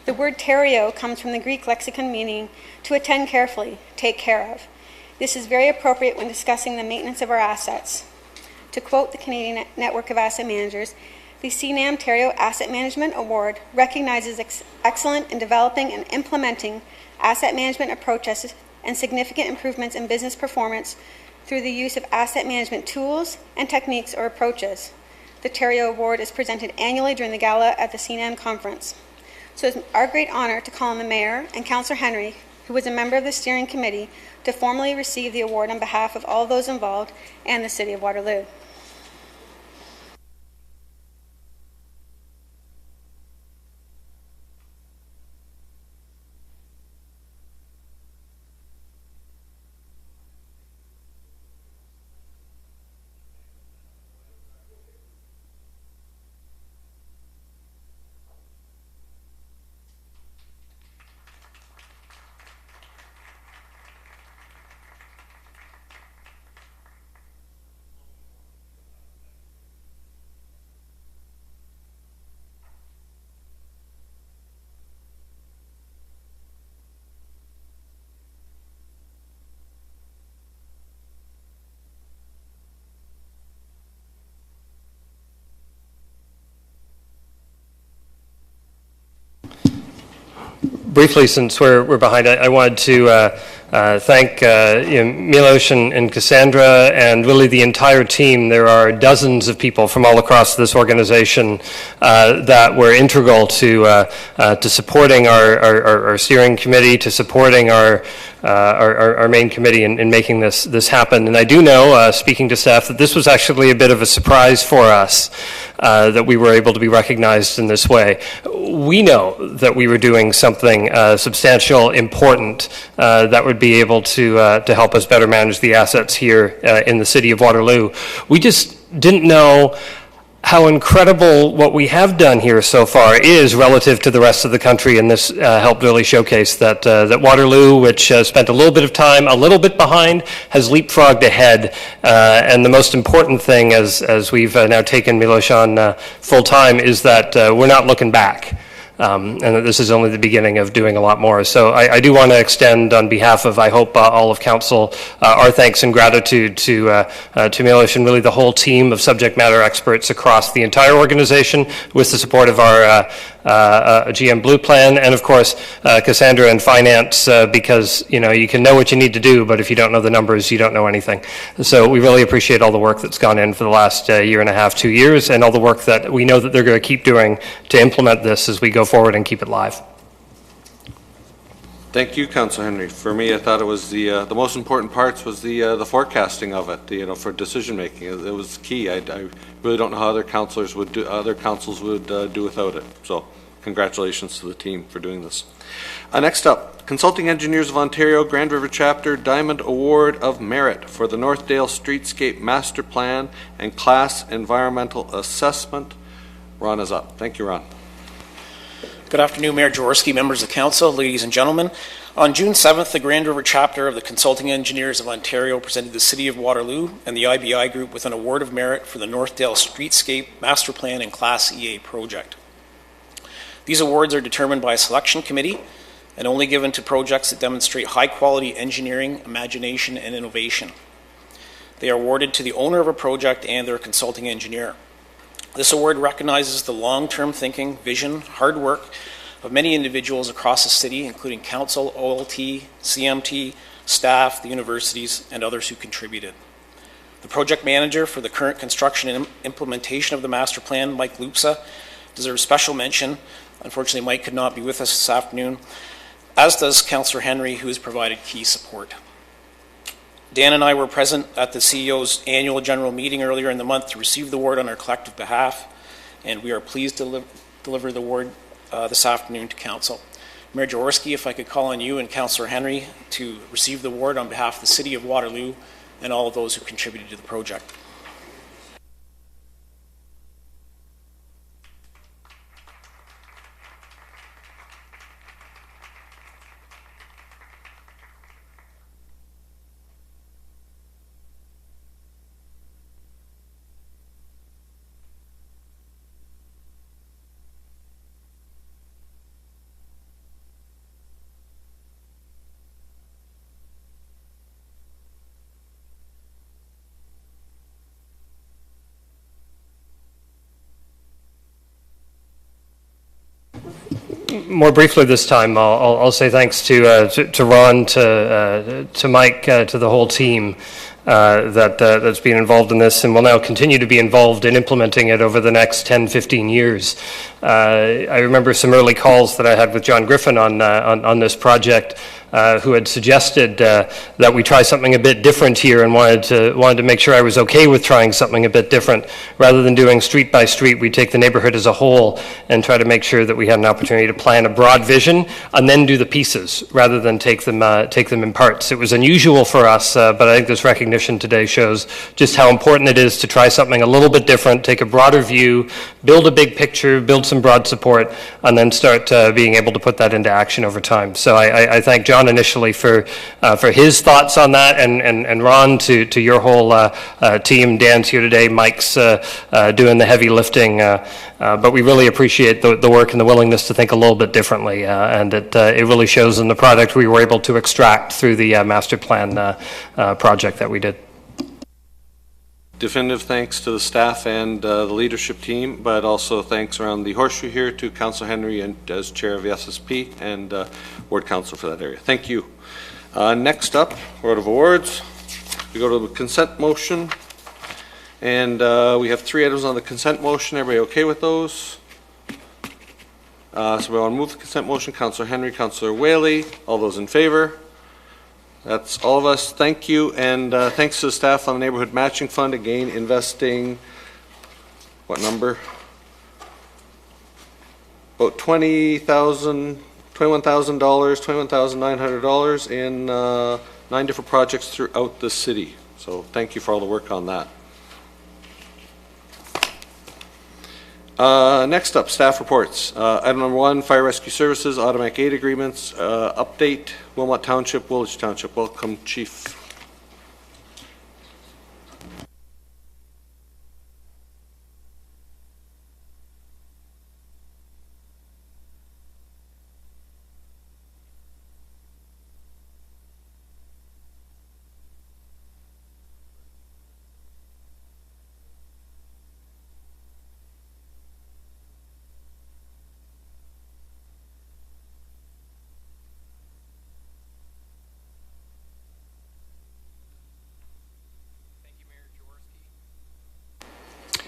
The word Terrio comes from the Greek lexicon meaning to attend carefully, take care of. This is very appropriate when discussing the maintenance of our assets. To quote the Canadian Network of Asset Managers, the CNAM Terrio Asset Management Award recognizes excellence in developing and implementing asset management approaches and significant improvements in business performance through the use of asset management tools and techniques or approaches. The Terrio Award is presented annually during the gala at the CNAM conference. So it's our great honor to call on the Mayor and Councillor Henry, who was a member of the steering committee, to formally receive the award on behalf of all those involved and the City of Waterloo. Briefly, since we're behind, I wanted to thank Milos and Cassandra and really the entire team. There are dozens of people from all across this organization that were integral to supporting our steering committee, to supporting our main committee in making this happen. And I do know, speaking to staff, that this was actually a bit of a surprise for us that we were able to be recognized in this way. We know that we were doing something substantial, important, that would be able to help us better manage the assets here in the city of Waterloo. We just didn't know how incredible what we have done here so far is relative to the rest of the country, and this helped really showcase that Waterloo, which spent a little bit of time, a little bit behind, has leapfrogged ahead. And the most important thing, as we've now taken Milos on full time, is that we're not looking back. And that this is only the beginning of doing a lot more. So I do want to extend, on behalf of, I hope, all of council, our thanks and gratitude to Milos and really the whole team of subject matter experts across the entire organization, with the support of our GM Blue Plan, and of course Cassandra in finance, because you can know what you need to do, but if you don't know the numbers, you don't know anything. So we really appreciate all the work that's gone in for the last year and a half, 2 years, and all the work that we know that they're going to keep doing to implement this as we go forward and keep it live. Thank you, Councillor Henry. For me, I thought it was the most important parts was the forecasting of it. For decision making, it was key. I really don't know how other councils would do without it. So, congratulations to the team for doing this. Next up, Consulting Engineers of Ontario Grand River Chapter Diamond Award of Merit for the Northdale Streetscape Master Plan and Class Environmental Assessment. Ron is up. Thank you, Ron. Good afternoon, Mayor Jaworski, members of council, ladies and gentlemen. On June 7th, the Grand River chapter of the Consulting Engineers of Ontario presented the City of Waterloo and the IBI Group with an award of merit for the Northdale Streetscape Master Plan and Class EA project. These awards are determined by a selection committee and only given to projects that demonstrate high-quality engineering, imagination, and innovation. They are awarded to the owner of a project and their consulting engineer. This award recognizes the long-term thinking, vision, hard work of many individuals across the city, including council, OLT, CMT, staff, the universities, and others who contributed. The project manager for the current construction and implementation of the master plan, Mike Lupsa, deserves special mention. Unfortunately, Mike could not be with us this afternoon, as does Councillor Henry, who has provided key support. Dan and I were present at the CEO's annual general meeting earlier in the month to receive the award on our collective behalf, and we are pleased to deliver the award this afternoon to Council. Mayor Jaworski, if I could call on you and Councillor Henry to receive the award on behalf of the City of Waterloo and all of those who contributed to the project. More briefly this time, I'll say thanks to Ron, to Mike, to the whole team that's been involved in this and will now continue to be involved in implementing it over the next 10, 15 years. I remember some early calls that I had with John Griffin on this project, who had suggested that we try something a bit different here, and wanted to make sure I was okay with trying something a bit different. Rather than doing street by street, we take the neighborhood as a whole and try to make sure that we had an opportunity to plan a broad vision and then do the pieces rather than take them in parts. It was unusual for us, but I think this recognition today shows just how important it is to try something a little bit different, take a broader view, build a big picture, build some broad support, and then start being able to put that into action over time. So I thank John initially for his thoughts on that, and Ron, to your whole team. Dan's here today, Mike's doing the heavy lifting, but we really appreciate the work and the willingness to think a little bit differently, and it really shows in the product we were able to extract through the master plan project that we did. Definitive thanks to the staff and the leadership team, but also thanks around the horseshoe here to Councillor Henry and as chair of the SSP and ward council for that area. Thank you. Next up, Award of Awards. We go to the consent motion, and we have 3 items on the consent motion. Everybody okay with those? So we want to move the consent motion. Councillor Henry, Councillor Whaley, all those in favor? That's all of us. Thank you, and thanks to the staff on the Neighborhood Matching Fund, again investing, what number? About $20,000 $21,000, $21,900 in 9 different projects throughout the city. So thank you for all the work on that. Next up, staff reports. Item number 1, Fire Rescue Services, automatic aid agreements, update, Wilmot Township, Woolwich Township. Welcome, Chief.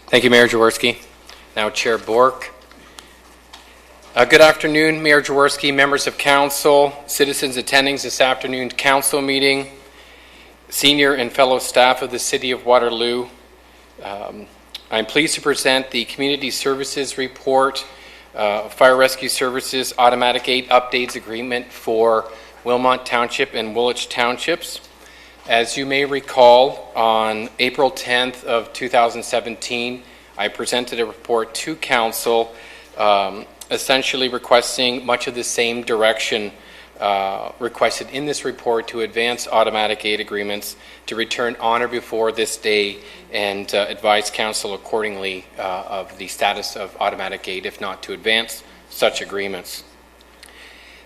Thank you, Mayor Jaworski. Now, Chair Bork. Good afternoon, Mayor Jaworski, members of council, citizens attending this afternoon's council meeting, senior and fellow staff of the City of Waterloo. I'm pleased to present the Community Services Report, Fire Rescue Services Automatic Aid Updates Agreement for Wilmot Township and Woolwich Townships. As you may recall, on April 10th of 2017, I presented a report to Council essentially requesting much of the same direction requested in this report to advance automatic aid agreements, to return on or before this day, and advise Council accordingly of the status of automatic aid, if not to advance such agreements.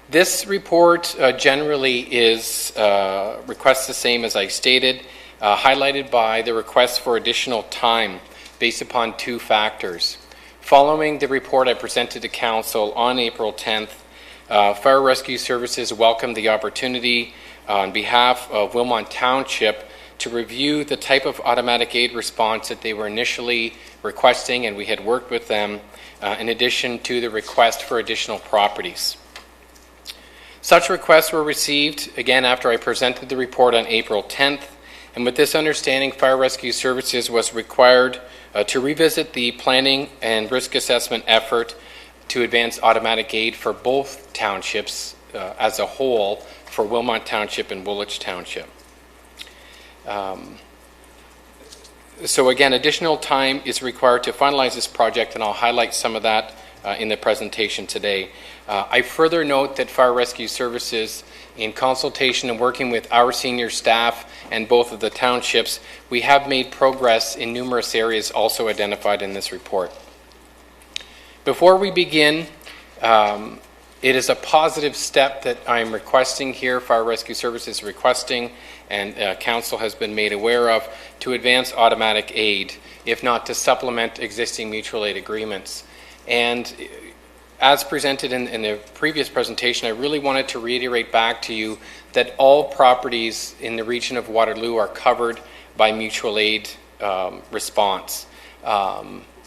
This report generally is requests the same as I stated, highlighted by the request for additional time based upon 2 factors. Following the report I presented to Council on April 10th, Fire Rescue Services welcomed the opportunity on behalf of Wilmot Township to review the type of automatic aid response that they were initially requesting, and we had worked with them in addition to the request for additional properties. Such requests were received, again, after I presented the report on April 10th, and with this understanding, Fire Rescue Services was required to revisit the planning and risk assessment effort to advance automatic aid for both townships as a whole, for Wilmot Township and Woolwich Township. So again, additional time is required to finalize this project, and I'll highlight some of that in the presentation today. I further note that Fire Rescue Services, in consultation and working with our senior staff and both of the townships, we have made progress in numerous areas also identified in this report. Before we begin, it is a positive step that I'm requesting here, Fire Rescue Services requesting, and Council has been made aware of, to advance automatic aid, if not to supplement existing mutual aid agreements. And as presented in the previous presentation, I really wanted to reiterate back to you that all properties in the region of Waterloo are covered by mutual aid response,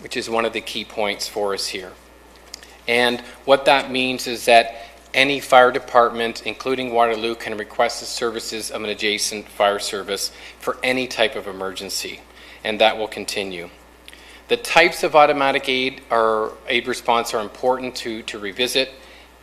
which is one of the key points for us here. And what that means is that any fire department, including Waterloo, can request the services of an adjacent fire service for any type of emergency, and that will continue. The types of automatic aid response are important to revisit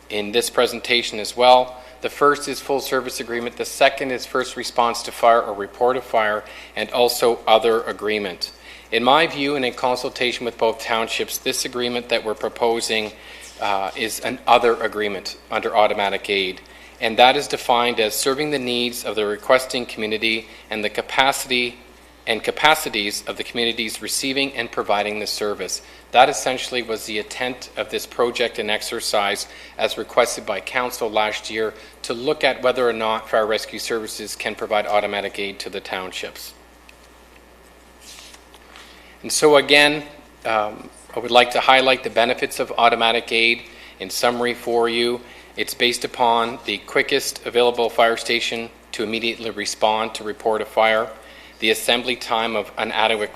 in this presentation as well. The first is full service agreement. The second is first response to fire or report of fire, and also other agreement. In my view, and in consultation with both townships, this agreement that we're proposing is an other agreement under automatic aid, and that is defined as serving the needs of the requesting community and the capacity and capacities of the communities receiving and providing the service. That essentially was the intent of this project and exercise as requested by Council last year, to look at whether or not Fire Rescue Services can provide automatic aid to the townships. And so again, I would like to highlight the benefits of automatic aid. In summary for you, it's based upon the quickest available fire station to immediately respond to report a fire, the assembly time of an adequate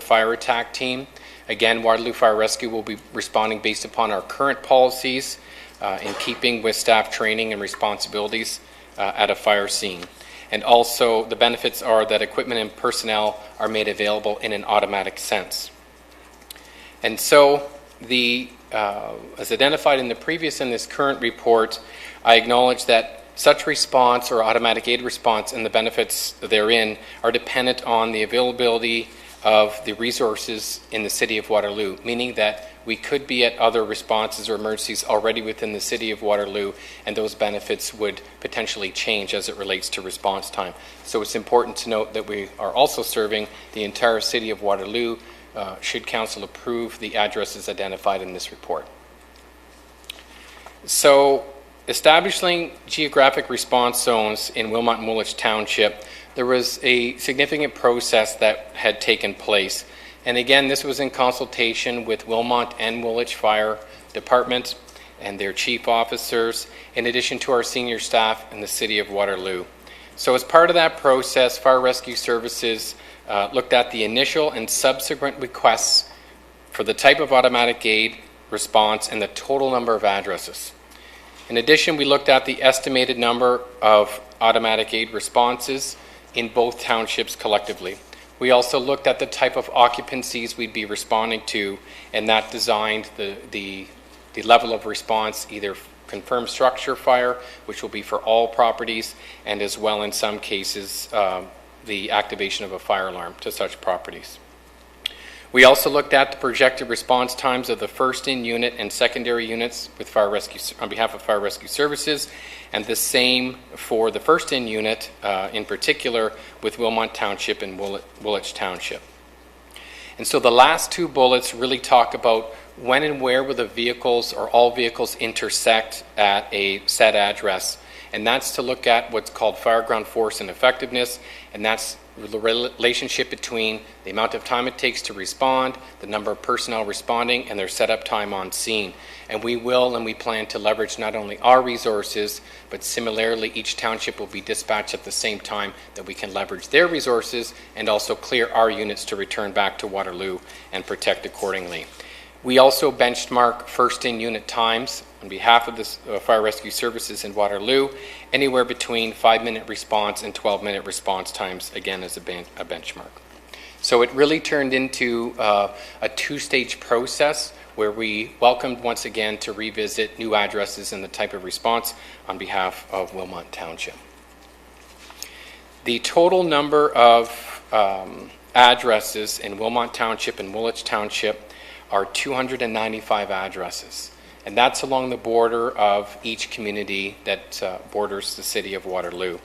fire attack team. Again, Waterloo Fire Rescue will be responding based upon our current policies in keeping with staff training and responsibilities at a fire scene. And also the benefits are that equipment and personnel are made available in an automatic sense. And so the as identified in the previous and this current report, I acknowledge that such response or automatic aid response and the benefits therein are dependent on the availability of the resources in the City of Waterloo, meaning that we could be at other responses or emergencies already within the City of Waterloo, and those benefits would potentially change as it relates to response time. So it's important to note that we are also serving the entire City of Waterloo should Council approve the addresses identified in this report. So establishing geographic response zones in Wilmot and Woolwich Township, there was a significant process that had taken place. And again, this was in consultation with Wilmot and Woolwich Fire Department and their chief officers, in addition to our senior staff in the City of Waterloo. So as part of that process, Fire Rescue Services looked at the initial and subsequent requests for the type of automatic aid response and the total number of addresses. In addition, we looked at the estimated number of automatic aid responses in both townships collectively. We also looked at the type of occupancies we'd be responding to, and that designed the level of response, either confirmed structure fire, which will be for all properties, and as well in some cases the activation of a fire alarm to such properties. We also looked at the projected response times of the first in unit and secondary units with Fire Rescue on behalf of Fire Rescue Services, and the same for the first in unit in particular with Wilmot Township and Woolwich Township. And so the last two bullets really talk about when and where will the vehicles or all vehicles intersect at a set address. And that's to look at what's called fire ground force and effectiveness, and that's the relationship between the amount of time it takes to respond, the number of personnel responding, and their setup time on scene. And we will and we plan to leverage not only our resources, but similarly each township will be dispatched at the same time that we can leverage their resources and also clear our units to return back to Waterloo and protect accordingly. We also benchmark first in unit times on behalf of the Fire Rescue Services in Waterloo, anywhere between 5-minute response and 12-minute response times, again as a benchmark. So it really turned into a two-stage process where we welcomed once again to revisit new addresses and the type of response on behalf of Wilmot Township. The total number of addresses in Wilmot Township and Woolwich Township are 295 addresses. And that's along the border of each community that borders the City of Waterloo.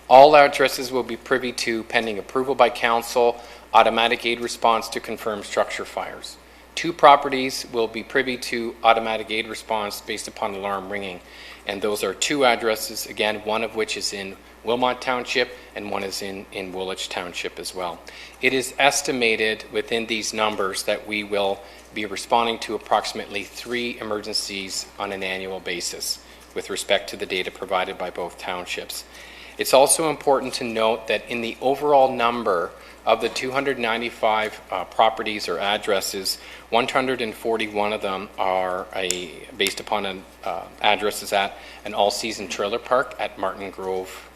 All addresses will be privy to, pending approval by Council, automatic aid response to confirmed structure fires. 2 properties will be privy to automatic aid response based upon alarm ringing. And those are 2 addresses, again, one of which is in Wilmot Township and one is in Woolwich Township as well. It is estimated within these numbers that we will be responding to approximately 3 emergencies on an annual basis with respect to the data provided by both townships. It's also important to note that in the overall number of the 295 properties or addresses, 141 of them are based upon addresses at an all-season trailer park at Martin Grove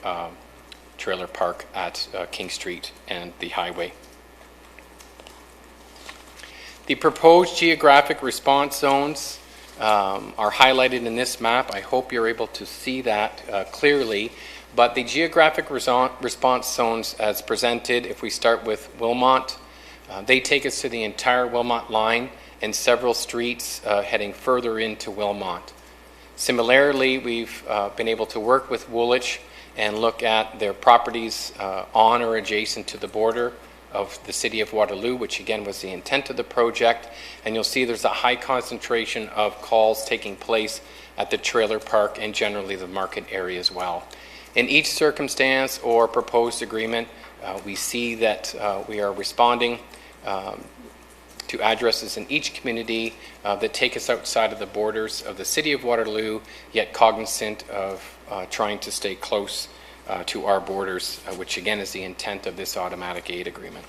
Trailer Park at King Street and the highway. The proposed geographic response zones are highlighted in this map. I hope you're able to see that clearly. But the geographic response zones as presented, if we start with Wilmot, they take us to the entire Wilmot line and several streets heading further into Wilmot. Similarly, we've been able to work with Woolwich and look at their properties on or adjacent to the border of the City of Waterloo, which again was the intent of the project. And you'll see there's a high concentration of calls taking place at the trailer park and generally the market area as well. In each circumstance or proposed agreement, we see that we are responding to addresses in each community that take us outside of the borders of the City of Waterloo, yet cognizant of trying to stay close to our borders, which again is the intent of this automatic aid agreement.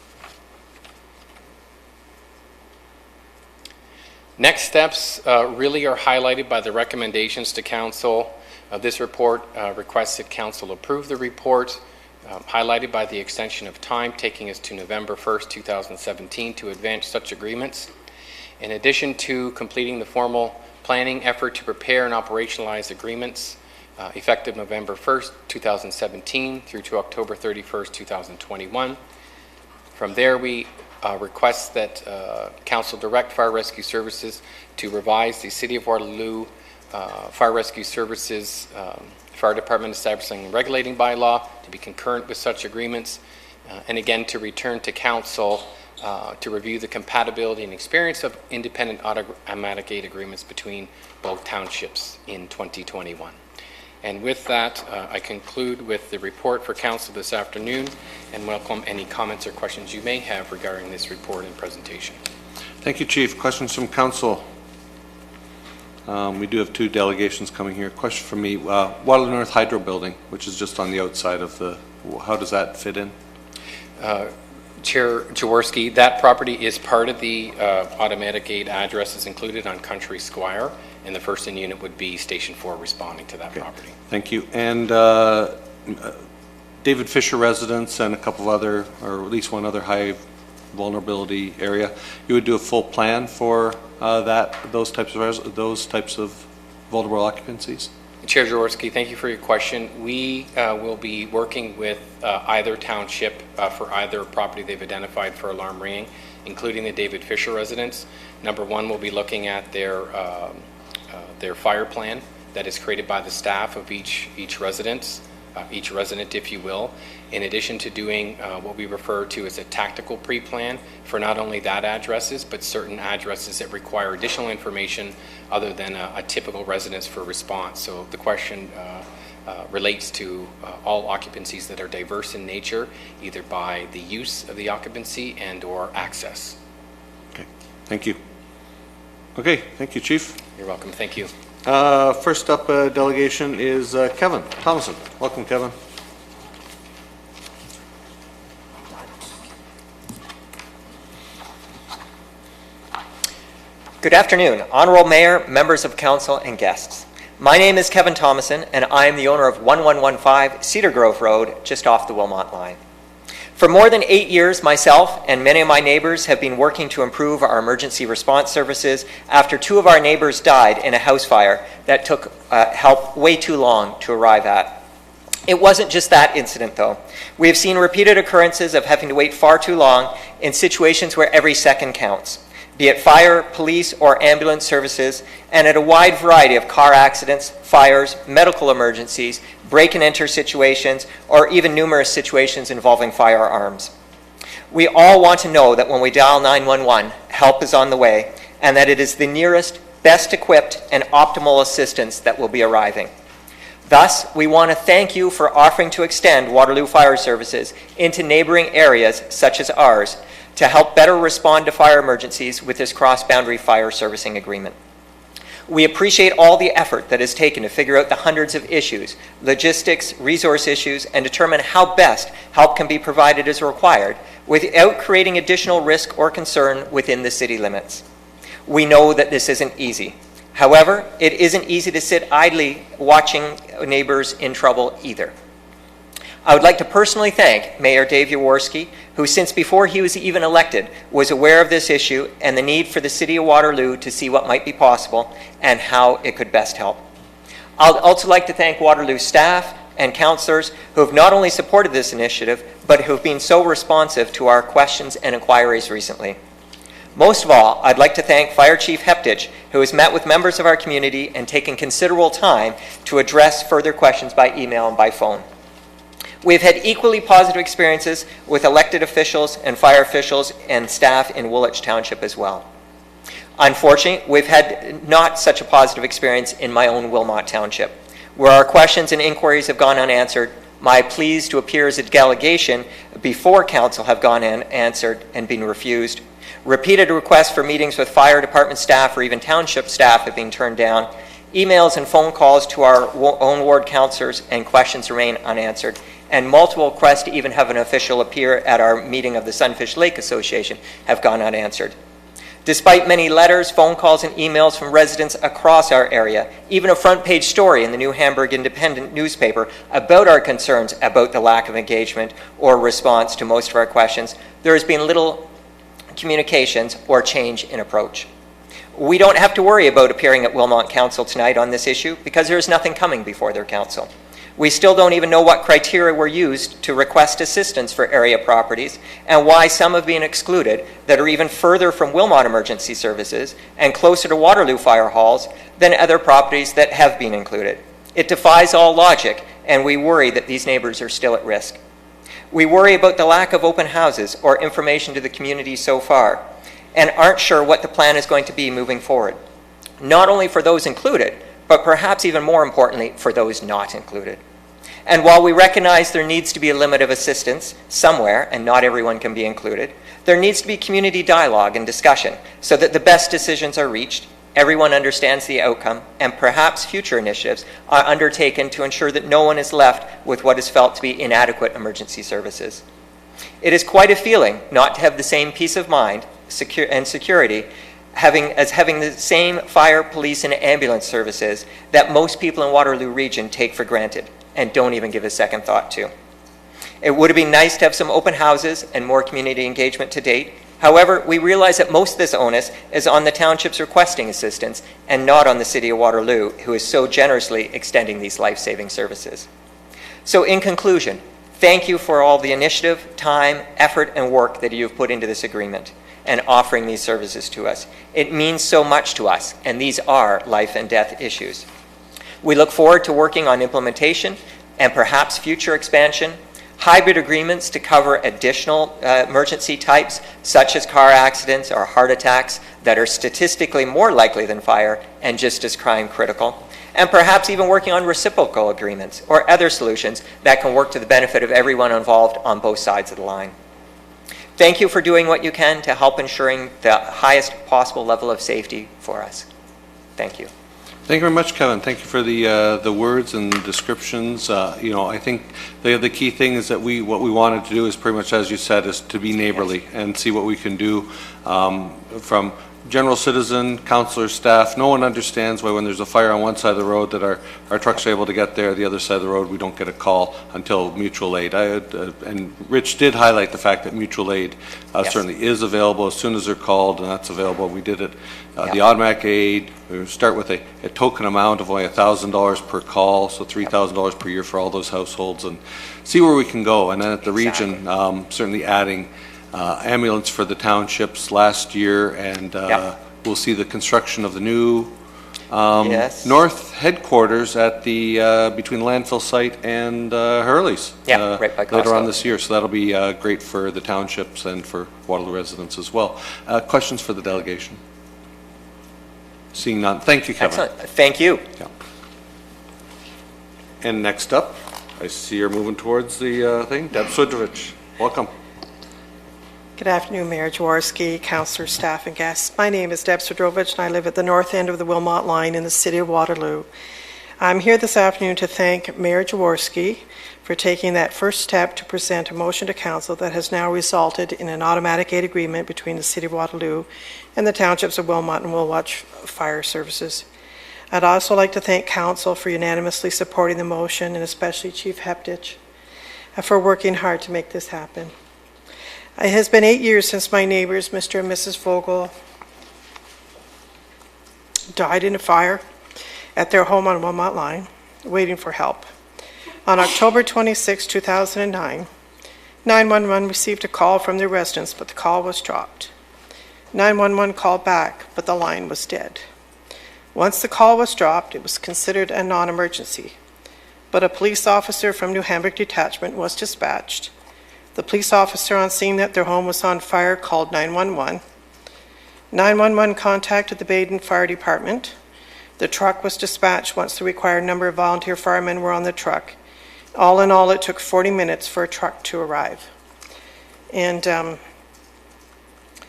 Next steps really are highlighted by the recommendations to Council. This report requests that Council approve the report, highlighted by the extension of time taking us to November 1st, 2017 to advance such agreements. In addition to completing the formal planning effort to prepare and operationalize agreements effective November 1st, 2017 through to October 31st, 2021. From there, we request that Council direct Fire Rescue Services to revise the City of Waterloo Fire Rescue Services Fire Department establishing and regulating bylaw to be concurrent with such agreements, and again to return to Council to review the compatibility and experience of independent automatic gate agreements between both townships in 2021. And with that, I conclude with the report for Council this afternoon and welcome any comments or questions you may have regarding this report and presentation. Thank you, Chief. Questions from Council? We do have two delegations coming here. Question from me. Waterloo North Hydro Building, which is just on the outside of the, how does that fit in? Chair Jaworski, that property is part of the automatic gate addresses included on Country Squire, and the first in unit would be Station 4 responding to that property. Thank you. And David Fisher residence and a couple of other, or at least one other high vulnerability area, you would do a full plan for those types of vulnerable occupancies? Chair Jaworski, thank you for your question. We will be working with either township for either property they've identified for alarm ringing, including the David Fisher residence. Number one, we'll be looking at their fire plan that is created by the staff of each residence, each resident, if you will, in addition to doing what we refer to as a tactical pre-plan for not only that addresses, but certain addresses that require additional information other than a typical residence for response. So the question relates to all occupancies that are diverse in nature, either by the use of the occupancy and or access. Okay, thank you. Okay, thank you, Chief. You're welcome, thank you. First up delegation is Kevin Thomason. Welcome, Kevin. Good afternoon, Honorable Mayor, members of Council, and guests. My name is Kevin Thomason, and I am the owner of 1115 Cedar Grove Road, just off the Wilmot line. For more than 8 years, myself and many of my neighbors have been working to improve our emergency response services after 2 of our neighbors died in a house fire that took help way too long to arrive at. It wasn't just that incident, though. We have seen repeated occurrences of having to wait far too long in situations where every second counts, be it fire, police, or ambulance services, and at a wide variety of car accidents, fires, medical emergencies, break-and-enter situations, or even numerous situations involving firearms. We all want to know that when we dial 911, help is on the way, and that it is the nearest, best equipped, and optimal assistance that will be arriving. Thus, we want to thank you for offering to extend Waterloo Fire Services into neighboring areas such as ours to help better respond to fire emergencies with this cross-boundary fire servicing agreement. We appreciate all the effort that is taken to figure out the hundreds of issues, logistics, resource issues, and determine how best help can be provided as required without creating additional risk or concern within the city limits. We know that this isn't easy. However, it isn't easy to sit idly watching neighbors in trouble either. I would like to personally thank Mayor Dave Jaworski, who since before he was even elected was aware of this issue and the need for the City of Waterloo to see what might be possible and how it could best help. I'd also like to thank Waterloo staff and councillors who have not only supported this initiative, but who have been so responsive to our questions and inquiries recently. Most of all, I'd like to thank Fire Chief Heptich, who has met with members of our community and taken considerable time to address further questions by email and by phone. We've had equally positive experiences with elected officials and fire officials and staff in Woolwich Township as well. Unfortunately, we've had not such a positive experience in my own Wilmot Township, where our questions and inquiries have gone unanswered. My pleas to appear as a delegation before council have gone unanswered and been refused. Repeated requests for meetings with fire department staff or even township staff have been turned down. Emails and phone calls to our own ward councillors and questions remain unanswered. And multiple requests to even have an official appear at our meeting of the Sunfish Lake Association have gone unanswered. Despite many letters, phone calls, and emails from residents across our area, even a front-page story in the New Hamburg Independent newspaper about our concerns about the lack of engagement or response to most of our questions, there has been little communications or change in approach. We don't have to worry about appearing at Wilmot Council tonight on this issue because there is nothing coming before their council. We still don't even know what criteria were used to request assistance for area properties and why some have been excluded that are even further from Wilmot Emergency Services and closer to Waterloo fire halls than other properties that have been included. It defies all logic, and we worry that these neighbors are still at risk. We worry about the lack of open houses or information to the community so far and aren't sure what the plan is going to be moving forward, not only for those included, but perhaps even more importantly, for those not included. And while we recognize there needs to be a limit of assistance somewhere, and not everyone can be included, there needs to be community dialogue and discussion so that the best decisions are reached, everyone understands the outcome, and perhaps future initiatives are undertaken to ensure that no one is left with what is felt to be inadequate emergency services. It is quite a feeling not to have the same peace of mind and security having the same fire, police, and ambulance services that most people in Waterloo region take for granted and don't even give a second thought to. It would have been nice to have some open houses and more community engagement to date. However, we realize that most of this onus is on the townships requesting assistance and not on the City of Waterloo, who is so generously extending these life-saving services. So in conclusion, thank you for all the initiative, time, effort, and work that you've put into this agreement and offering these services to us. It means so much to us, and these are life and death issues. We look forward to working on implementation and perhaps future expansion, hybrid agreements to cover additional emergency types, such as car accidents or heart attacks that are statistically more likely than fire and just as crime critical, and perhaps even working on reciprocal agreements or other solutions that can work to the benefit of everyone involved on both sides of the line. Thank you for doing what you can to help ensuring the highest possible level of safety for us. Thank you. Thank you very much, Kevin. Thank you for the words and descriptions. I think the key thing is that what we wanted to do is pretty much, as you said, is to be neighborly and see what we can do from general citizen, councillor, staff. No one understands why when there's a fire on one side of the road that our trucks are able to get there, the other side of the road we don't get a call until mutual aid. And Rich did highlight the fact that mutual aid certainly is available as soon as they're called, and that's available. We did it. The automatic aid, we start with a token amount of only $1,000 per call, so $3,000 per year for all those households, and see where we can go. And then at the region, certainly adding ambulance for the townships last year, and we'll see the construction of the new north headquarters at the between the landfill site and Hurley's right by later on this year. So that'll be great for the townships and for Waterloo residents as well. Questions for the delegation? Seeing none. Thank you, Kevin. Excellent. Thank you. Yeah. And next up, I see you're moving towards the thing. Deb Sudrovich, welcome. Good afternoon, Mayor Jaworski, councillor, staff, and guests. My name is Deb Sudrovich, and I live at the north end of the Wilmot line in the City of Waterloo. I'm here this afternoon to thank Mayor Jaworski for taking that first step to present a motion to council that has now resulted in an automatic aid agreement between the City of Waterloo and the townships of Wilmot and Woolwich Fire Services. I'd also like to thank council for unanimously supporting the motion, and especially Chief Heptich for working hard to make this happen. It has been 8 years since my neighbors, Mr. and Mrs. Vogel, died in a fire at their home on Wilmot Line, waiting for help. On October 26, 2009, 911 received a call from their residents, but the call was dropped. 911 called back, but the line was dead. Once the call was dropped, it was considered a non-emergency, but a police officer from New Hamburg Detachment was dispatched. The police officer, on seeing that their home was on fire, called 911. 911 contacted the Baden Fire Department. The truck was dispatched once the required number of volunteer firemen were on the truck. All in all, it took 40 minutes for a truck to arrive. And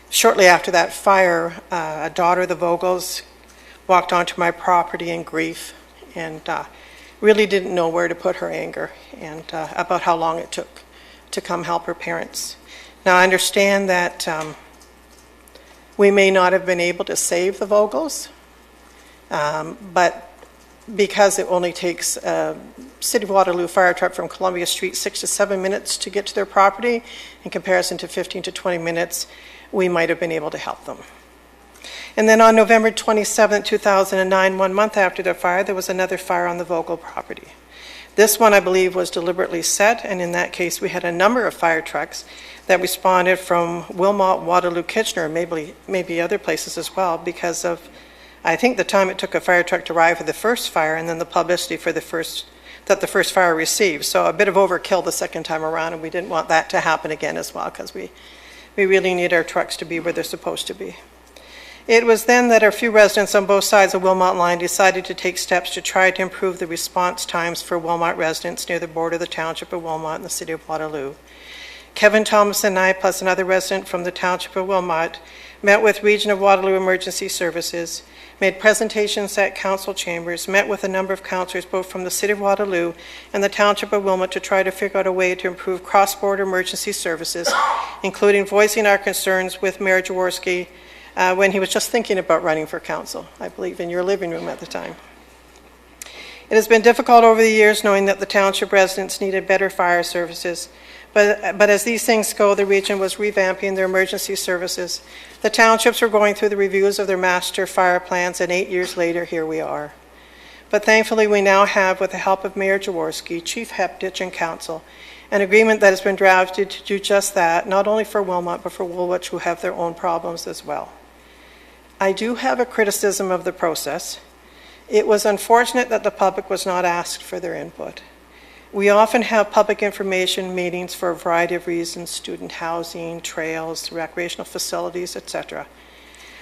shortly after that fire, a daughter of the Vogels walked onto my property in grief and really didn't know where to put her anger and about how long it took to come help her parents. Now, I understand that we may not have been able to save the Vogels, but because it only takes a City of Waterloo fire truck from Columbia Street 6 to 7 minutes to get to their property, in comparison to 15 to 20 minutes, we might have been able to help them. And then on November 27, 2009, 1 month after the fire, there was another fire on the Vogel property. This one, I believe, was deliberately set, and in that case, we had a number of fire trucks that responded from Wilmot, Waterloo, Kitchener, maybe other places as well, because of, I think, the time it took a fire truck to arrive for the first fire, and then the publicity for the first fire received. So a bit of overkill the second time around, and we didn't want that to happen again as well, because we really need our trucks to be where they're supposed to be. It was then that a few residents on both sides of Wilmot Line decided to take steps to try to improve the response times for Wilmot residents near the border of the Township of Wilmot and the City of Waterloo. Kevin Thomas and I, plus another resident from the Township of Wilmot, met with Region of Waterloo Emergency Services, made presentations at council chambers, met with a number of councillors both from the City of Waterloo and the Township of Wilmot to try to figure out a way to improve cross-border emergency services, including voicing our concerns with Mayor Jaworski when he was just thinking about running for council, I believe, in your living room at the time. It has been difficult over the years knowing that the township residents needed better fire services, but as these things go, the region was revamping their emergency services. The townships were going through the reviews of their master fire plans, and 8 years later, here we are. But thankfully, we now have, with the help of Mayor Jaworski, Chief Heptich, and Council, an agreement that has been drafted to do just that, not only for Wilmot, but for Woolwich, who have their own problems as well. I do have a criticism of the process. It was unfortunate that the public was not asked for their input. We often have public information meetings for a variety of reasons, student housing, trails, recreational facilities, etc.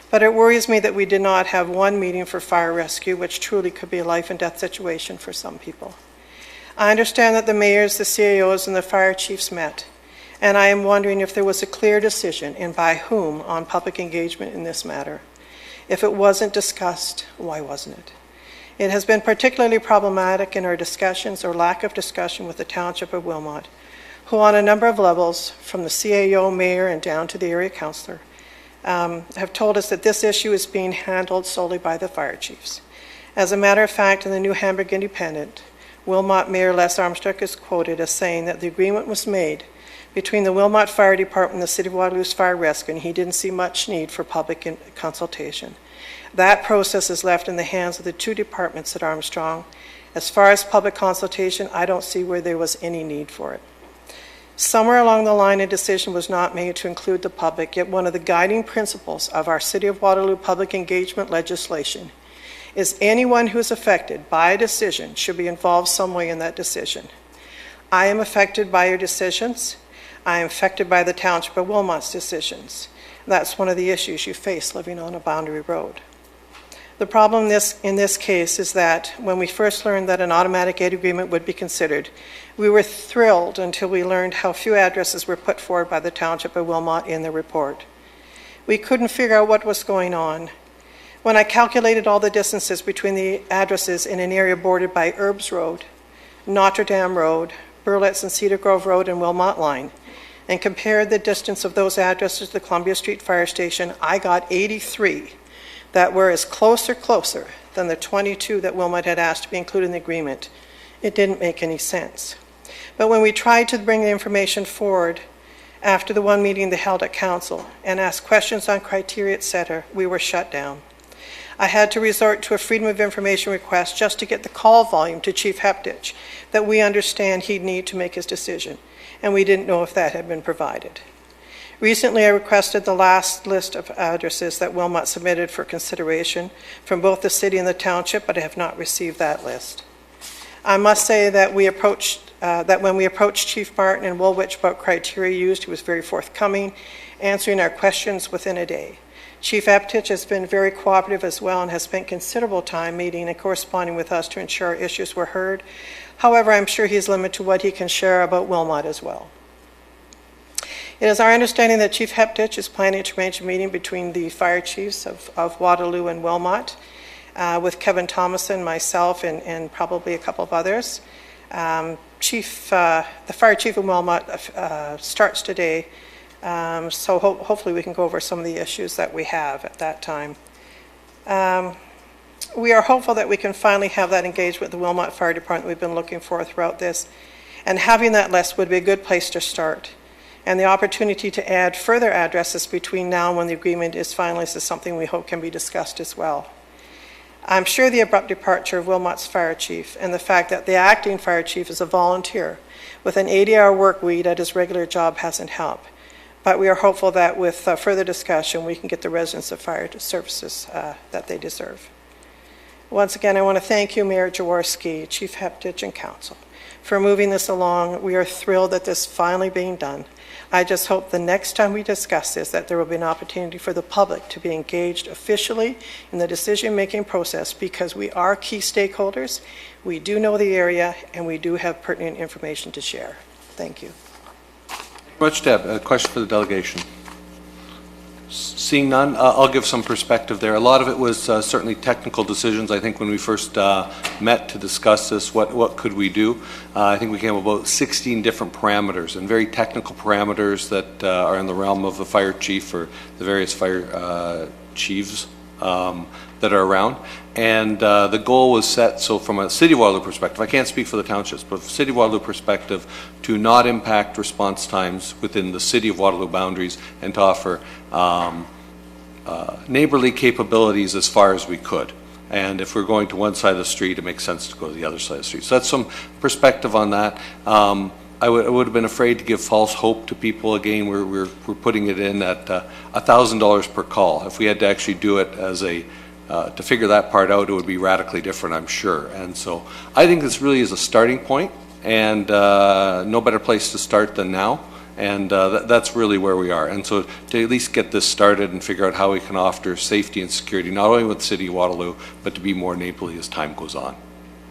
But it worries me that we did not have one meeting for fire rescue, which truly could be a life and death situation for some people. I understand that the mayors, the CAOs, and the fire chiefs met, and I am wondering if there was a clear decision, and by whom, on public engagement in this matter. If it wasn't discussed, why wasn't it? It has been particularly problematic in our discussions or lack of discussion with the Township of Wilmot, who on a number of levels, from the CAO, mayor, and down to the area councillor, have told us that this issue is being handled solely by the fire chiefs. As a matter of fact, in the New Hamburg Independent, Wilmot Mayor Les Armstrong is quoted as saying that the agreement was made between the Wilmot Fire Department and the City of Waterloo's fire rescue, and he didn't see much need for public consultation. That process is left in the hands of the two departments at Armstrong. As far as public consultation, I don't see where there was any need for it. Somewhere along the line, a decision was not made to include the public, yet one of the guiding principles of our City of Waterloo public engagement legislation is anyone who is affected by a decision should be involved some way in that decision. I am affected by your decisions. I am affected by the Township of Wilmot's decisions. That's one of the issues you face living on a boundary road. The problem in this case is that when we first learned that an automatic aid agreement would be considered, we were thrilled until we learned how few addresses were put forward by the Township of Wilmot in the report. We couldn't figure out what was going on. When I calculated all the distances between the addresses in an area bordered by Herbs Road, Notre Dame Road, Burlett's and Cedar Grove Road, and Wilmot Line, and compared the distance of those addresses to the Columbia Street Fire Station, I got 83 that were as closer than the 22 that Wilmot had asked to be included in the agreement. It didn't make any sense. But when we tried to bring the information forward after the one meeting they held at council and ask questions on criteria, etc., we were shut down. I had to resort to a Freedom of Information request just to get the call volume to Chief Heptich that we understand he'd need to make his decision, and we didn't know if that had been provided. Recently, I requested the last list of addresses that Wilmot submitted for consideration from both the city and the township, but I have not received that list. I must say that when we approached Chief Martin in Woolwich about criteria used, he was very forthcoming, answering our questions within a day. Chief Heptich has been very cooperative as well and has spent considerable time meeting and corresponding with us to ensure our issues were heard. However, I'm sure he's limited to what he can share about Wilmot as well. It is our understanding that Chief Heptich is planning to arrange a meeting between the fire chiefs of Waterloo and Wilmot with Kevin Thomason, myself, and probably a couple of others. The fire chief of Wilmot starts today, so hopefully we can go over some of the issues that we have at that time. We are hopeful that we can finally have that engagement with the Wilmot Fire Department we've been looking for throughout this, and having that list would be a good place to start. and the opportunity to add further addresses between now and when the agreement is finalized is something we hope can be discussed as well. I'm sure the abrupt departure of Wilmot's fire chief and the fact that the acting fire chief is a volunteer with an 80-hour work week at his regular job hasn't helped. But we are hopeful that with further discussion, we can get the residents of fire services that they deserve. Once again, I want to thank you, Mayor Jaworski, Chief Heptich, and Council for moving this along. We are thrilled that this is finally being done. I just hope the next time we discuss this that there will be an opportunity for the public to be engaged officially in the decision-making process, because we are key stakeholders, we do know the area, and we do have pertinent information to share. Thank you. Much, Deb. A question for the delegation. Seeing none, I'll give some perspective there. A lot of it was certainly technical decisions. I think when we first met to discuss this, what could we do? I think we came up about 16 different parameters, and very technical parameters that are in the realm of the fire chief or the various fire chiefs that are around. And the goal was set, so from a City of Waterloo perspective, I can't speak for the townships, but from a City of Waterloo perspective, to not impact response times within the City of Waterloo boundaries and to offer neighborly capabilities as far as we could. And if we're going to one side of the street, it makes sense to go to the other side of the street. So that's some perspective on that. I would have been afraid to give false hope to people. Again, we're putting it in at $1,000 per call. If we had to actually do it as a to figure that part out, it would be radically different, I'm sure. And so I think this really is a starting point, and no better place to start than now. And that's really where we are. And so to at least get this started and figure out how we can offer safety and security, not only with the City of Waterloo, but to be more neighborly as time goes on.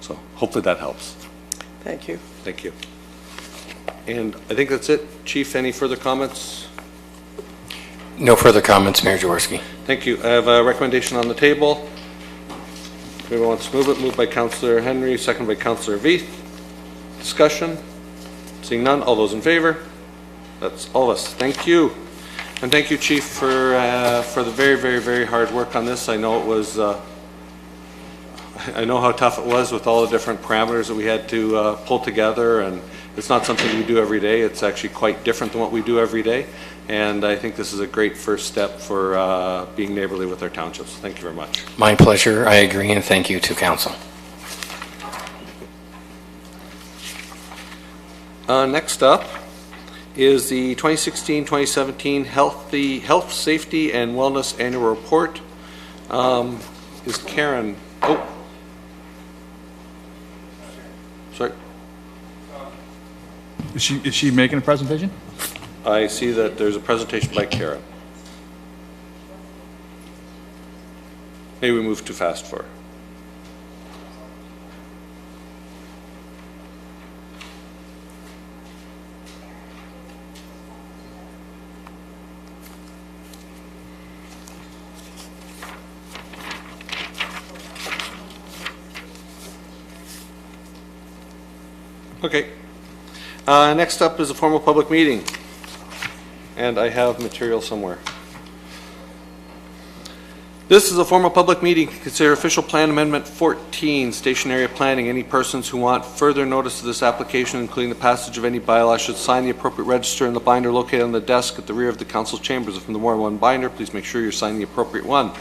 So hopefully that helps. Thank you. Thank you. And I think that's it. Chief, any further comments? No further comments, Mayor Jaworski. Thank you. I have a recommendation on the table. If anyone wants to move it, moved by Councillor Henry, second by Councillor Veith. Discussion? Seeing none, all those in favor? That's all of us. Thank you. And thank you, Chief, for the very, very, very hard work on this. I know it was, I know how tough it was with all the different parameters that we had to pull together, and it's not something we do every day. It's actually quite different than what we do every day. And I think this is a great first step for being neighborly with our townships. Thank you very much. My pleasure. I agree, and thank you to Council. Next up is the 2016-2017 Health, Safety, and Wellness Annual Report. Is Karen? Oh, sorry. Is she making a presentation? I see that there's a presentation by Karen. Maybe we moved too fast for her. Okay. Next up is a formal public meeting. And I have material somewhere. This is a formal public meeting to consider official plan amendment 14, station area planning. Any persons who want further notice of this application, including the passage of any bylaw, should sign the appropriate register in the binder located on the desk at the rear of the council chambers. If from the more than one binder, please make sure you're signing the appropriate one.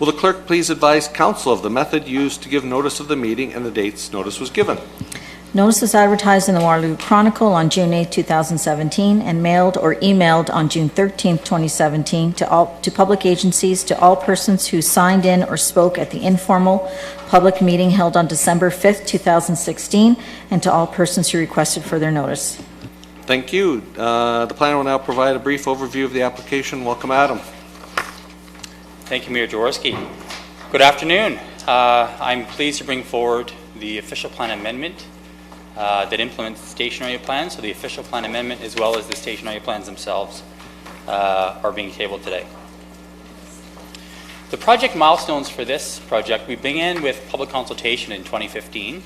Will the clerk please advise council of the method used to give notice of the meeting and the dates notice was given? Notice was advertised in the Waterloo Chronicle on June 8, 2017, and mailed or emailed on June 13, 2017, to public agencies, to all persons who signed in or spoke at the informal public meeting held on December 5, 2016, and to all persons who requested further notice. Thank you. The planner will now provide a brief overview of the application. Welcome, Adam. Thank you, Mayor Jaworski. Good afternoon. I'm pleased to bring forward the official plan amendment that implements the station area plan. So the official plan amendment, as well as the station area plans themselves, are being tabled today. The project milestones for this project, we began with public consultation in 2015,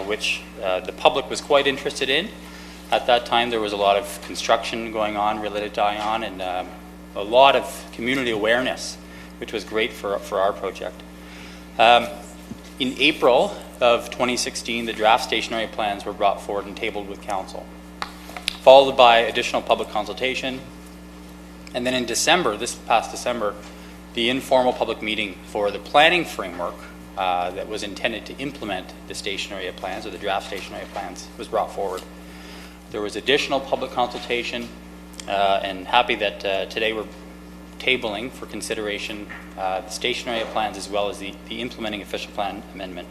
which the public was quite interested in. At that time, there was a lot of construction going on related to ION, and a lot of community awareness, which was great for our project. In April of 2016, the draft station area plans were brought forward and tabled with council. followed by additional public consultation. And then in December, this past December, the informal public meeting for the planning framework that was intended to implement the station area plans, or the draft station area plans, was brought forward. There was additional public consultation, and happy that today we're tabling for consideration the station area plans as well as the implementing official plan amendment.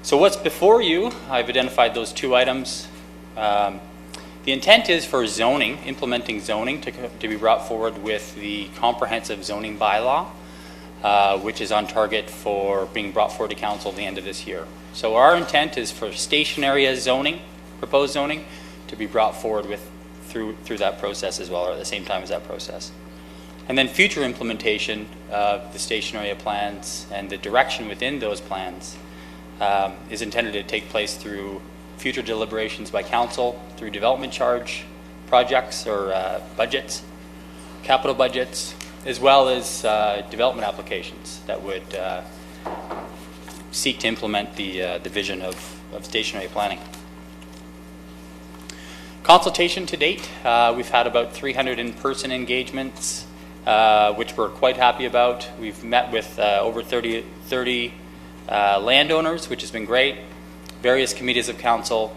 So what's before you, I've identified those two items. The intent is for zoning, implementing zoning, to be brought forward with the comprehensive zoning bylaw, which is on target for being brought forward to council at the end of this year. So our intent is for station area zoning, proposed zoning, to be brought forward with through that process as well, or at the same time as that process. And then future implementation of the station area plans and the direction within those plans is intended to take place through future deliberations by council, through development charge projects or budgets, capital budgets, as well as development applications that would seek to implement the vision of stationary planning. Consultation to date, we've had about 300 in-person engagements, which we're quite happy about. We've met with over 30 landowners, which has been great, various committees of council,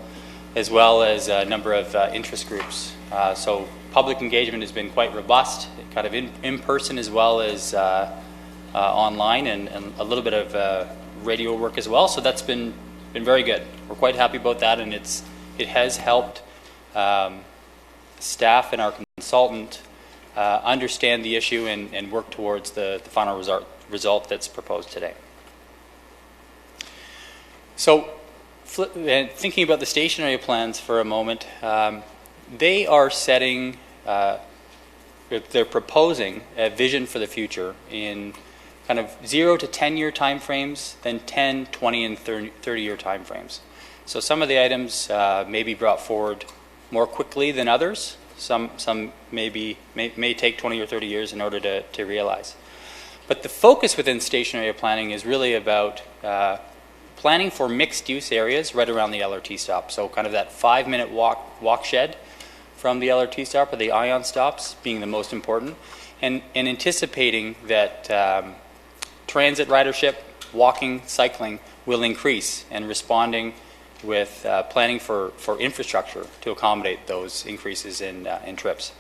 as well as a number of interest groups. So public engagement has been quite robust, kind of in person as well as online, and a little bit of radio work as well. So that's been very good. We're quite happy about that, and it has helped staff and our consultant understand the issue and work towards the final result that's proposed today. So thinking about the station area plans for a moment, they are setting, they're proposing a vision for the future in kind of 0 to 10 year time frames, then 10, 20, and 30 year time frames. So some of the items may be brought forward more quickly than others. Some may take 20 or 30 years in order to realize. But the focus within station area planning is really about planning for mixed-use areas right around the LRT stop. So kind of that 5-minute walk shed from the LRT stop, or the ion stops being the most important, and anticipating that transit ridership, walking, cycling will increase, and responding with planning for infrastructure to accommodate those increases in trips.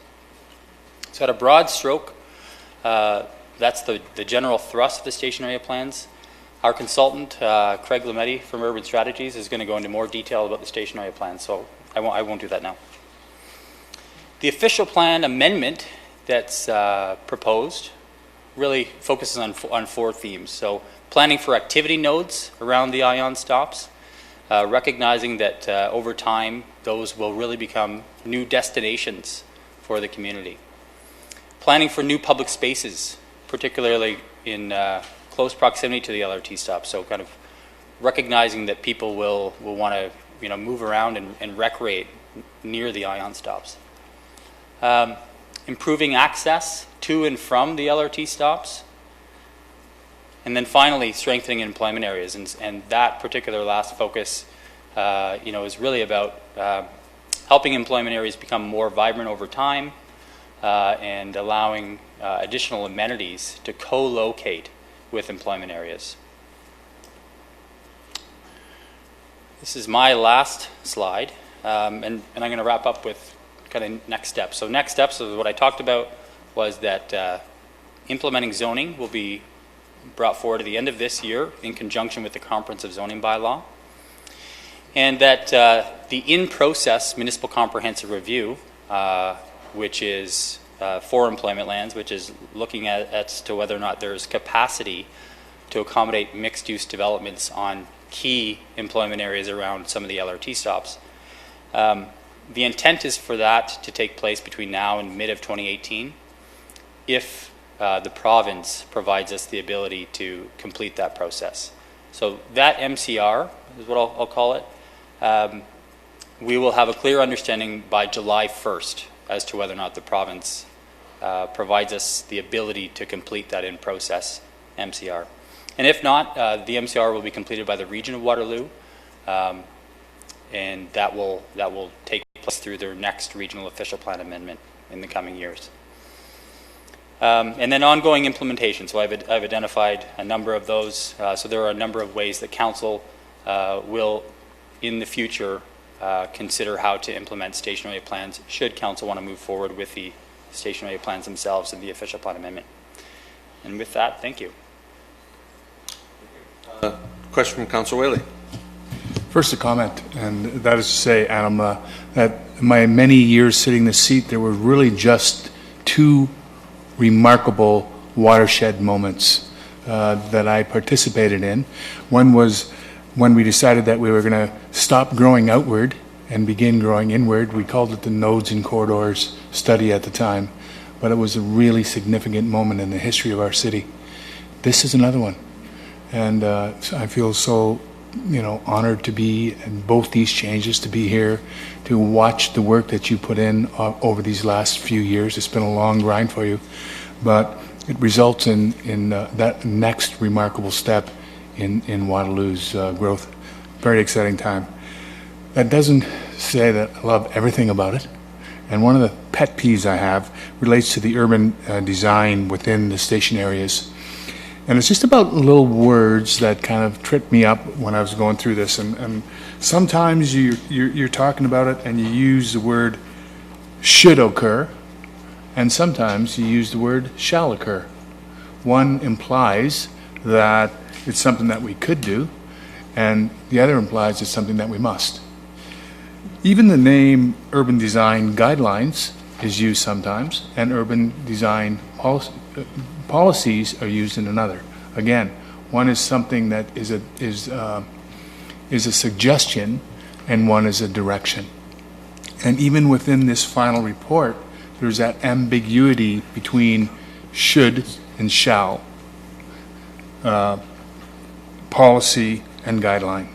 So at a broad stroke, that's the general thrust of the station area plans. Our consultant, Craig Lametti from Urban Strategies, is going to go into more detail about the station area plan, so I won't do that now. The official plan amendment that's proposed really focuses on 4 themes. So planning for activity nodes around the ion stops, recognizing that over time those will really become new destinations for the community. Planning for new public spaces, particularly in close proximity to the LRT stop, so kind of recognizing that people will want to move around and recreate near the ion stops. Improving access to and from the LRT stops. And then finally, strengthening employment areas, and that particular last focus, is really about helping employment areas become more vibrant over time, and allowing additional amenities to co-locate with employment areas. This is my last slide, and I'm going to wrap up with kind of next steps. So next steps is what I talked about was that implementing zoning will be brought forward at the end of this year in conjunction with the comprehensive zoning bylaw, and that the in-process municipal comprehensive review, which is for employment lands, which is looking at as to whether or not there's capacity to accommodate mixed-use developments on key employment areas around some of the LRT stops. The intent is for that to take place between now and mid of 2018 if the province provides us the ability to complete that process. So that MCR is what I'll call it. We will have a clear understanding by July 1st as to whether or not the province provides us the ability to complete that in-process MCR. And if not, the MCR will be completed by the region of Waterloo, and that will take place through their next regional official plan amendment in the coming years. And then ongoing implementation. So I've identified a number of those. So there are a number of ways that council will, in the future, consider how to implement station area plans, should council want to move forward with the station area plans themselves and the official plan amendment. And with that, thank you. Question from Councillor Whaley. First, a comment, and that is to say, Adam, that in my many years sitting in this seat, there were really just two remarkable watershed moments that I participated in. One was when we decided that we were going to stop growing outward and begin growing inward. We called it the Nodes and Corridors study at the time, but it was a really significant moment in the history of our city. This is another one, and so I feel so honored to be in both these changes, to be here, to watch the work that you put in over these last few years. It's been a long grind for you, but it results in that next remarkable step in Waterloo's growth. Very exciting time. That doesn't say that I love everything about it. And one of the pet peeves I have relates to the urban design within the station areas. And it's just about little words that kind of tripped me up when I was going through this. And sometimes you're talking about it and you use the word should occur, and sometimes you use the word shall occur. One implies that it's something that we could do, and the other implies it's something that we must. Even the name urban design guidelines is used sometimes, and urban design policies are used in another. Again, one is something that is a suggestion, and one is a direction. And even within this final report, there's that ambiguity between should and shall, policy and guideline.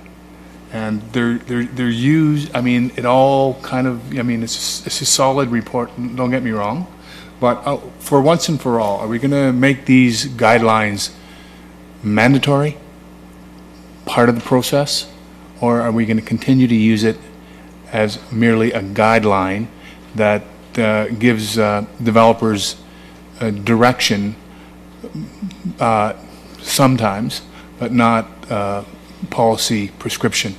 And they're used, it all kind of, it's a solid report, don't get me wrong, but for once and for all, are we going to make these guidelines mandatory, part of the process, or are we going to continue to use it as merely a guideline that gives developers direction sometimes, but not policy prescription?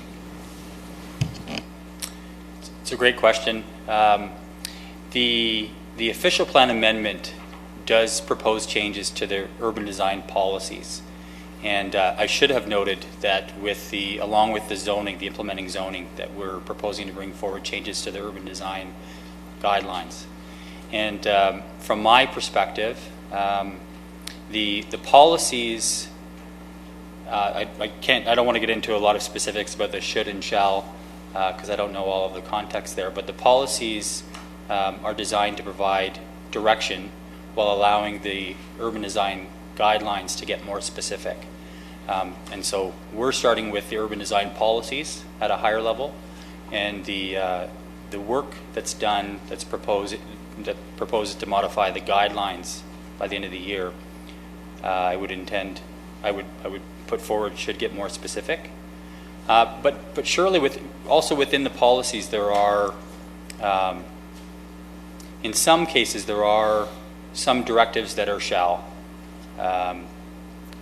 It's a great question. The official plan amendment does propose changes to the urban design policies. And I should have noted that along with the zoning, the implementing zoning, that we're proposing to bring forward changes to the urban design guidelines. And from my perspective, the policies, I don't want to get into a lot of specifics about the should and shall, because I don't know all of the context there, but the policies are designed to provide direction while allowing the urban design guidelines to get more specific. And so we're starting with the urban design policies at a higher level, and the work that's done that proposes to modify the guidelines by the end of the year, I would put forward should get more specific. But surely also within the policies there are, in some cases there are some directives that are shall,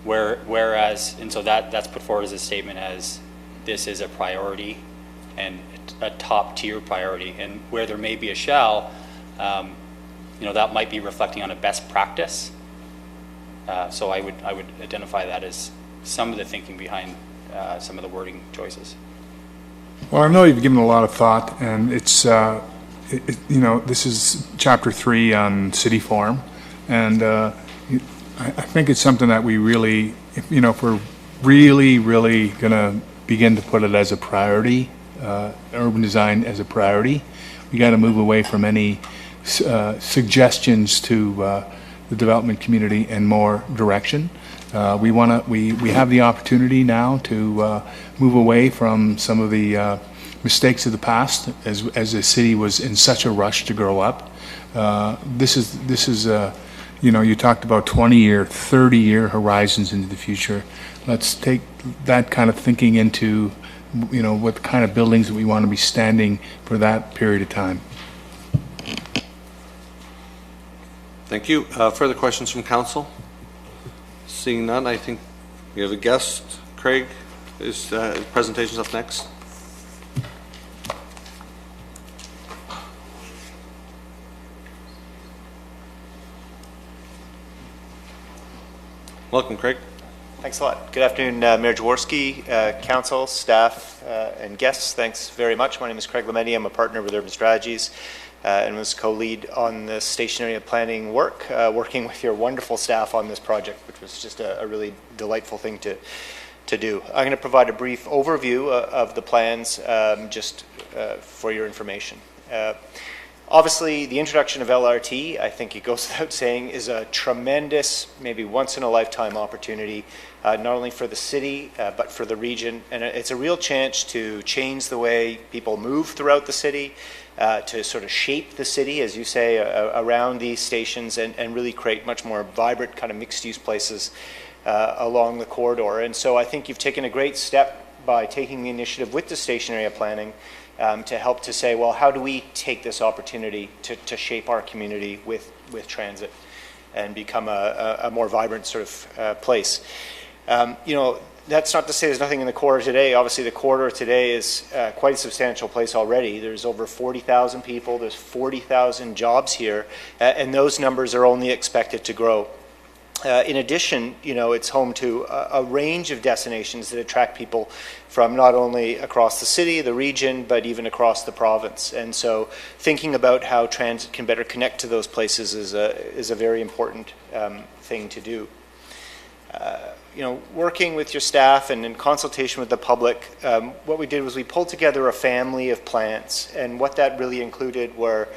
whereas, and so that's put forward as a statement as this is a priority and a top tier priority, and where there may be a shall, that might be reflecting on a best practice. So I would identify that as some of the thinking behind some of the wording choices. Well, I know you've given a lot of thought, and it's this is chapter 3 on city form, and I think it's something that we really, if we're really going to begin to put it as a priority, urban design as a priority, we got to move away from any suggestions to the development community and more direction. We have the opportunity now to move away from some of the mistakes of the past, as the city was in such a rush to grow up. This is you talked about 20-year, 30-year horizons into the future. Let's take that kind of thinking into what kind of buildings that we want to be standing for that period of time. Thank you. Further questions from council? Seeing none, I think we have a guest. Craig, his presentation's up next. Welcome, Craig. Thanks a lot. Good afternoon, Mayor Jaworski, council, staff, and guests. Thanks very much. My name is Craig Lametti. I'm a partner with Urban Strategies and was co-lead on the station area planning work, working with your wonderful staff on this project, which was just a really delightful thing to do. I'm going to provide a brief overview of the plans just for your information. Obviously, the introduction of LRT, I think it goes without saying, is a tremendous, maybe once-in-a-lifetime opportunity, not only for the city, but for the region. And it's a real chance to change the way people move throughout the city, to sort of shape the city, as you say, around these stations, and really create much more vibrant kind of mixed-use places along the corridor. And so I think you've taken a great step by taking the initiative with the station area planning to help to say, well, how do we take this opportunity to shape our community with transit and become a more vibrant sort of place? That's not to say there's nothing in the corridor today. Obviously, the corridor today is quite a substantial place already. There's over 40,000 people. There's 40,000 jobs here, and those numbers are only expected to grow. In addition, it's home to a range of destinations that attract people from not only across the city, the region, but even across the province. And so thinking about how transit can better connect to those places is a very important thing to do. Working with your staff and in consultation with the public, what we did was we pulled together a family of plans, and what that really included were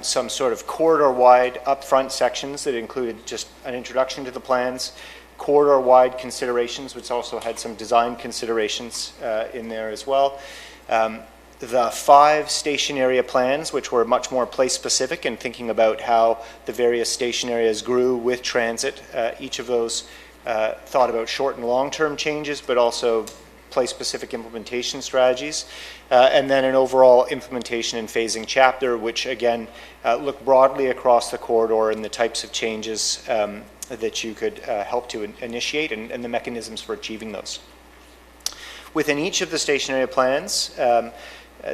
some sort of corridor-wide upfront sections that included just an introduction to the plans, corridor-wide considerations, which also had some design considerations in there as well. The 5 station area plans, which were much more place-specific and thinking about how the various station areas grew with transit. Each of those thought about short and long-term changes, but also place-specific implementation strategies, and then an overall implementation and phasing chapter, which again looked broadly across the corridor and the types of changes that you could help to initiate and the mechanisms for achieving those. Within each of the station area plans,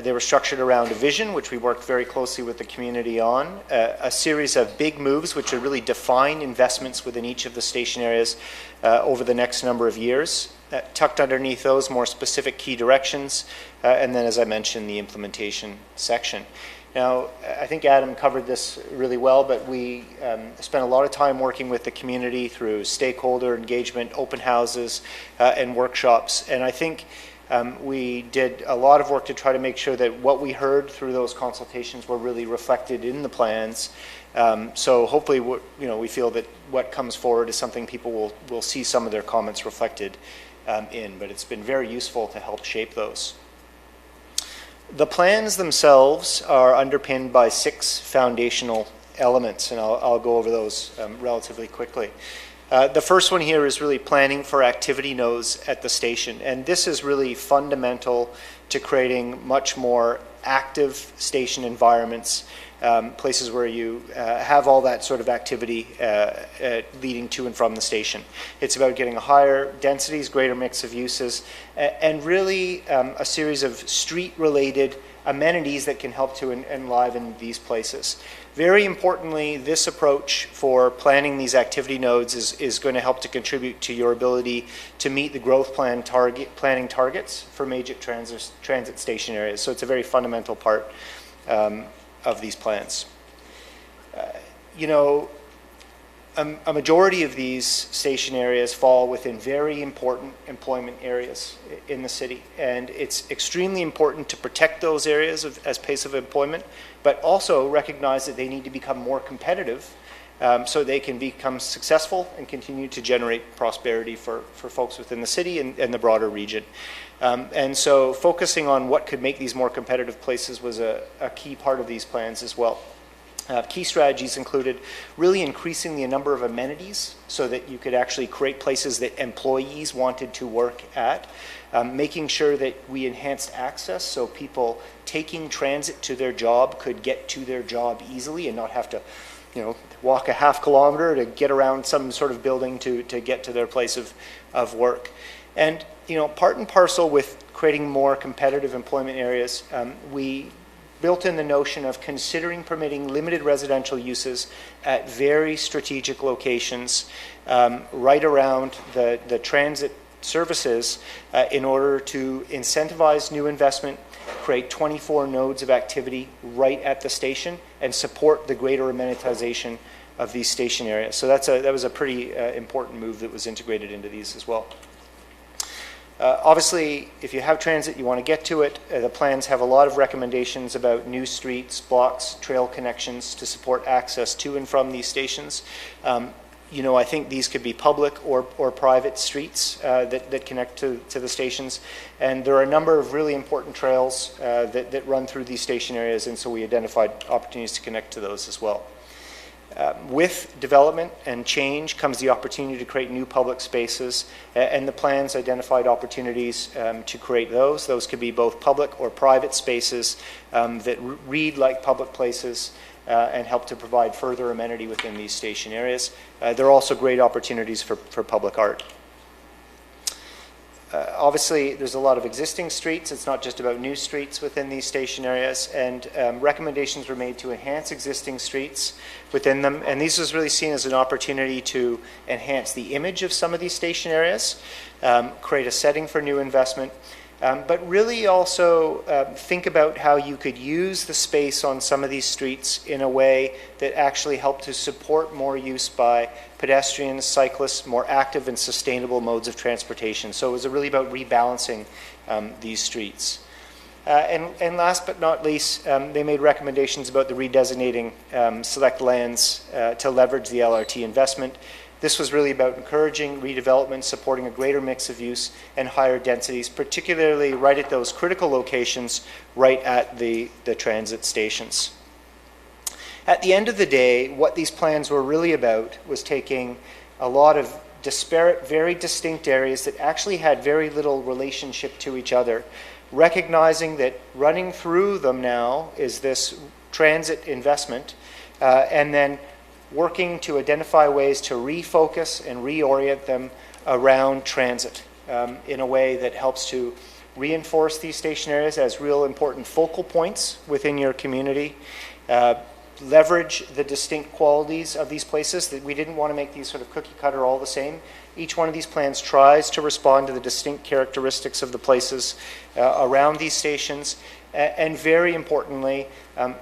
they were structured around a vision, which we worked very closely with the community on, a series of big moves, which would really define investments within each of the station areas over the next number of years. Tucked underneath those, more specific key directions, and then, as I mentioned, the implementation section. Now, I think Adam covered this really well, but we spent a lot of time working with the community through stakeholder engagement, open houses, and workshops. And I think we did a lot of work to try to make sure that what we heard through those consultations were really reflected in the plans. So hopefully, we feel that what comes forward is something people will see some of their comments reflected in, but it's been very useful to help shape those. The plans themselves are underpinned by 6 foundational elements, and I'll go over those relatively quickly. The first one here is really planning for activity nodes at the station, and this is really fundamental to creating much more active station environments, places where you have all that sort of activity leading to and from the station. It's about getting a higher densities, greater mix of uses, and really a series of street-related amenities that can help to enliven these places. Very importantly, this approach for planning these activity nodes is going to help to contribute to your ability to meet the growth plan planning targets for major transit station areas. So it's a very fundamental part of these plans. A majority of these station areas fall within very important employment areas in the city, and it's extremely important to protect those areas as place of employment, but also recognize that they need to become more competitive so they can become successful and continue to generate prosperity for folks within the city and the broader region. And so focusing on what could make these more competitive places was a key part of these plans as well. Key strategies included really increasing the number of amenities so that you could actually create places that employees wanted to work at, making sure that we enhanced access so people taking transit to their job could get to their job easily and not have to, walk a half kilometer to get around some sort of building to get to their place of work. And, part and parcel with creating more competitive employment areas, we built in the notion of considering permitting limited residential uses at very strategic locations right around the transit services in order to incentivize new investment, create 24 nodes of activity right at the station, and support the greater amenitization of these station areas. So that was a pretty important move that was integrated into these as well. Obviously, if you have transit, you want to get to it. The plans have a lot of recommendations about new streets, blocks, trail connections to support access to and from these stations. I think these could be public or private streets that connect to the stations. And there are a number of really important trails that run through these station areas, and so we identified opportunities to connect to those as well. With development and change comes the opportunity to create new public spaces, and the plans identified opportunities to create those. Those could be both public or private spaces that read like public places and help to provide further amenity within these station areas. There are also great opportunities for public art. Obviously, there's a lot of existing streets. It's not just about new streets within these station areas, and recommendations were made to enhance existing streets within them. And these was really seen as an opportunity to enhance the image of some of these station areas, create a setting for new investment, but really also think about how you could use the space on some of these streets in a way that actually helped to support more use by pedestrians, cyclists, more active and sustainable modes of transportation. So it was really about rebalancing these streets. And last but not least, they made recommendations about the redesignating select lands to leverage the LRT investment. This was really about encouraging redevelopment, supporting a greater mix of use and higher densities, particularly right at those critical locations, right at the transit stations. At the end of the day, what these plans were really about was taking a lot of disparate, very distinct areas that actually had very little relationship to each other, recognizing that running through them now is this transit investment, and then working to identify ways to refocus and reorient them around transit in a way that helps to reinforce these station areas as real important focal points within your community, leverage the distinct qualities of these places. That we didn't want to make these sort of cookie cutter all the same. Each one of these plans tries to respond to the distinct characteristics of the places around these stations, and very importantly,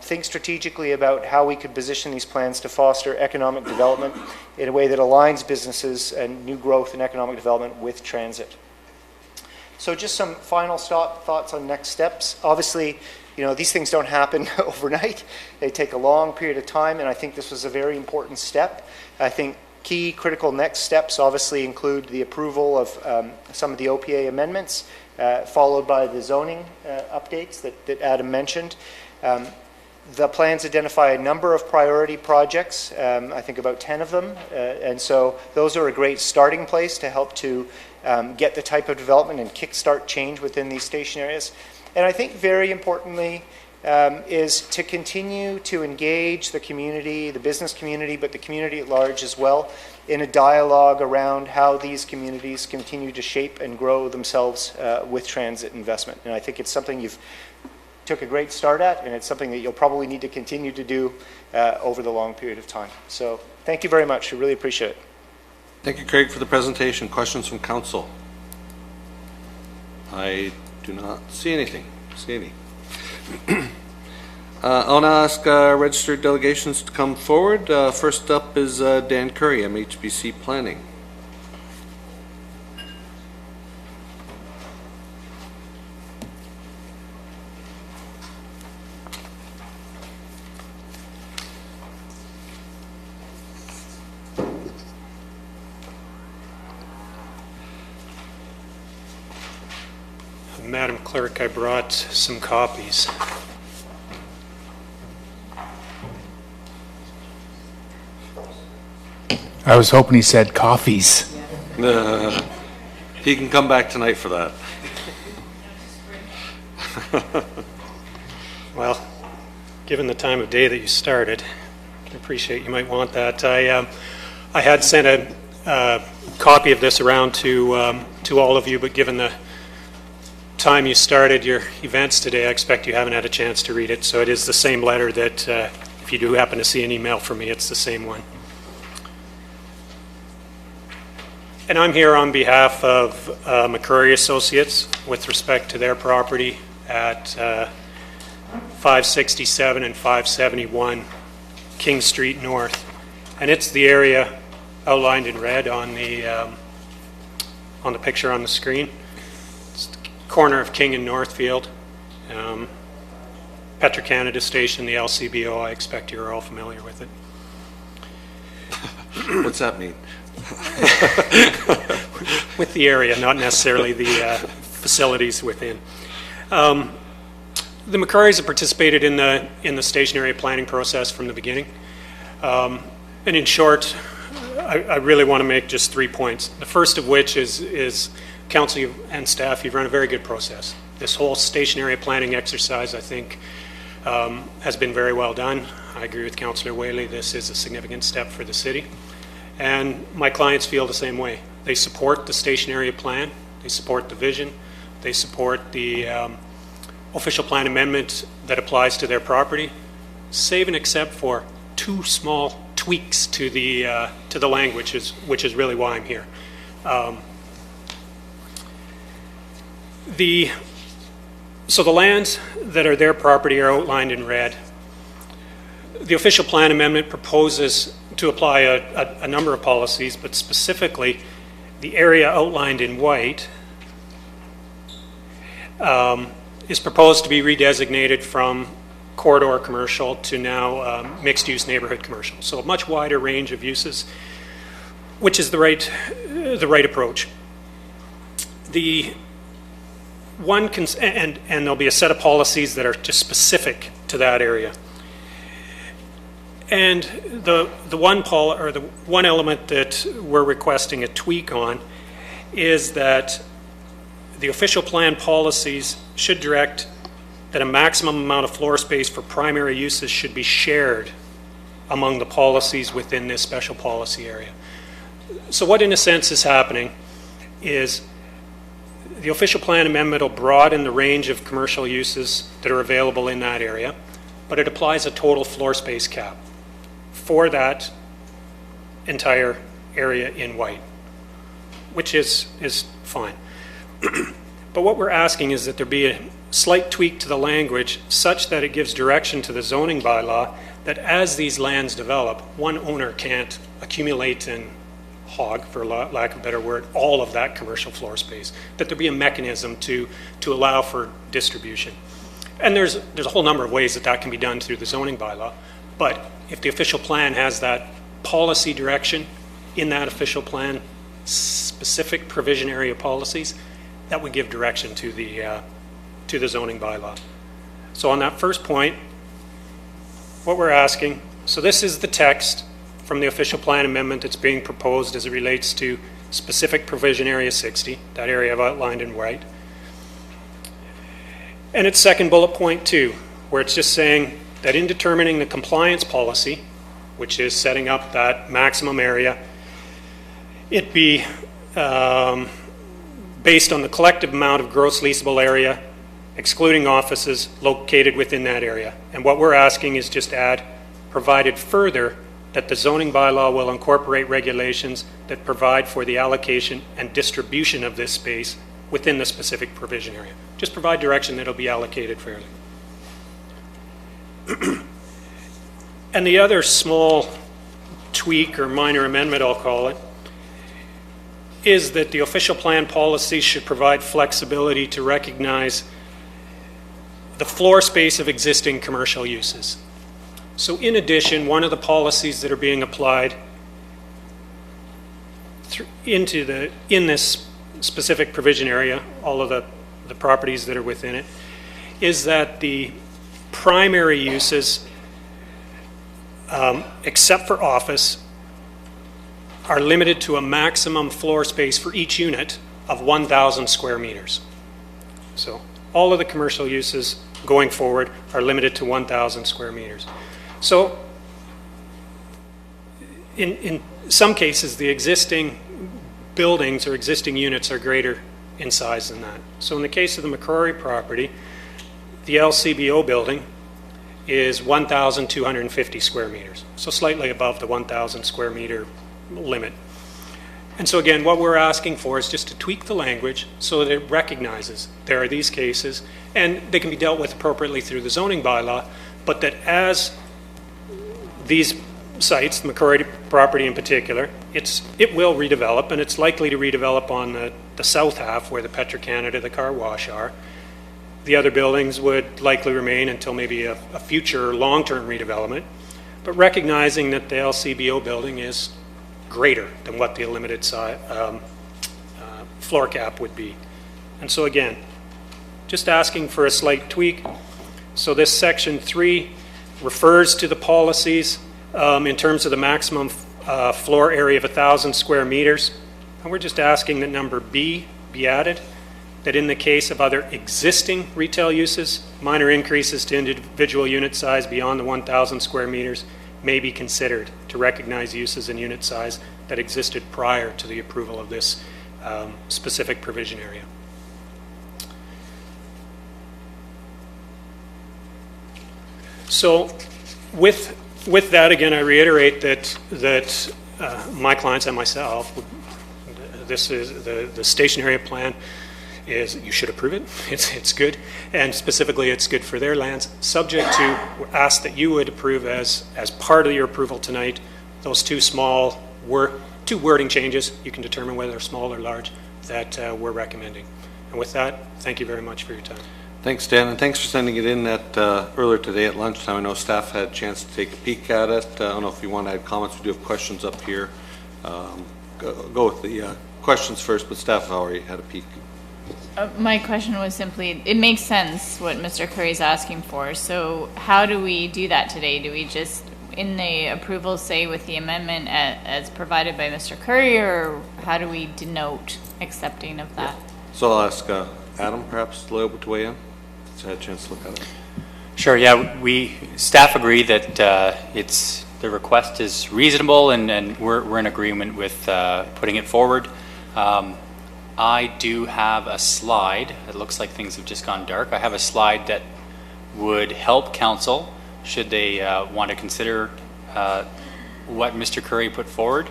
think strategically about how we could position these plans to foster economic development in a way that aligns businesses and new growth and economic development with transit. So just some final thoughts on next steps. Obviously, these things don't happen overnight. They take a long period of time, and I think this was a very important step. I think key critical next steps obviously include the approval of some of the OPA amendments, followed by the zoning updates that Adam mentioned. The plans identify a number of priority projects, I think about 10 of them, and so those are a great starting place to help to get the type of development and kickstart change within these station areas. And I think very importantly is to continue to engage the community, the business community, but the community at large as well, in a dialogue around how these communities continue to shape and grow themselves with transit investment. And I think it's something you've took a great start at, and it's something that you'll probably need to continue to do over the long period of time. So thank you very much. I really appreciate it. Thank you, Craig, for the presentation. Questions from council? I do not see anything. I'll now ask registered delegations to come forward. First up is Dan Curry, MHBC Planning. Madam Clerk, I brought some copies. I was hoping he said coffees. He can come back tonight for that. Well, given the time of day that you started, I appreciate you might want that. I had sent a copy of this around to all of you, but given the time you started your events today, I expect you haven't had a chance to read it. So it is the same letter that, if you do happen to see an email from me, it's the same one. And I'm here on behalf of McCurry Associates with respect to their property at 567 and 571 King Street North. And it's the area outlined in red on the picture on the screen. It's the corner of King and Northfield. Petro-Canada Station, the LCBO, I expect you're all familiar with it. What's that mean? With the area, not necessarily the facilities within. The McCurrys have participated in the station area planning process from the beginning. And in short, I really want to make just 3 points. The first of which is council and staff, you've run a very good process. This whole station area planning exercise, I think, has been very well done. I agree with Councillor Whaley. This is a significant step for the city. And my clients feel the same way. They support the station area plan. They support the vision. They support the official plan amendment that applies to their property, save and except for 2 small tweaks to the language, which is really why I'm here. So the lands that are their property are outlined in red. The official plan amendment proposes to apply a number of policies, but specifically the area outlined in white is proposed to be redesignated from corridor commercial to now mixed-use neighborhood commercial. So a much wider range of uses, which is the right approach. The one and there'll be a set of policies that are just specific to that area. And the one element that we're requesting a tweak on is that the official plan policies should direct that a maximum amount of floor space for primary uses should be shared among the policies within this special policy area. So what in a sense is happening is the official plan amendment will broaden the range of commercial uses that are available in that area, but it applies a total floor space cap for that entire area in white, which is fine. But what we're asking is that there be a slight tweak to the language such that it gives direction to the zoning bylaw that as these lands develop, one owner can't accumulate and hog, for lack of a better word, all of that commercial floor space, that there be a mechanism to allow for distribution. And there's a whole number of ways that can be done through the zoning bylaw, but if the official plan has that policy direction in that official plan, specific provision area policies, that would give direction to the zoning bylaw. So on that first point, what we're asking, so this is the text from the official plan amendment that's being proposed as it relates to specific provision area 60, that area I've outlined in white. And it's second bullet point 2, where it's just saying that in determining the compliance policy, which is setting up that maximum area, it be based on the collective amount of gross leasable area, excluding offices located within that area. And what we're asking is just add, provided further, that the zoning bylaw will incorporate regulations that provide for the allocation and distribution of this space within the specific provision area. Just provide direction that it'll be allocated fairly. And the other small tweak or minor amendment, I'll call it, is that the official plan policy should provide flexibility to recognize the floor space of existing commercial uses. So in addition, one of the policies that are being applied in this specific provision area, all of the properties that are within it, is that the primary uses except for office, are limited to a maximum floor space for each unit of 1,000 square meters. So all of the commercial uses going forward are limited to 1,000 square meters. So in some cases, the existing buildings or existing units are greater in size than that. So in the case of the McCrory property, the LCBO building is 1,250 square meters, so slightly above the 1,000 square meter limit. And so again, what we're asking for is just to tweak the language so that it recognizes there are these cases, and they can be dealt with appropriately through the zoning bylaw, but that as these sites, the McCrory property in particular, it will redevelop, and it's likely to redevelop on the south half where the Petro-Canada, the car wash are. The other buildings would likely remain until maybe a future long-term redevelopment, but recognizing that the LCBO building is greater than what the limited floor cap would be. And so again, just asking for a slight tweak. So this section 3 refers to the policies in terms of the maximum floor area of 1,000 square meters. And we're just asking that number B be added, that in the case of other existing retail uses, minor increases to individual unit size beyond the 1,000 square meters may be considered to recognize uses in unit size that existed prior to the approval of this specific provision area. So with that, again, I reiterate that my clients and myself, this is the station area plan is, you should approve it. It's good, and specifically it's good for their lands, subject to ask that you would approve as part of your approval tonight those two wording changes. You can determine whether they're small or large that we're recommending. And with that, thank you very much for your time. Thanks, Dan, and thanks for sending it in earlier today at lunchtime. I know staff had a chance to take a peek at it. I don't know if you want to add comments. We do have questions up here. Go with the questions first, but staff have already had a peek. My question was simply, it makes sense what Mr. Curry's asking for. So how do we do that today? Do we just, in the approval, say with the amendment as provided by Mr. Curry, or how do we denote accepting of that? Yeah. So I'll ask Adam, perhaps, to weigh in. He's had a chance to look at it. Sure. Yeah, staff agree that the request is reasonable, and we're in agreement with putting it forward. I do have a slide. It looks like things have just gone dark. I have a slide that would help council should they want to consider what Mr. Curry put forward.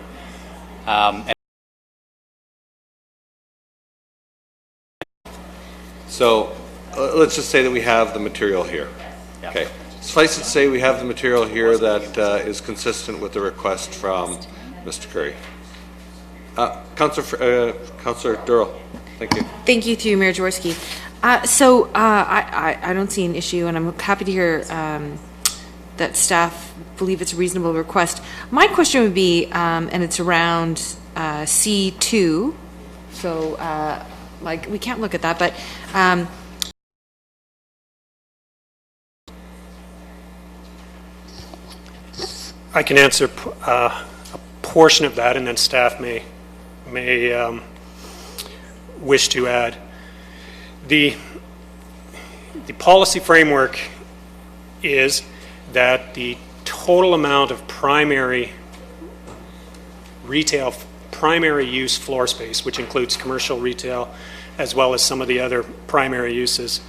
So let's just say that we have the material here. Yeah. Okay. Suffice it to say we have the material here that is consistent with the request from Mr. Curry. Councillor Durrell, thank you. Thank you, through Mayor Jaworski. So I don't see an issue, and I'm happy to hear that staff believe it's a reasonable request. My question would be, and it's around C2, so like we can't look at that, but I can answer a portion of that, and then staff may wish to add. The policy framework is that the total amount of primary retail, primary use floor space, which includes commercial retail as well as some of the other primary uses,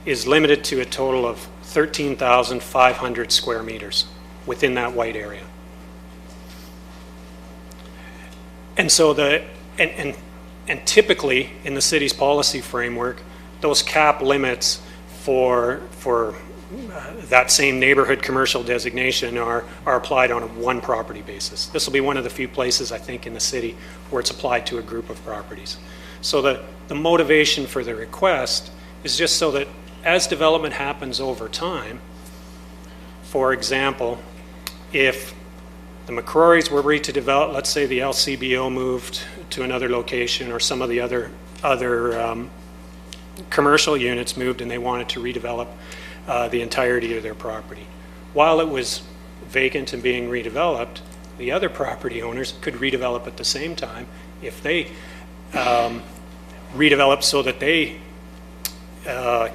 is limited to a total of 13,500 square meters within that white area. And so and typically in the city's policy framework, those cap limits for that same neighborhood commercial designation are applied on a one property basis. This will be one of the few places, I think, in the city where it's applied to a group of properties. So the motivation for the request is just so that as development happens over time, for example, if the McCrorys were ready to develop, let's say the LCBO moved to another location, or some of the other commercial units moved and they wanted to redevelop the entirety of their property. While it was vacant and being redeveloped, the other property owners could redevelop at the same time if they redevelop so that they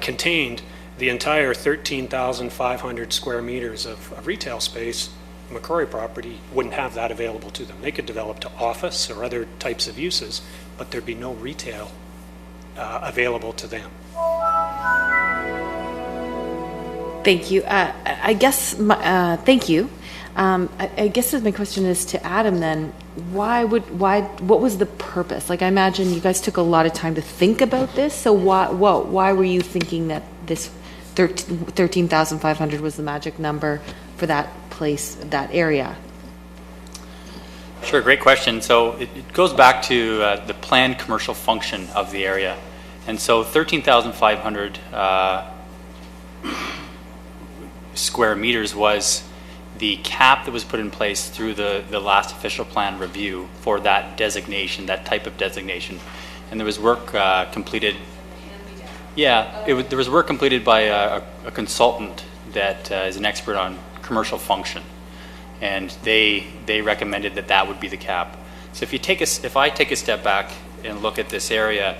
contained the entire 13,500 square meters of retail space. Macquarie property wouldn't have that available to them. They could develop to office or other types of uses, but there'd be no retail available to them. Thank you. I guess, thank you. I guess my question is to Adam then, what was the purpose? Like, I imagine you guys took a lot of time to think about this, so why were you thinking that this 13,500 was the magic number for that place, that area? Sure, great question. So it goes back to the planned commercial function of the area. And so 13,500 square meters was the cap that was put in place through the last official plan review for that designation, that type of designation. And there was work completed. Yeah, there was work completed by a consultant that is an expert on commercial function, and they recommended that would be the cap. So if I take a step back and look at this area,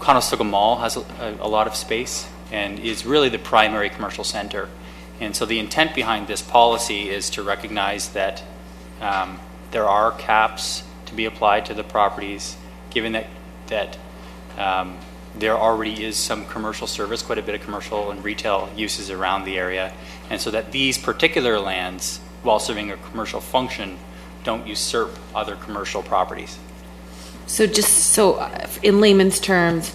Conestoga Mall has a lot of space and is really the primary commercial center. And so the intent behind this policy is to recognize that there are caps to be applied to the properties, given that there already is some commercial service, quite a bit of commercial and retail uses around the area, and so that these particular lands, while serving a commercial function, don't usurp other commercial properties. So in layman's terms,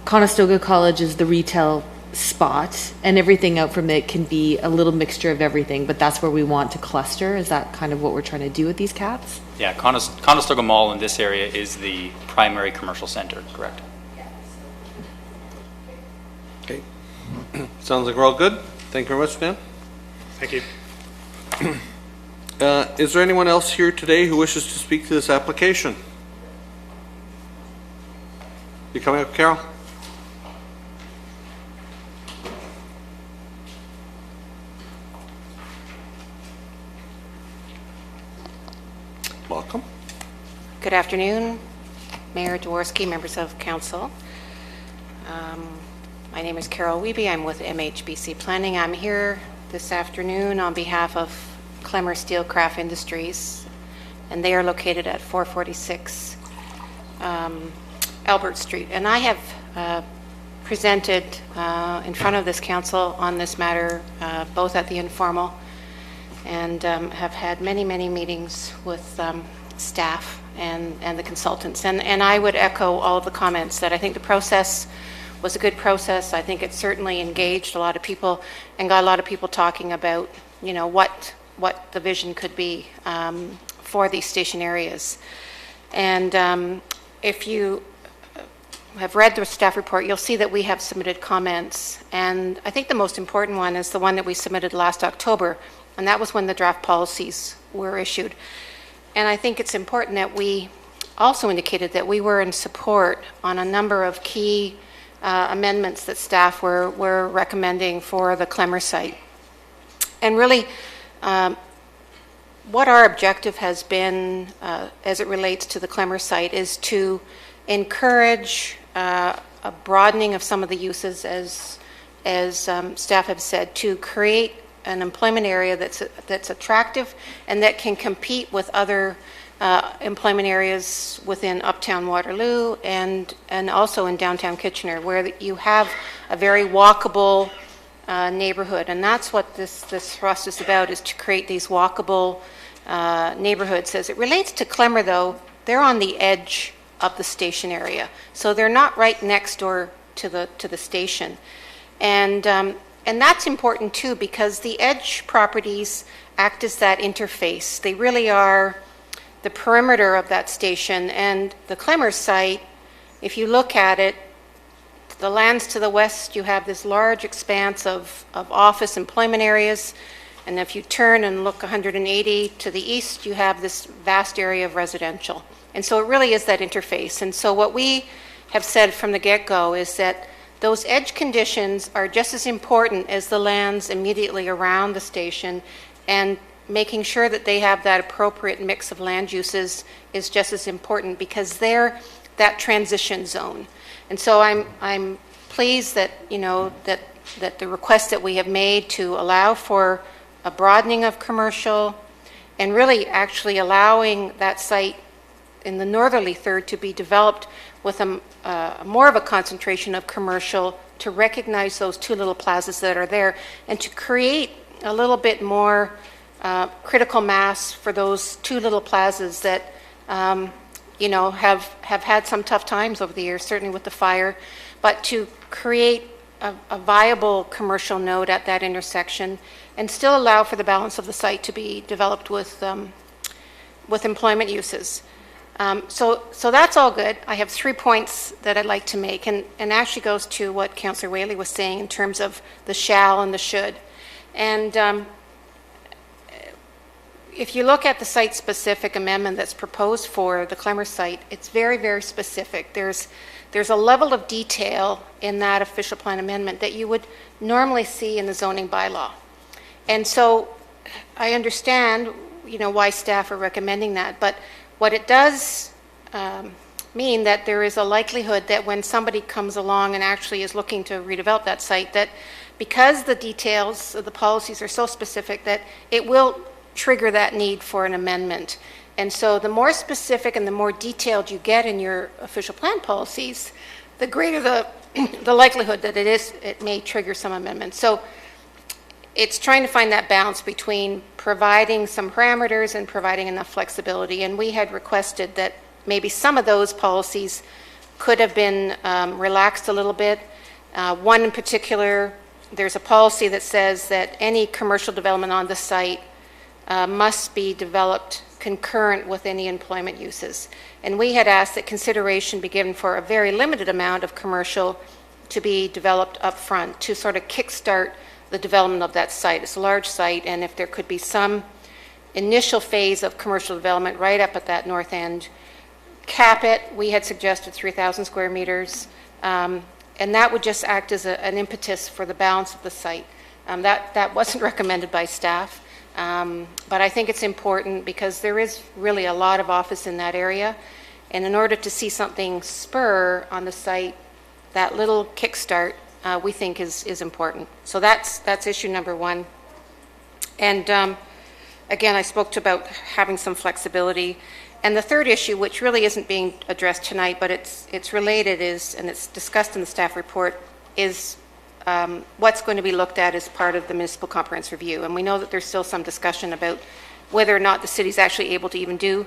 Conestoga College is the retail spot, and everything out from it can be a little mixture of everything, but that's where we want to cluster. Is that kind of what we're trying to do with these caps? Yeah, Conestoga Mall in this area is the primary commercial center, correct? Okay. Sounds like we're all good. Thank you very much, Dan. Thank you. Is there anyone else here today who wishes to speak to this application? You coming up, Carol? Welcome. Good afternoon, Mayor Dworsky, members of council. My name is Carol Wiebe. I'm with MHBC Planning. I'm here this afternoon on behalf of Clemmer Steelcraft Industries, and they are located at 446 Albert Street. And I have presented in front of this council on this matter, both at the informal and have had many, many meetings with staff and the consultants. And I would echo all of the comments that I think the process was a good process. I think it certainly engaged a lot of people and got a lot of people talking about, you know, what the vision could be for these station areas. And if you have read the staff report, you'll see that we have submitted comments. And I think the most important one is the one that we submitted last October, and that was when the draft policies were issued. And I think it's important that we also indicated that we were in support on a number of key amendments that staff were recommending for the Clemmer site. And really, what our objective has been as it relates to the Clemmer site is to encourage a broadening of some of the uses, as staff have said, to create an employment area that's attractive and that can compete with other employment areas within Uptown Waterloo and also in downtown Kitchener, where you have a very walkable neighborhood. And that's what this thrust is about, is to create these walkable neighborhoods. As it relates to Clemmer, though, they're on the edge of the station area, so they're not right next door to the station, and that's important too, because the edge properties act as that interface. They really are the perimeter of that station. And the Clemmer site, if you look at it, the lands to the west, you have this large expanse of office employment areas. And if you turn and look 180 to the east, you have this vast area of residential. And so it really is that interface. And so what we have said from the get-go is that those edge conditions are just as important as the lands immediately around the station, and making sure that they have that appropriate mix of land uses is just as important, because they're that transition zone. And so I'm pleased that, that the request that we have made to allow for a broadening of commercial, and really actually allowing that site in the northerly third to be developed with more of a concentration of commercial, to recognize those two little plazas that are there, and to create a little bit more critical mass for those two little plazas that have had some tough times over the years, certainly with the fire, but to create a viable commercial node at that intersection and still allow for the balance of the site to be developed with employment uses. So that's all good. I have 3 points that I'd like to make, and actually goes to what Councillor Whaley was saying in terms of the shall and the should. And if you look at the site-specific amendment that's proposed for the Clemmer site, it's very, very specific. There's a level of detail in that official plan amendment that you would normally see in the zoning bylaw. And so I understand, why staff are recommending that, but what it does mean that there is a likelihood that when somebody comes along and actually is looking to redevelop that site, that because the details of the policies are so specific, that it will trigger that need for an amendment. And so the more specific and the more detailed you get in your official plan policies, the greater the likelihood that it may trigger some amendments. So it's trying to find that balance between providing some parameters and providing enough flexibility. And we had requested that maybe some of those policies could have been relaxed a little bit. One in particular, there's a policy that says that any commercial development on the site must be developed concurrent with any employment uses. And we had asked that consideration be given for a very limited amount of commercial to be developed up front to sort of kickstart the development of that site. It's a large site, and if there could be some initial phase of commercial development right up at that north end, cap it. We had suggested 3,000 square meters, and that would just act as an impetus for the balance of the site. That wasn't recommended by staff. But I think it's important because there is really a lot of office in that area. And in order to see something spur on the site, that little kickstart we think is important. So that's issue number one. And again, I spoke about having some flexibility. And the third issue, which really isn't being addressed tonight, but it's related, and it's discussed in the staff report, is what's going to be looked at as part of the municipal comprehensive review. And we know that there's still some discussion about whether or not the city's actually able to even do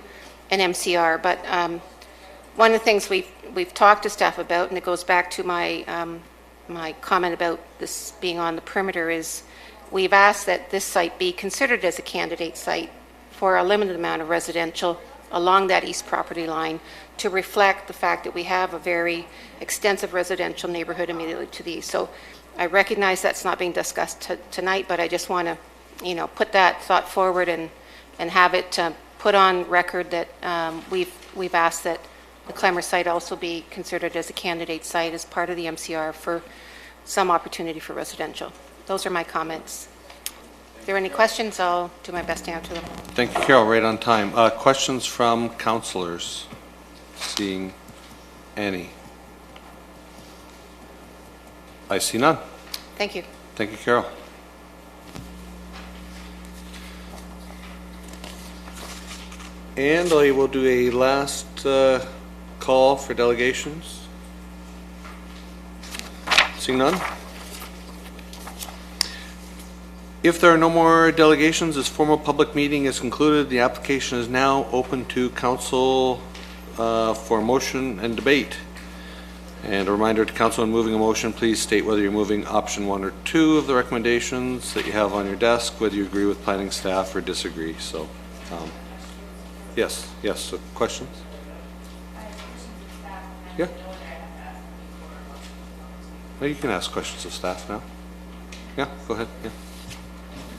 an MCR. But one of the things we've talked to staff about, and it goes back to my my comment about this being on the perimeter, is we've asked that this site be considered as a candidate site for a limited amount of residential along that east property line to reflect the fact that we have a very extensive residential neighborhood immediately to the east. So I recognize that's not being discussed tonight, but I just want to, put that thought forward and have it put on record that we've asked that the Clemmer site also be considered as a candidate site as part of the MCR for some opportunity for residential. Those are my comments. If there are any questions, I'll do my best to answer them. Thank you, Carol. Right on time. Questions from councillors? Seeing any? I see none. Thank you. Thank you, Carol. And I will do a last call for delegations. Seeing none? If there are no more delegations, this formal public meeting is concluded. The application is now open to council for motion and debate. And a reminder to council, when moving a motion, please state whether you're moving option 1 or 2 of the recommendations that you have on your desk, whether you agree with planning staff or disagree. So, yes, so questions? Yeah. Well, you can ask questions of staff now. Yeah, go ahead. Yeah.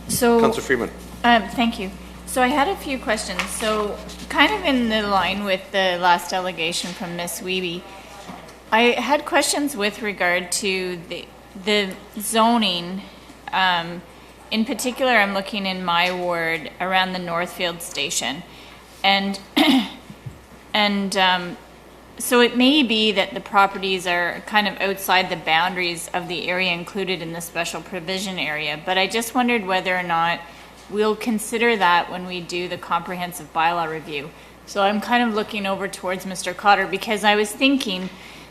So, Councillor Freeman. Thank you. So I had a few questions. So kind of in the line with the last delegation from Ms. Wiebe, I had questions with regard to the zoning. In particular, I'm looking in my ward around the Northfield station. And, so it may be that the properties are kind of outside the boundaries of the area included in the special provision area, but I just wondered whether or not we'll consider that when we do the comprehensive bylaw review. So I'm kind of looking over towards Mr. Cotter, because I was thinking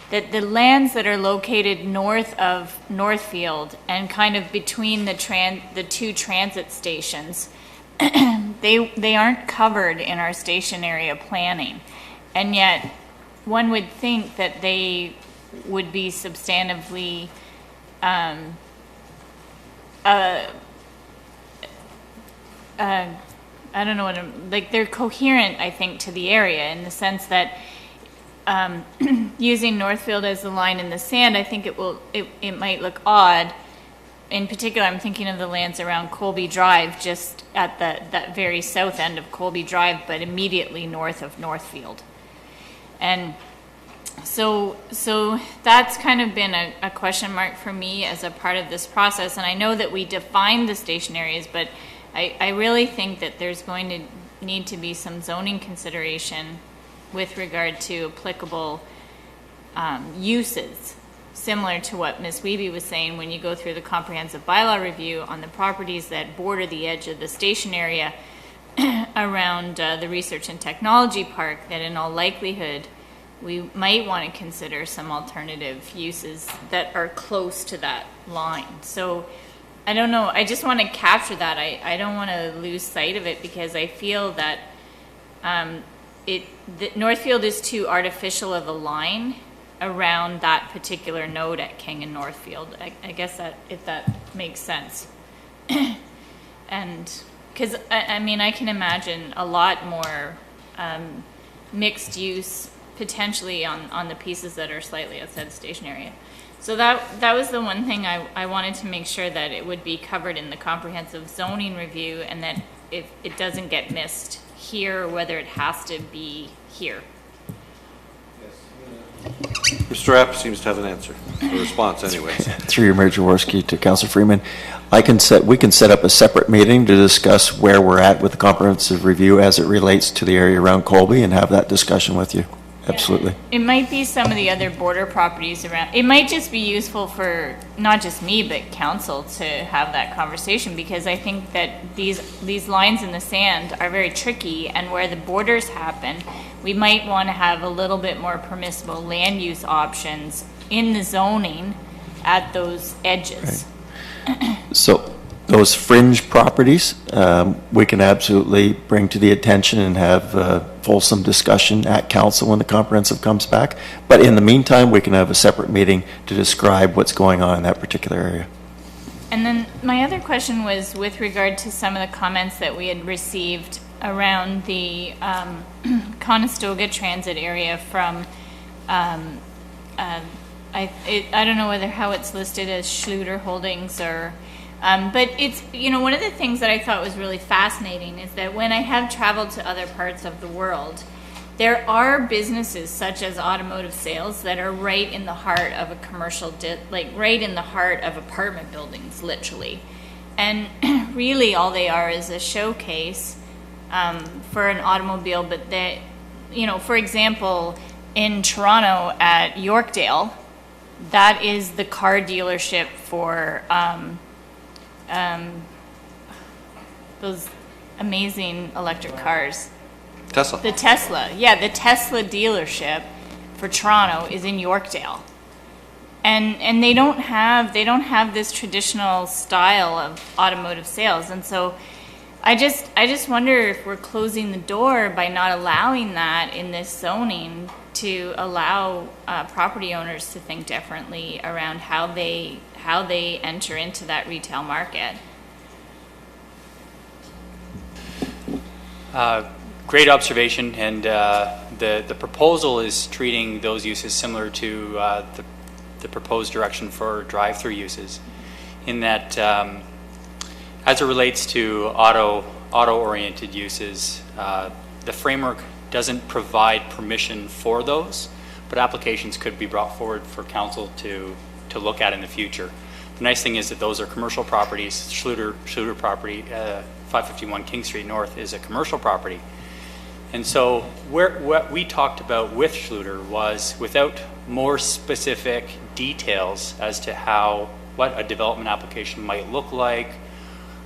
that the lands that are located north of Northfield and kind of between the two transit stations, they aren't covered in our station area planning. And yet, one would think that they would be substantively I don't know they're coherent, I think, to the area, in the sense that using Northfield as the line in the sand, I think it might look odd. In particular, I'm thinking of the lands around Colby Drive, just at that very south end of Colby Drive, but immediately north of Northfield. And so that's kind of been a question mark for me as a part of this process. And I know that we defined the station areas, but I really think that there's going to need to be some zoning consideration with regard to applicable uses, similar to what Ms. Wiebe was saying when you go through the comprehensive bylaw review on the properties that border the edge of the station area around the Research and Technology Park, that in all likelihood we might want to consider some alternative uses that are close to that line. So I don't know, I just want to capture that. I don't want to lose sight of it, because I feel that Northfield is too artificial of a line around that particular node at King and Northfield. I guess that, if that makes sense. And because I mean, I can imagine a lot more mixed use potentially on the pieces that are slightly outside the station area. So that was the one thing I wanted to make sure that it would be covered in the comprehensive zoning review, and that if it doesn't get missed here, or whether it has to be here. Mr. Rapp seems to have an answer, a response anyways. Through your Mayor Jaworski to Councillor Freeman, we can set up a separate meeting to discuss where we're at with the comprehensive review as it relates to the area around Colby, and have that discussion with you. Absolutely. It might be some of the other border properties around. It might just be useful for not just me, but council to have that conversation, because I think that these lines in the sand are very tricky, and where the borders happen, we might want to have a little bit more permissible land use options in the zoning at those edges. Right. So those fringe properties, we can absolutely bring to the attention and have fulsome discussion at council when the comprehensive comes back. But in the meantime, we can have a separate meeting to describe what's going on in that particular area. And then my other question was with regard to some of the comments that we had received around the Conestoga transit area from, I don't know how it's listed as Schluter Holdings or, but it's, one of the things that I thought was really fascinating is that when I have traveled to other parts of the world, there are businesses such as automotive sales that are right in the heart of a commercial, right in the heart of apartment buildings, literally. And really all they are is a showcase for an automobile, but that, for example, in Toronto at Yorkdale, that is the car dealership for those amazing electric cars. Tesla. The Tesla, yeah, the Tesla dealership for Toronto is in Yorkdale, and they don't have this traditional style of automotive sales, and so I just wonder if we're closing the door by not allowing that in this zoning to allow property owners to think differently around how they enter into that retail market. Great observation, and the proposal is treating those uses similar to the proposed direction for drive-through uses, in that as it relates to auto-oriented uses, the framework doesn't provide permission for those, but applications could be brought forward for council to look at in the future. The nice thing is that those are commercial properties. Schluter property, 551 King Street North, is a commercial property. And so what we talked about with Schluter was, without more specific details as to what a development application might look like,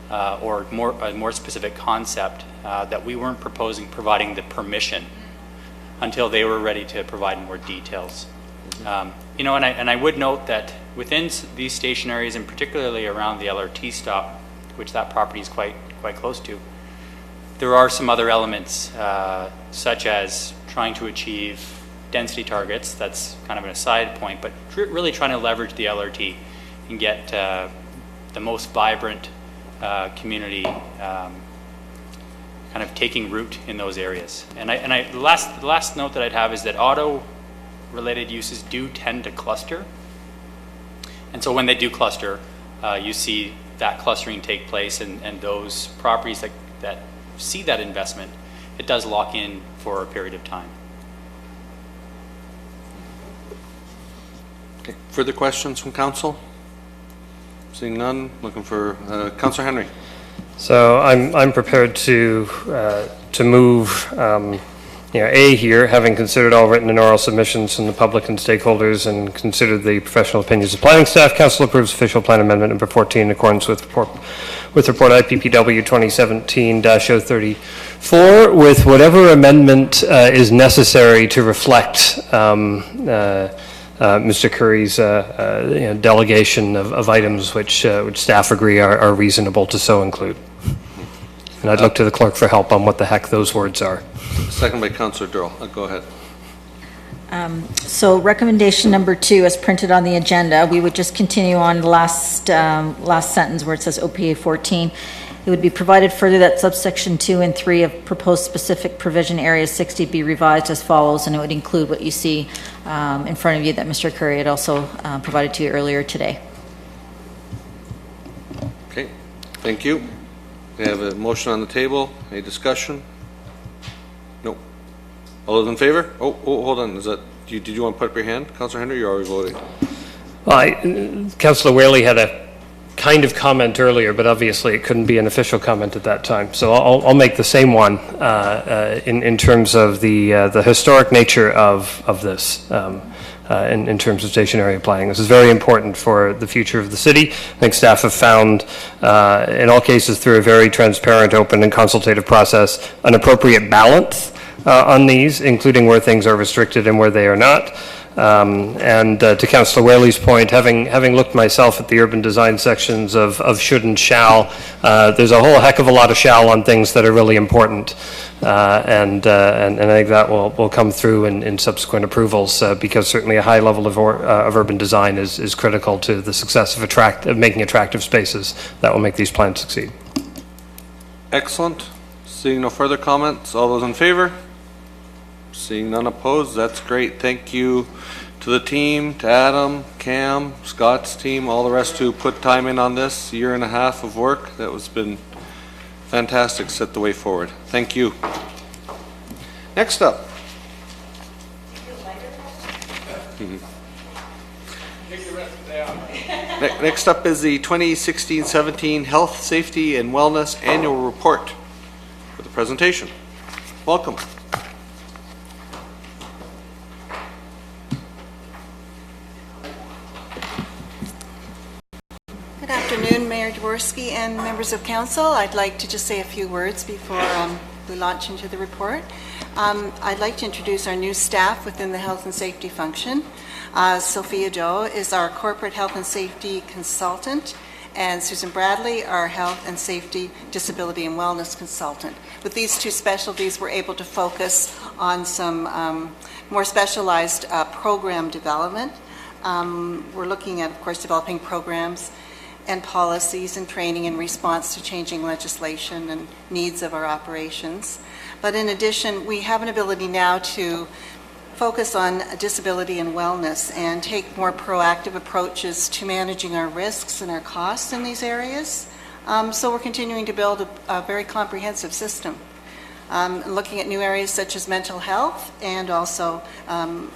or a more specific concept, that we weren't providing the permission until they were ready to provide more details. You know, and I would note that within these station areas, and particularly around the LRT stop, which that property is quite close to, there are some other elements, such as trying to achieve density targets. That's kind of an aside point, but really trying to leverage the LRT and get the most vibrant community kind of taking root in those areas. And the last note that I'd have is that auto-related uses do tend to cluster. And so when they do cluster, you see that clustering take place, and those properties that see that investment, it does lock in for a period of time. Okay. Further questions from council? Seeing none, looking for Councillor Henry. So I'm prepared to move A here, having considered all written and oral submissions from the public and stakeholders and considered the professional opinions of planning staff, council approves official plan amendment number 14 in accordance with report IPPW 2017-034 with whatever amendment is necessary to reflect Mr. Curry's delegation of items which staff agree are reasonable to so include. And I'd look to the clerk for help on what the heck those words are. Second by Councillor Durrell. Go ahead. So recommendation number 2, as printed on the agenda, we would just continue on the last sentence where it says OPA 14. It would be provided further that subsection 2 and 3 of proposed specific provision area 60 be revised as follows, and it would include what you see in front of you that Mr. Curry had also provided to you earlier today. Okay, thank you. We have a motion on the table. Any discussion? No. All those in favor? Oh, hold on. Did you want to put up your hand, Councillor Henry? You're already voting. Well, Councillor Whaley had a kind of comment earlier, but obviously it couldn't be an official comment at that time. So I'll make the same one in terms of the historic nature of this. In terms of station area planning. This is very important for the future of the city. I think staff have found, in all cases through a very transparent, open and consultative process, an appropriate balance on these, including where things are restricted and where they are not. And to Councillor Whaley's point, having looked myself at the urban design sections of should and shall, there's a whole heck of a lot of shall on things that are really important. And I think that will come through in subsequent approvals because certainly a high level of urban design is critical to the success of making attractive spaces that will make these plans succeed. Excellent. Seeing no further comments, all those in favor? Seeing none opposed, that's great. Thank you to the team, to Adam, Cam, Scott's team, all the rest who put time in on this year and a half of work. That was been fantastic, set the way forward. Thank you. Next up. Next up is the 2016-17 Health, Safety and Wellness Annual Report for the presentation. Welcome. Good afternoon, Mayor Jaworski and members of council. I'd like to just say a few words before we launch into the report. I'd like to introduce our new staff within the health and safety function. Sophia Doe is our corporate health and safety consultant, and Susan Bradley, our health and safety, disability and wellness consultant. With these two specialties, we're able to focus on some more specialized program development. We're looking at, of course, developing programs and policies and training in response to changing legislation and needs of our operations. But in addition, we have an ability now to focus on disability and wellness and take more proactive approaches to managing our risks and our costs in these areas. So we're continuing to build a very comprehensive system. looking at new areas such as mental health and also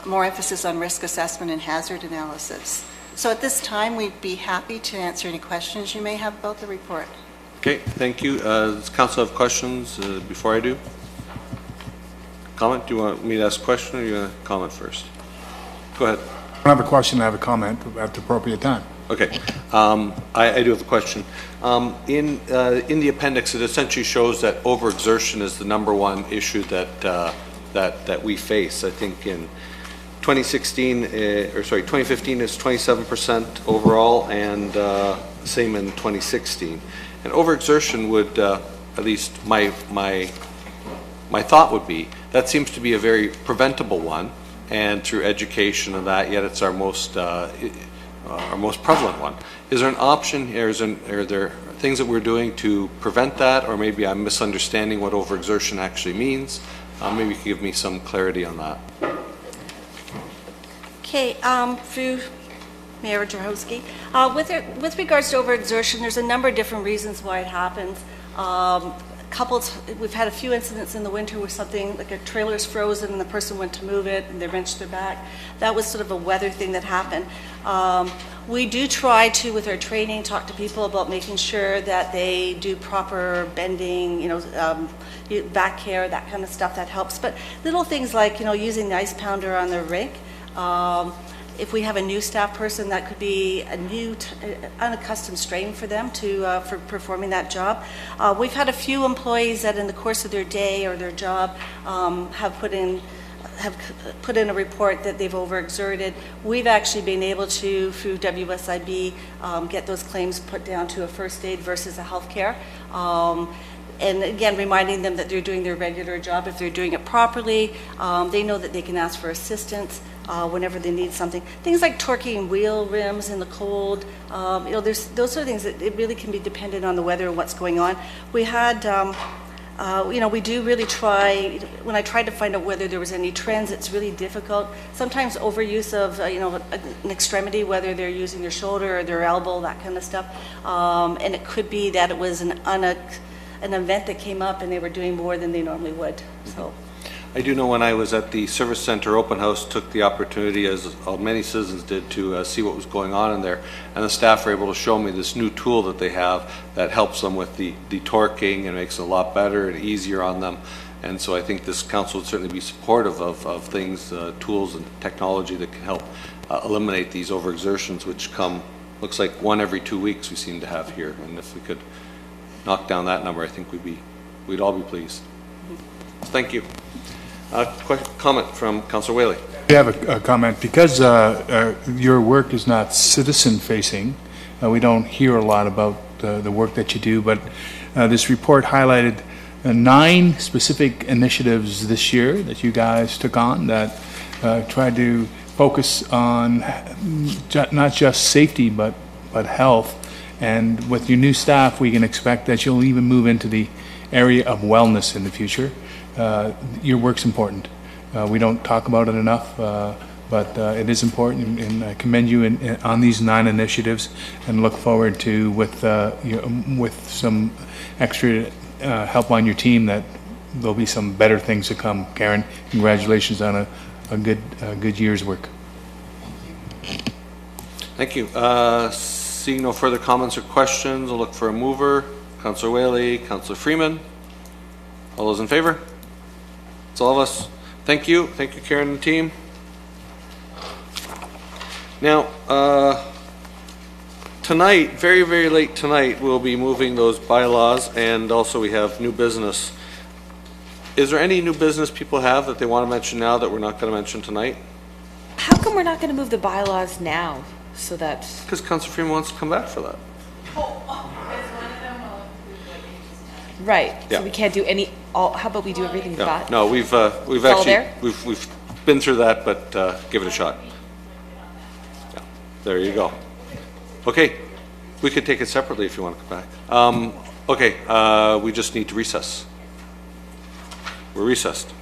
more emphasis on risk assessment and hazard analysis. So at this time, we'd be happy to answer any questions you may have about the report. Okay, thank you. Does council have questions before I do? Comment? Do you want me to ask a question or you want to comment first? Go ahead. I don't have a question, I have a comment at the appropriate time. Okay. I do have a question. In the appendix, it essentially shows that overexertion is the number one issue that we face. I think in 2015 is 27% overall, and same in 2016. And overexertion would, at least my thought would be, that seems to be a very preventable one, and through education and that, yet it's our most prevalent one. Is there an option here? Are there things that we're doing to prevent that, or maybe I'm misunderstanding what overexertion actually means? Maybe you could give me some clarity on that. Okay, through Mayor Jarowski. With regards to overexertion, there's a number of different reasons why it happens. We've had a few incidents in the winter where something like a trailer is frozen and the person went to move it and they wrenched their back. That was sort of a weather thing that happened. We do try to, with our training, talk to people about making sure that they do proper bending, back care, that kind of stuff, that helps. But little things like, using the ice pounder on the rink. If we have a new staff person, that could be a new, unaccustomed strain for them for performing that job. We've had a few employees that in the course of their day or their job have put in a report that they've overexerted. We've actually been able to, through WSIB, get those claims put down to a first aid versus a healthcare. And again, reminding them that they're doing their regular job. If they're doing it properly, they know that they can ask for assistance whenever they need something. Things like torquing wheel rims in the cold, there's those sort of things that it really can be dependent on the weather and what's going on. We had, we do really try, when I tried to find out whether there was any trends, it's really difficult. Sometimes overuse of, an extremity, whether they're using their shoulder or their elbow, that kind of stuff. And it could be that it was an event that came up and they were doing more than they normally would. So. I do know when I was at the Service Center Open House, took the opportunity, as many citizens did, to see what was going on in there. And the staff were able to show me this new tool that they have that helps them with the torquing and makes it a lot better and easier on them. And so I think this council would certainly be supportive of things, tools and technology that can help eliminate these overexertions, which looks like one every 2 weeks we seem to have here. And if we could knock down that number, I think we'd all be pleased. Thank you. Comment from Councillor Whaley. I have a comment. Because your work is not citizen-facing, we don't hear a lot about the work that you do, but this report highlighted 9 specific initiatives this year that you guys took on that tried to focus on not just safety, but health. And with your new staff, we can expect that you'll even move into the area of wellness in the future. Your work's important. We don't talk about it enough, but it is important, and I commend you on these 9 initiatives and look forward to, with some extra help on your team, that there'll be some better things to come. Karen, congratulations on a good year's work. Thank you. Seeing no further comments or questions, I'll look for a mover. Councillor Whaley, Councillor Freeman. All those in favor? It's all of us. Thank you. Thank you, Karen and the team. Now, tonight, very, very late tonight, we'll be moving those bylaws, and also we have new business. Is there any new business people have that they want to mention now that we're not going to mention tonight? How come we're not going to move the bylaws now? So that... Because Councillor Freeman wants to come back for that. Right. Yeah. So we can't do how about we do everything but? No, we've been through that, but give it a shot. Yeah, there you go. Okay, we could take it separately if you want to come back. Okay, we just need to recess. We're recessed.